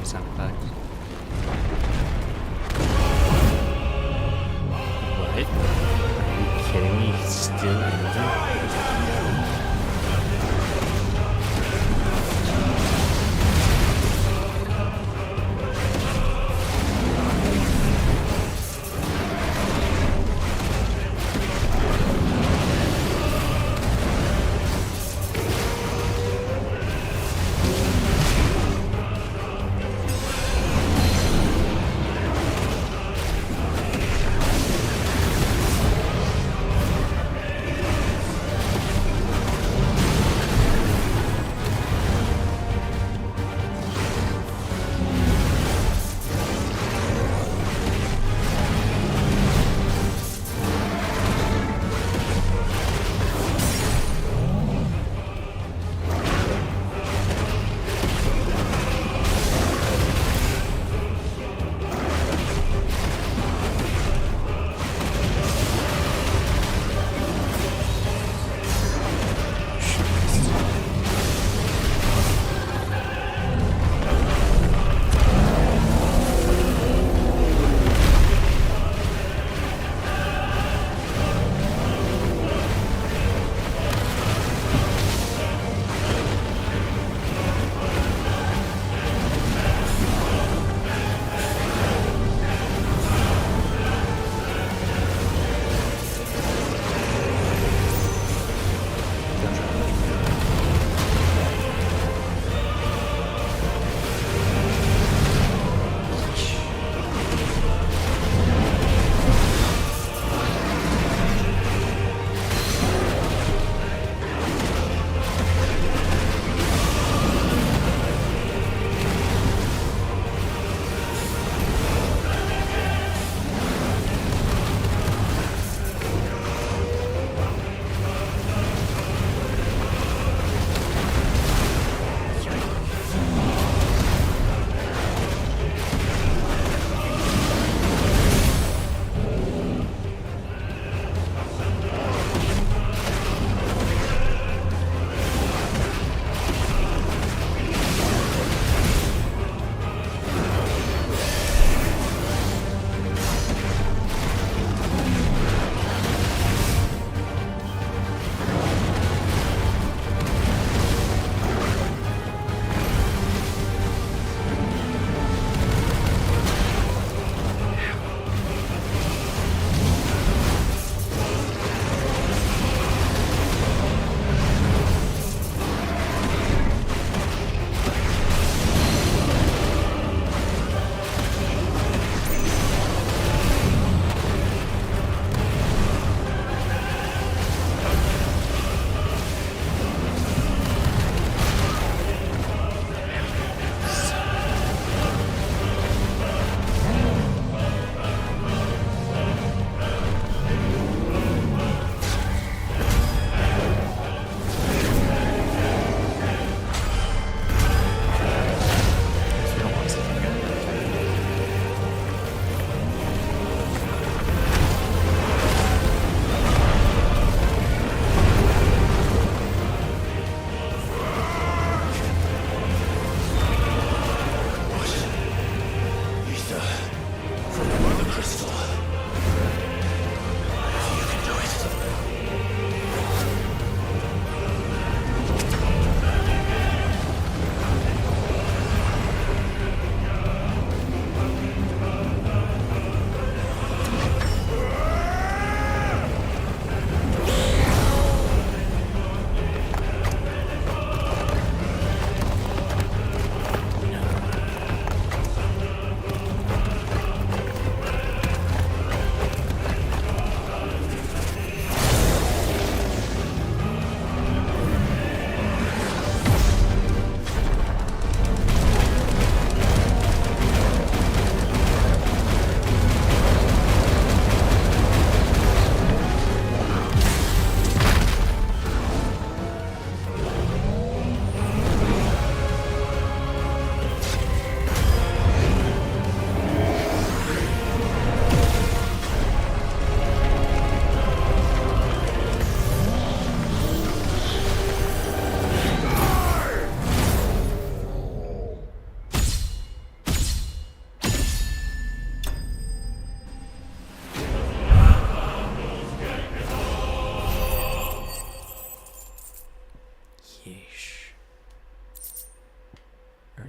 sound effects. What? Are you kidding me? He's still in them?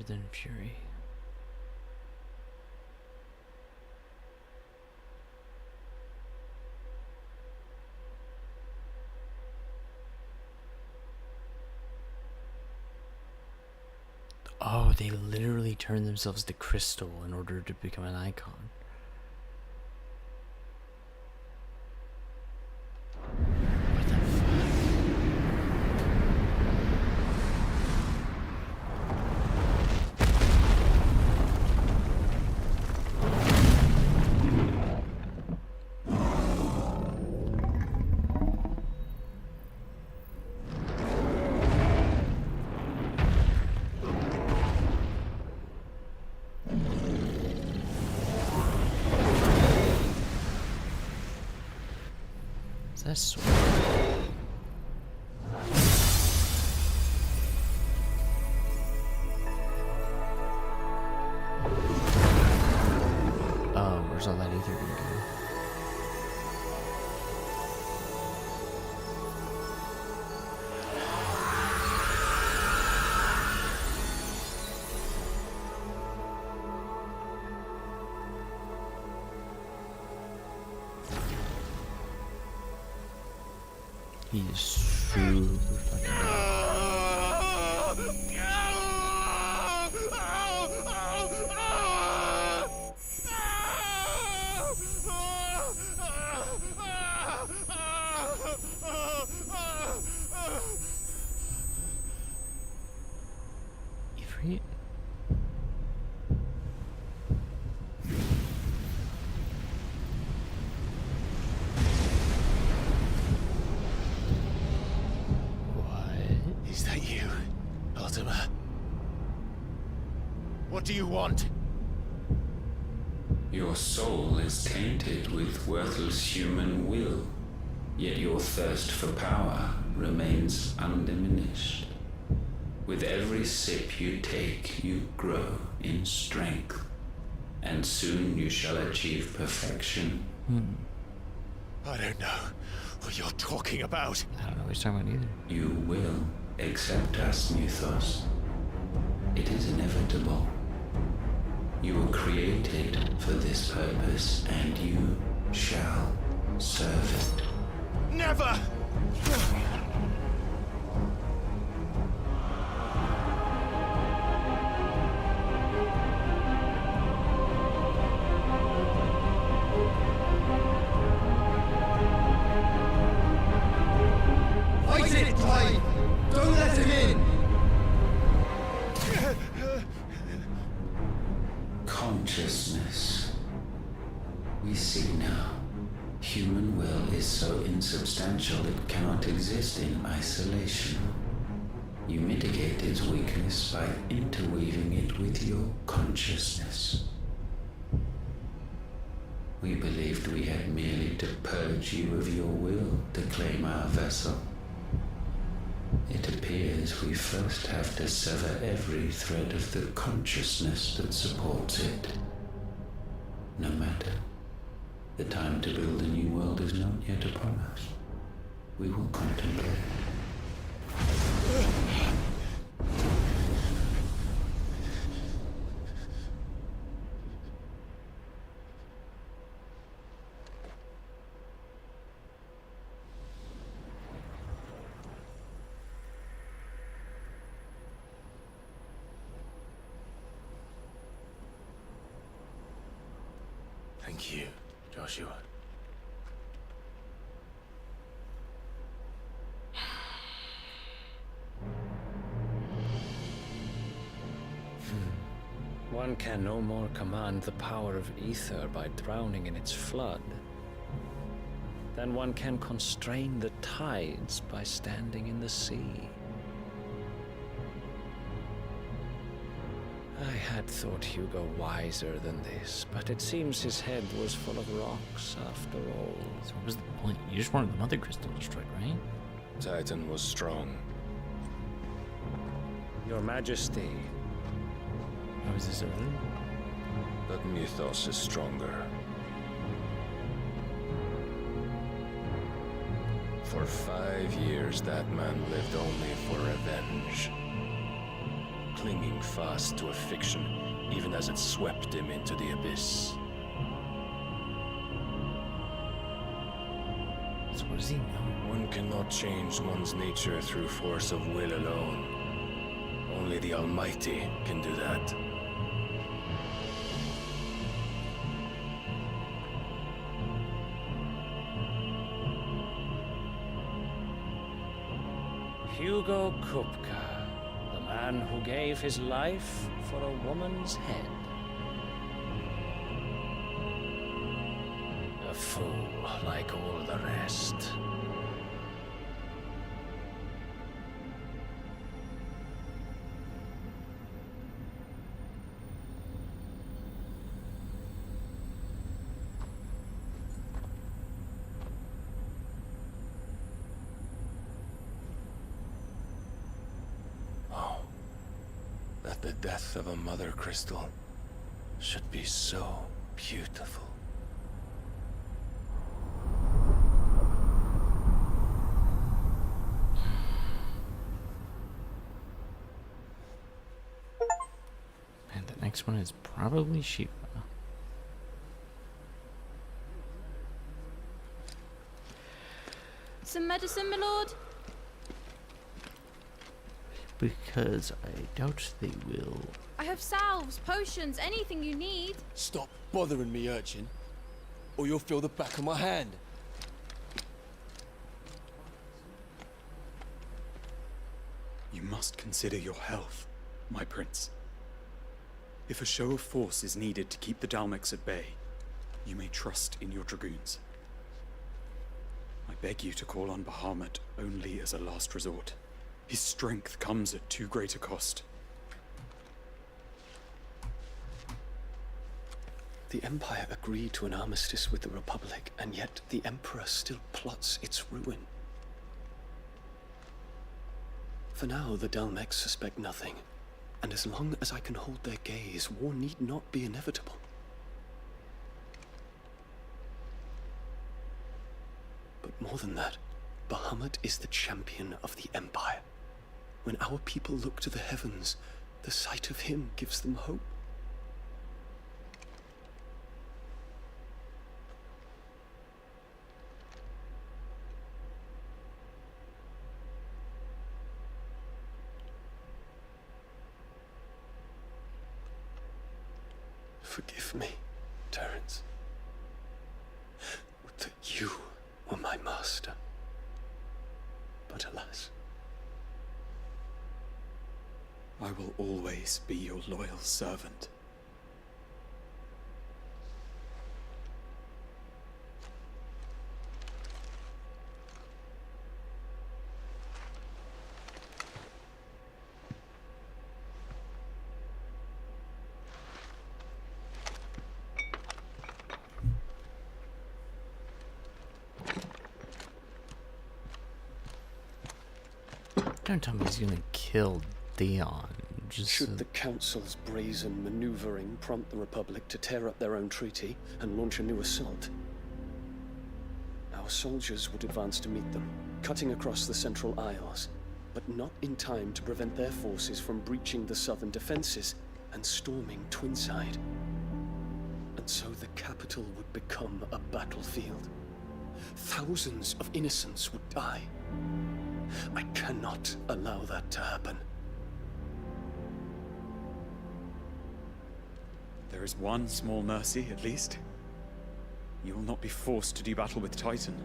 than fury. Oh, they literally turn themselves to crystal in order to become an icon. What the is that sword? Oh, where's all that ether gonna go? He is super fucking Ifrit? Is that you, Ultima? What do you want? Your soul is tainted with worthless human will, yet your thirst for power remains undiminished. With every sip you take, you grow in strength, and soon you shall achieve perfection. I don't know what you're talking about. I don't know what he's talking about either. You will accept us, Mythos. It is inevitable. You were created for this purpose, and you shall serve it. Never! Fight it, Twain! Don't let him in! Consciousness. We see now. Human will is so insubstantial it cannot exist in isolation. You mitigate its weakness by interweaving it with your consciousness. We believed we had merely to purge you of your will to claim our vessel. It appears we first have to sever every thread of the consciousness that supports it. No matter. The time to build a new world is not yet upon us. We will contemplate. Thank you, Joshua. One can no more command the power of ether by drowning in its flood than one can constrain the tides by standing in the sea. I had thought Hugo wiser than this, but it seems his head was full of rocks after all. So what was the point? You just wanted the Mother Crystal destroyed, right? Titan was strong. Your Majesty. How is this early? But Mythos is stronger. For 5 years, that man lived only for revenge. clinging fast to a fiction, even as it swept him into the abyss. So what does he know? One cannot change one's nature through force of will alone. Only the Almighty can do that. Hugo Kupka, the man who gave his life for a woman's head. A fool like all the rest. That the death of a mother crystal should be so beautiful. And the next one is probably Shiva. Some medicine, my lord? Because I doubt they will. I have salves, potions, anything you need. Stop bothering me, urchin, or you'll feel the back of my hand. You must consider your health, my prince. If a show of force is needed to keep the Dalmex at bay, you may trust in your dragoons. I beg you to call on Bahamut only as a last resort. His strength comes at too great a cost. The Empire agreed to an armistice with the Republic, and yet the Emperor still plots its ruin. For now, the Dalmex suspect nothing, and as long as I can hold their gaze, war need not be inevitable. But more than that, Bahamut is the champion of the Empire. When our people look to the heavens, the sight of him gives them hope. Forgive me, Terence. Would that you were my master. But alas. I will always be your loyal servant. Don't tell me he's gonna kill Theon. Should the Council's brazen maneuvering prompt the Republic to tear up their own treaty and launch a new assault, our soldiers would advance to meet them, cutting across the Central Isles, but not in time to prevent their forces from breaching the southern defenses and storming Twinside. And so the capital would become a battlefield. Thousands of innocents would die. I cannot allow that to happen. There is one small mercy, at least. You will not be forced to do battle with Titan.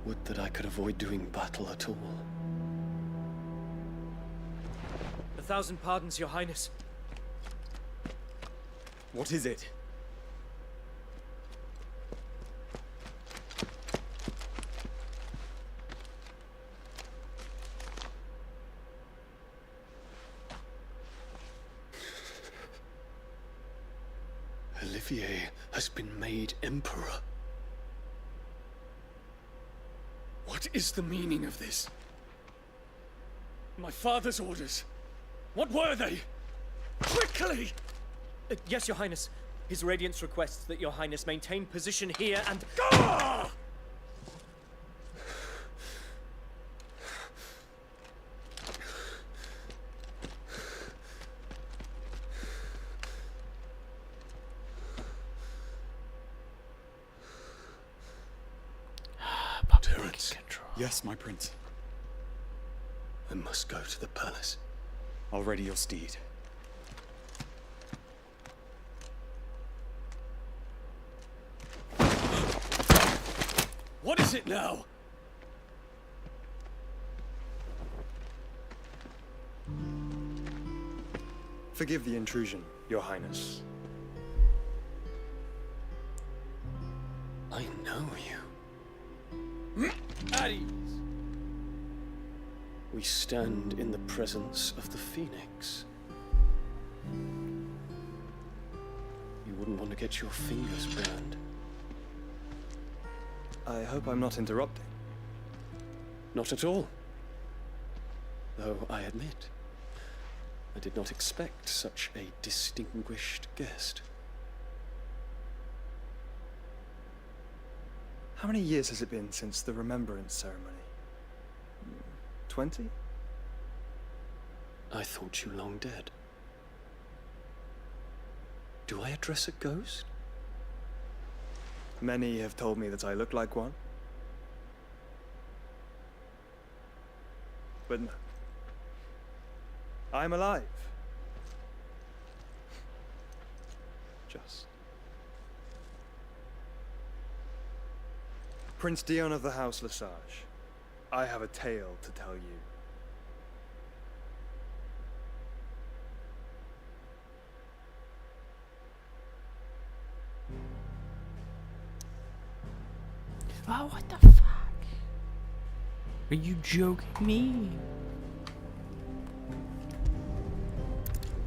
Would that I could avoid doing battle at all. 1,000 pardons, Your Highness. What is it? Olivier has been made Emperor. What is the meaning of this? My father's orders. What were they? Quickly! Yes, Your Highness. His Radiance requests that Your Highness maintain position here and... Yes, my prince. I must go to the palace. I'll ready your steed. What is it now? Forgive the intrusion, Your Highness. I know you. At ease. We stand in the presence of the Phoenix. You wouldn't want to get your fingers burned. I hope I'm not interrupting. Not at all. Though I admit, I did not expect such a distinguished guest. How many years has it been since the Remembrance ceremony? 20? I thought you long dead. Do I address a ghost? Many have told me that I look like one. But no. I'm alive. Just. Prince Dion of the House Lesage, I have a tale to tell you. Oh, what the fuck? Are you joking me?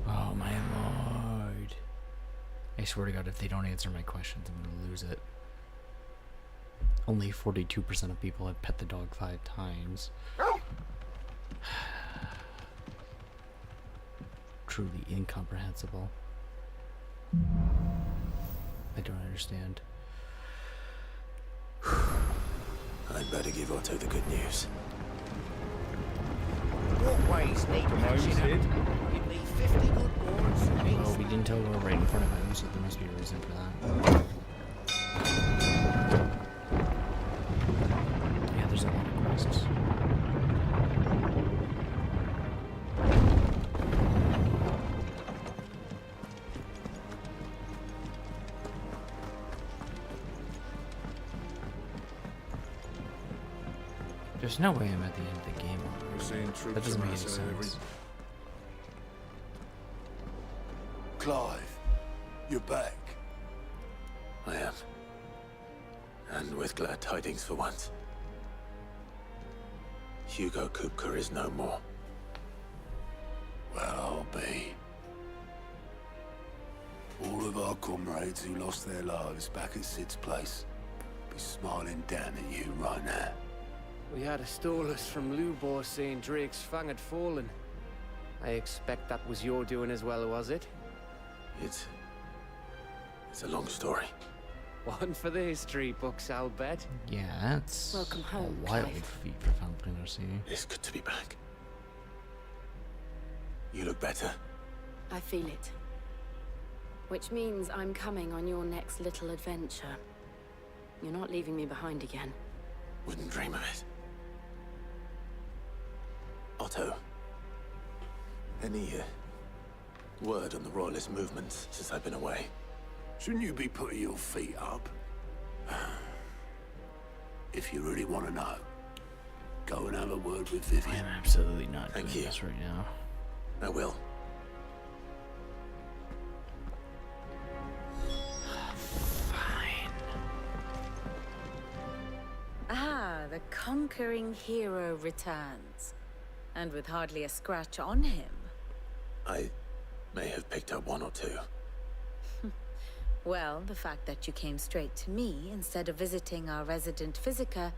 Oh my lord. I swear to God, if they don't answer my questions, I'm gonna lose it. Only 42% of people have pet the dog 5 times. Truly incomprehensible. I don't understand. I'd better give Otto the good news. Walkways need patching up. You need 50 good boards. Well, we didn't tell we were right in front of him, so there must be a reason for that. Yeah, there's a lot of quests. There's no way I'm at the end of the game. That doesn't make any sense. Clive, you're back. I am. And with glad tidings for once. Hugo Kupka is no more. Well, I'll be. All of our comrades who lost their lives back at Sid's place be smiling down at you right now. We had a stolus from Lubor saying Drake's fang had fallen. I expect that was your doing as well, was it? It's a long story. One for the history books, I'll bet. Yeah, that's Welcome home, a wild Clive. feat for Vampire. It's good to be back. You look better. I feel it. Which means I'm coming on your next little adventure. You're not leaving me behind again. Wouldn't dream of it. Otto, any word on the Royalist movements since I've been away? Shouldn't you be putting your feet up? If you really want to know, go and have a word with Vivian. I'm absolutely not Thank doing you. this right now. I will. Fine. Ah, the conquering hero returns. And with hardly a scratch on him. I may have picked up one or two. Well, the fact that you came straight to me instead of visiting our resident physiker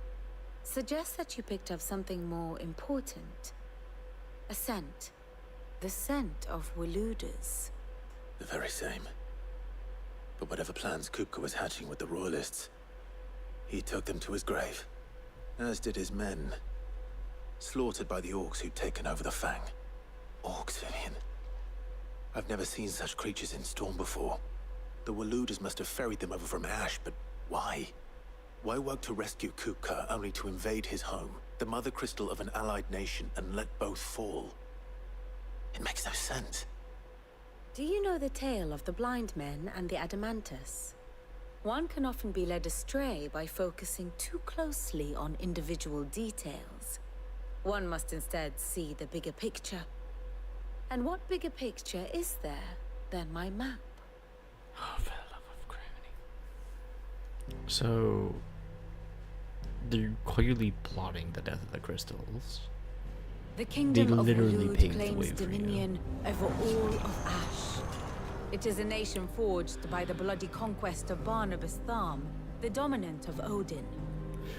suggests that you picked up something more important. A scent. The scent of Waludas. The very same. But whatever plans Kupka was hatching with the Royalists, he took them to his grave. As did his men. Slaughtered by the orcs who'd taken over the Fang. Orcs, Vivian. I've never seen such creatures in Storm before. The Waludas must have ferried them over from Ash, but why? Why work to rescue Kupka only to invade his home, the mother crystal of an allied nation, and let both fall? It makes no sense. Do you know the tale of the blind men and the Adamantus? One can often be led astray by focusing too closely on individual details. One must instead see the bigger picture. And what bigger picture is there than my map? Oh, for the love of gravity. So, they're clearly plotting the death of the crystals. The kingdom of literally Waloed paved the way claims for you. dominion over all of Ash. It is a nation forged by the bloody conquest of Barnabas Tharm, the dominant of Odin.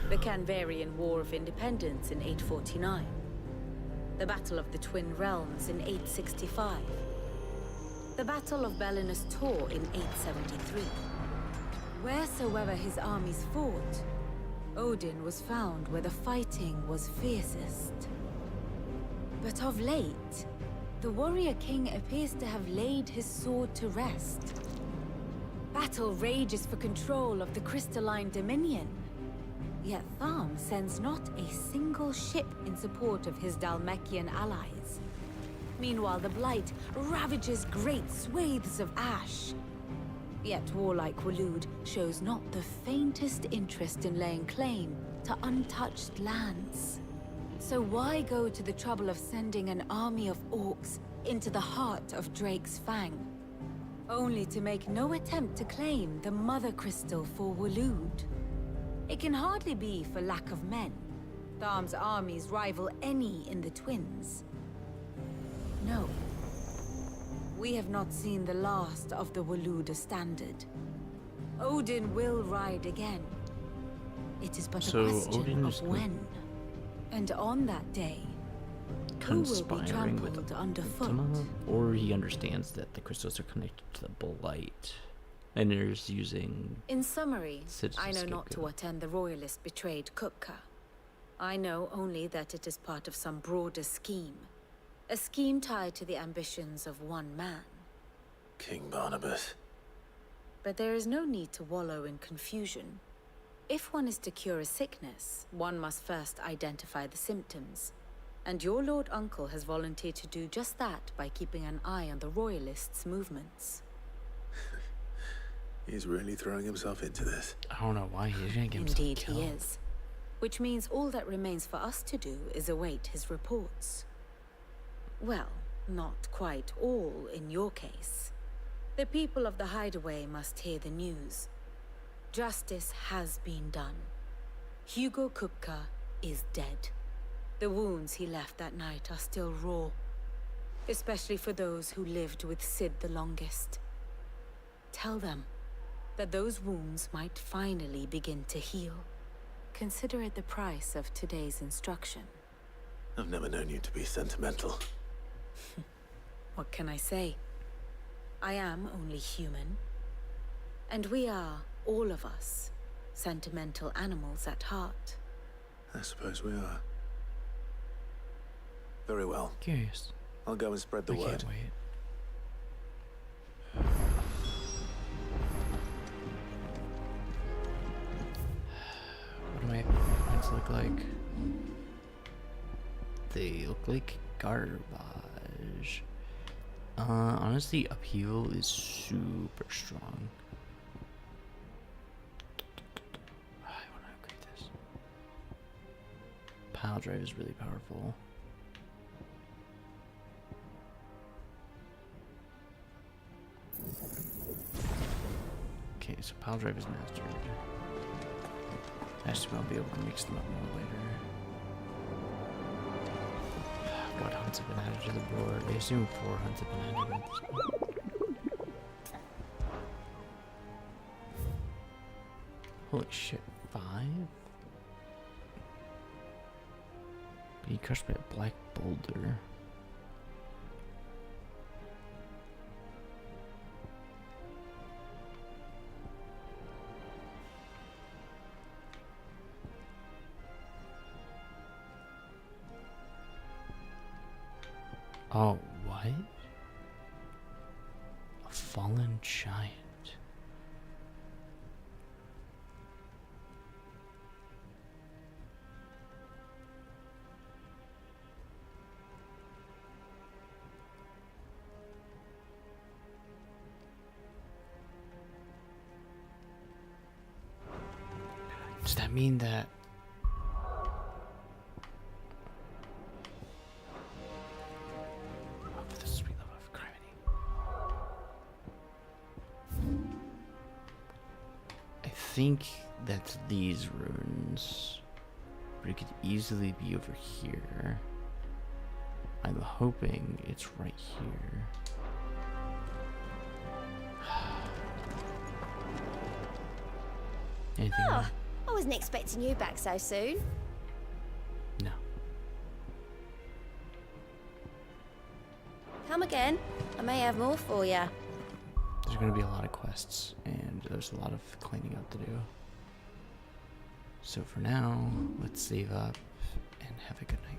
The Canvarian War of Independence in 849. The Battle of the Twin Realms in 865. The Battle of Belinus Tor in 873. Wheresoever his armies fought, Odin was found where the fighting was fiercest. But of late, the warrior king appears to have laid his sword to rest. Battle rages for control of the crystalline dominion. Yet Tharm sends not a single ship in support of his Dhalmekian allies. Meanwhile, the Blight ravages great swathes of Ash. Yet warlike Waloed shows not the faintest interest in laying claim to untouched lands. So why go to the trouble of sending an army of orcs into the heart of Drake's Fang, only to make no attempt to claim the Mother Crystal for Waloed? It can hardly be for lack of men. Tharm's armies rival any in the Twins. No. We have not seen the last of the Waloed standard. Odin will ride again. It is but a question Odin of when. And on that day, who will be conspiring with trampled underfoot? Ultima, or he understands that the crystals are connected to the Blight, and is using. In summary, Sid I know as not to scapegoat. what end the royalist betrayed Kupka. I know only that it is part of some broader scheme. A scheme tied to the ambitions of one man. King Barnabas. But there is no need to wallow in confusion. If one is to cure a sickness, one must first identify the symptoms. And your Lord Uncle has volunteered to do just that by keeping an eye on the royalists' movements. He's really throwing himself into this. I don't know why he's gonna get himself Indeed killed. he is. Which means all that remains for us to do is await his reports. Well, not quite all in your case. The people of the Hideaway must hear the news. Justice has been done. Hugo Kupka is dead. The wounds he left that night are still raw, especially for those who lived with Sid the longest. Tell them that those wounds might finally begin to heal. Consider it the price of today's instruction. I've never known you to be sentimental. What can I say? I am only human. And we are, all of us, sentimental animals at heart. I suppose we are. Very well. Curious. I'll go and spread the I word. can't wait. What do my points look like? They look like garbage. Honestly, upheaval is super strong. I want to upgrade this. Pile drive is really powerful. Okay, so pile drive is mastered. Actually, I'll be able to mix them up more later. What hunts have been added to the board? They assume 4 hunts have been added at this point. Holy shit, 5? Being crushed by a black boulder. Oh, what? A fallen giant. Does that mean that... Oh, for the sweet love of criminy. I think that's these runes, but it could easily be over here. I'm hoping it's right here. Anything else? I wasn't expecting you back so soon. No. Come again. I may have more for you. There's going to be a lot of quests, and there's a lot of cleaning up to do. So for now, let's save up and have a good night.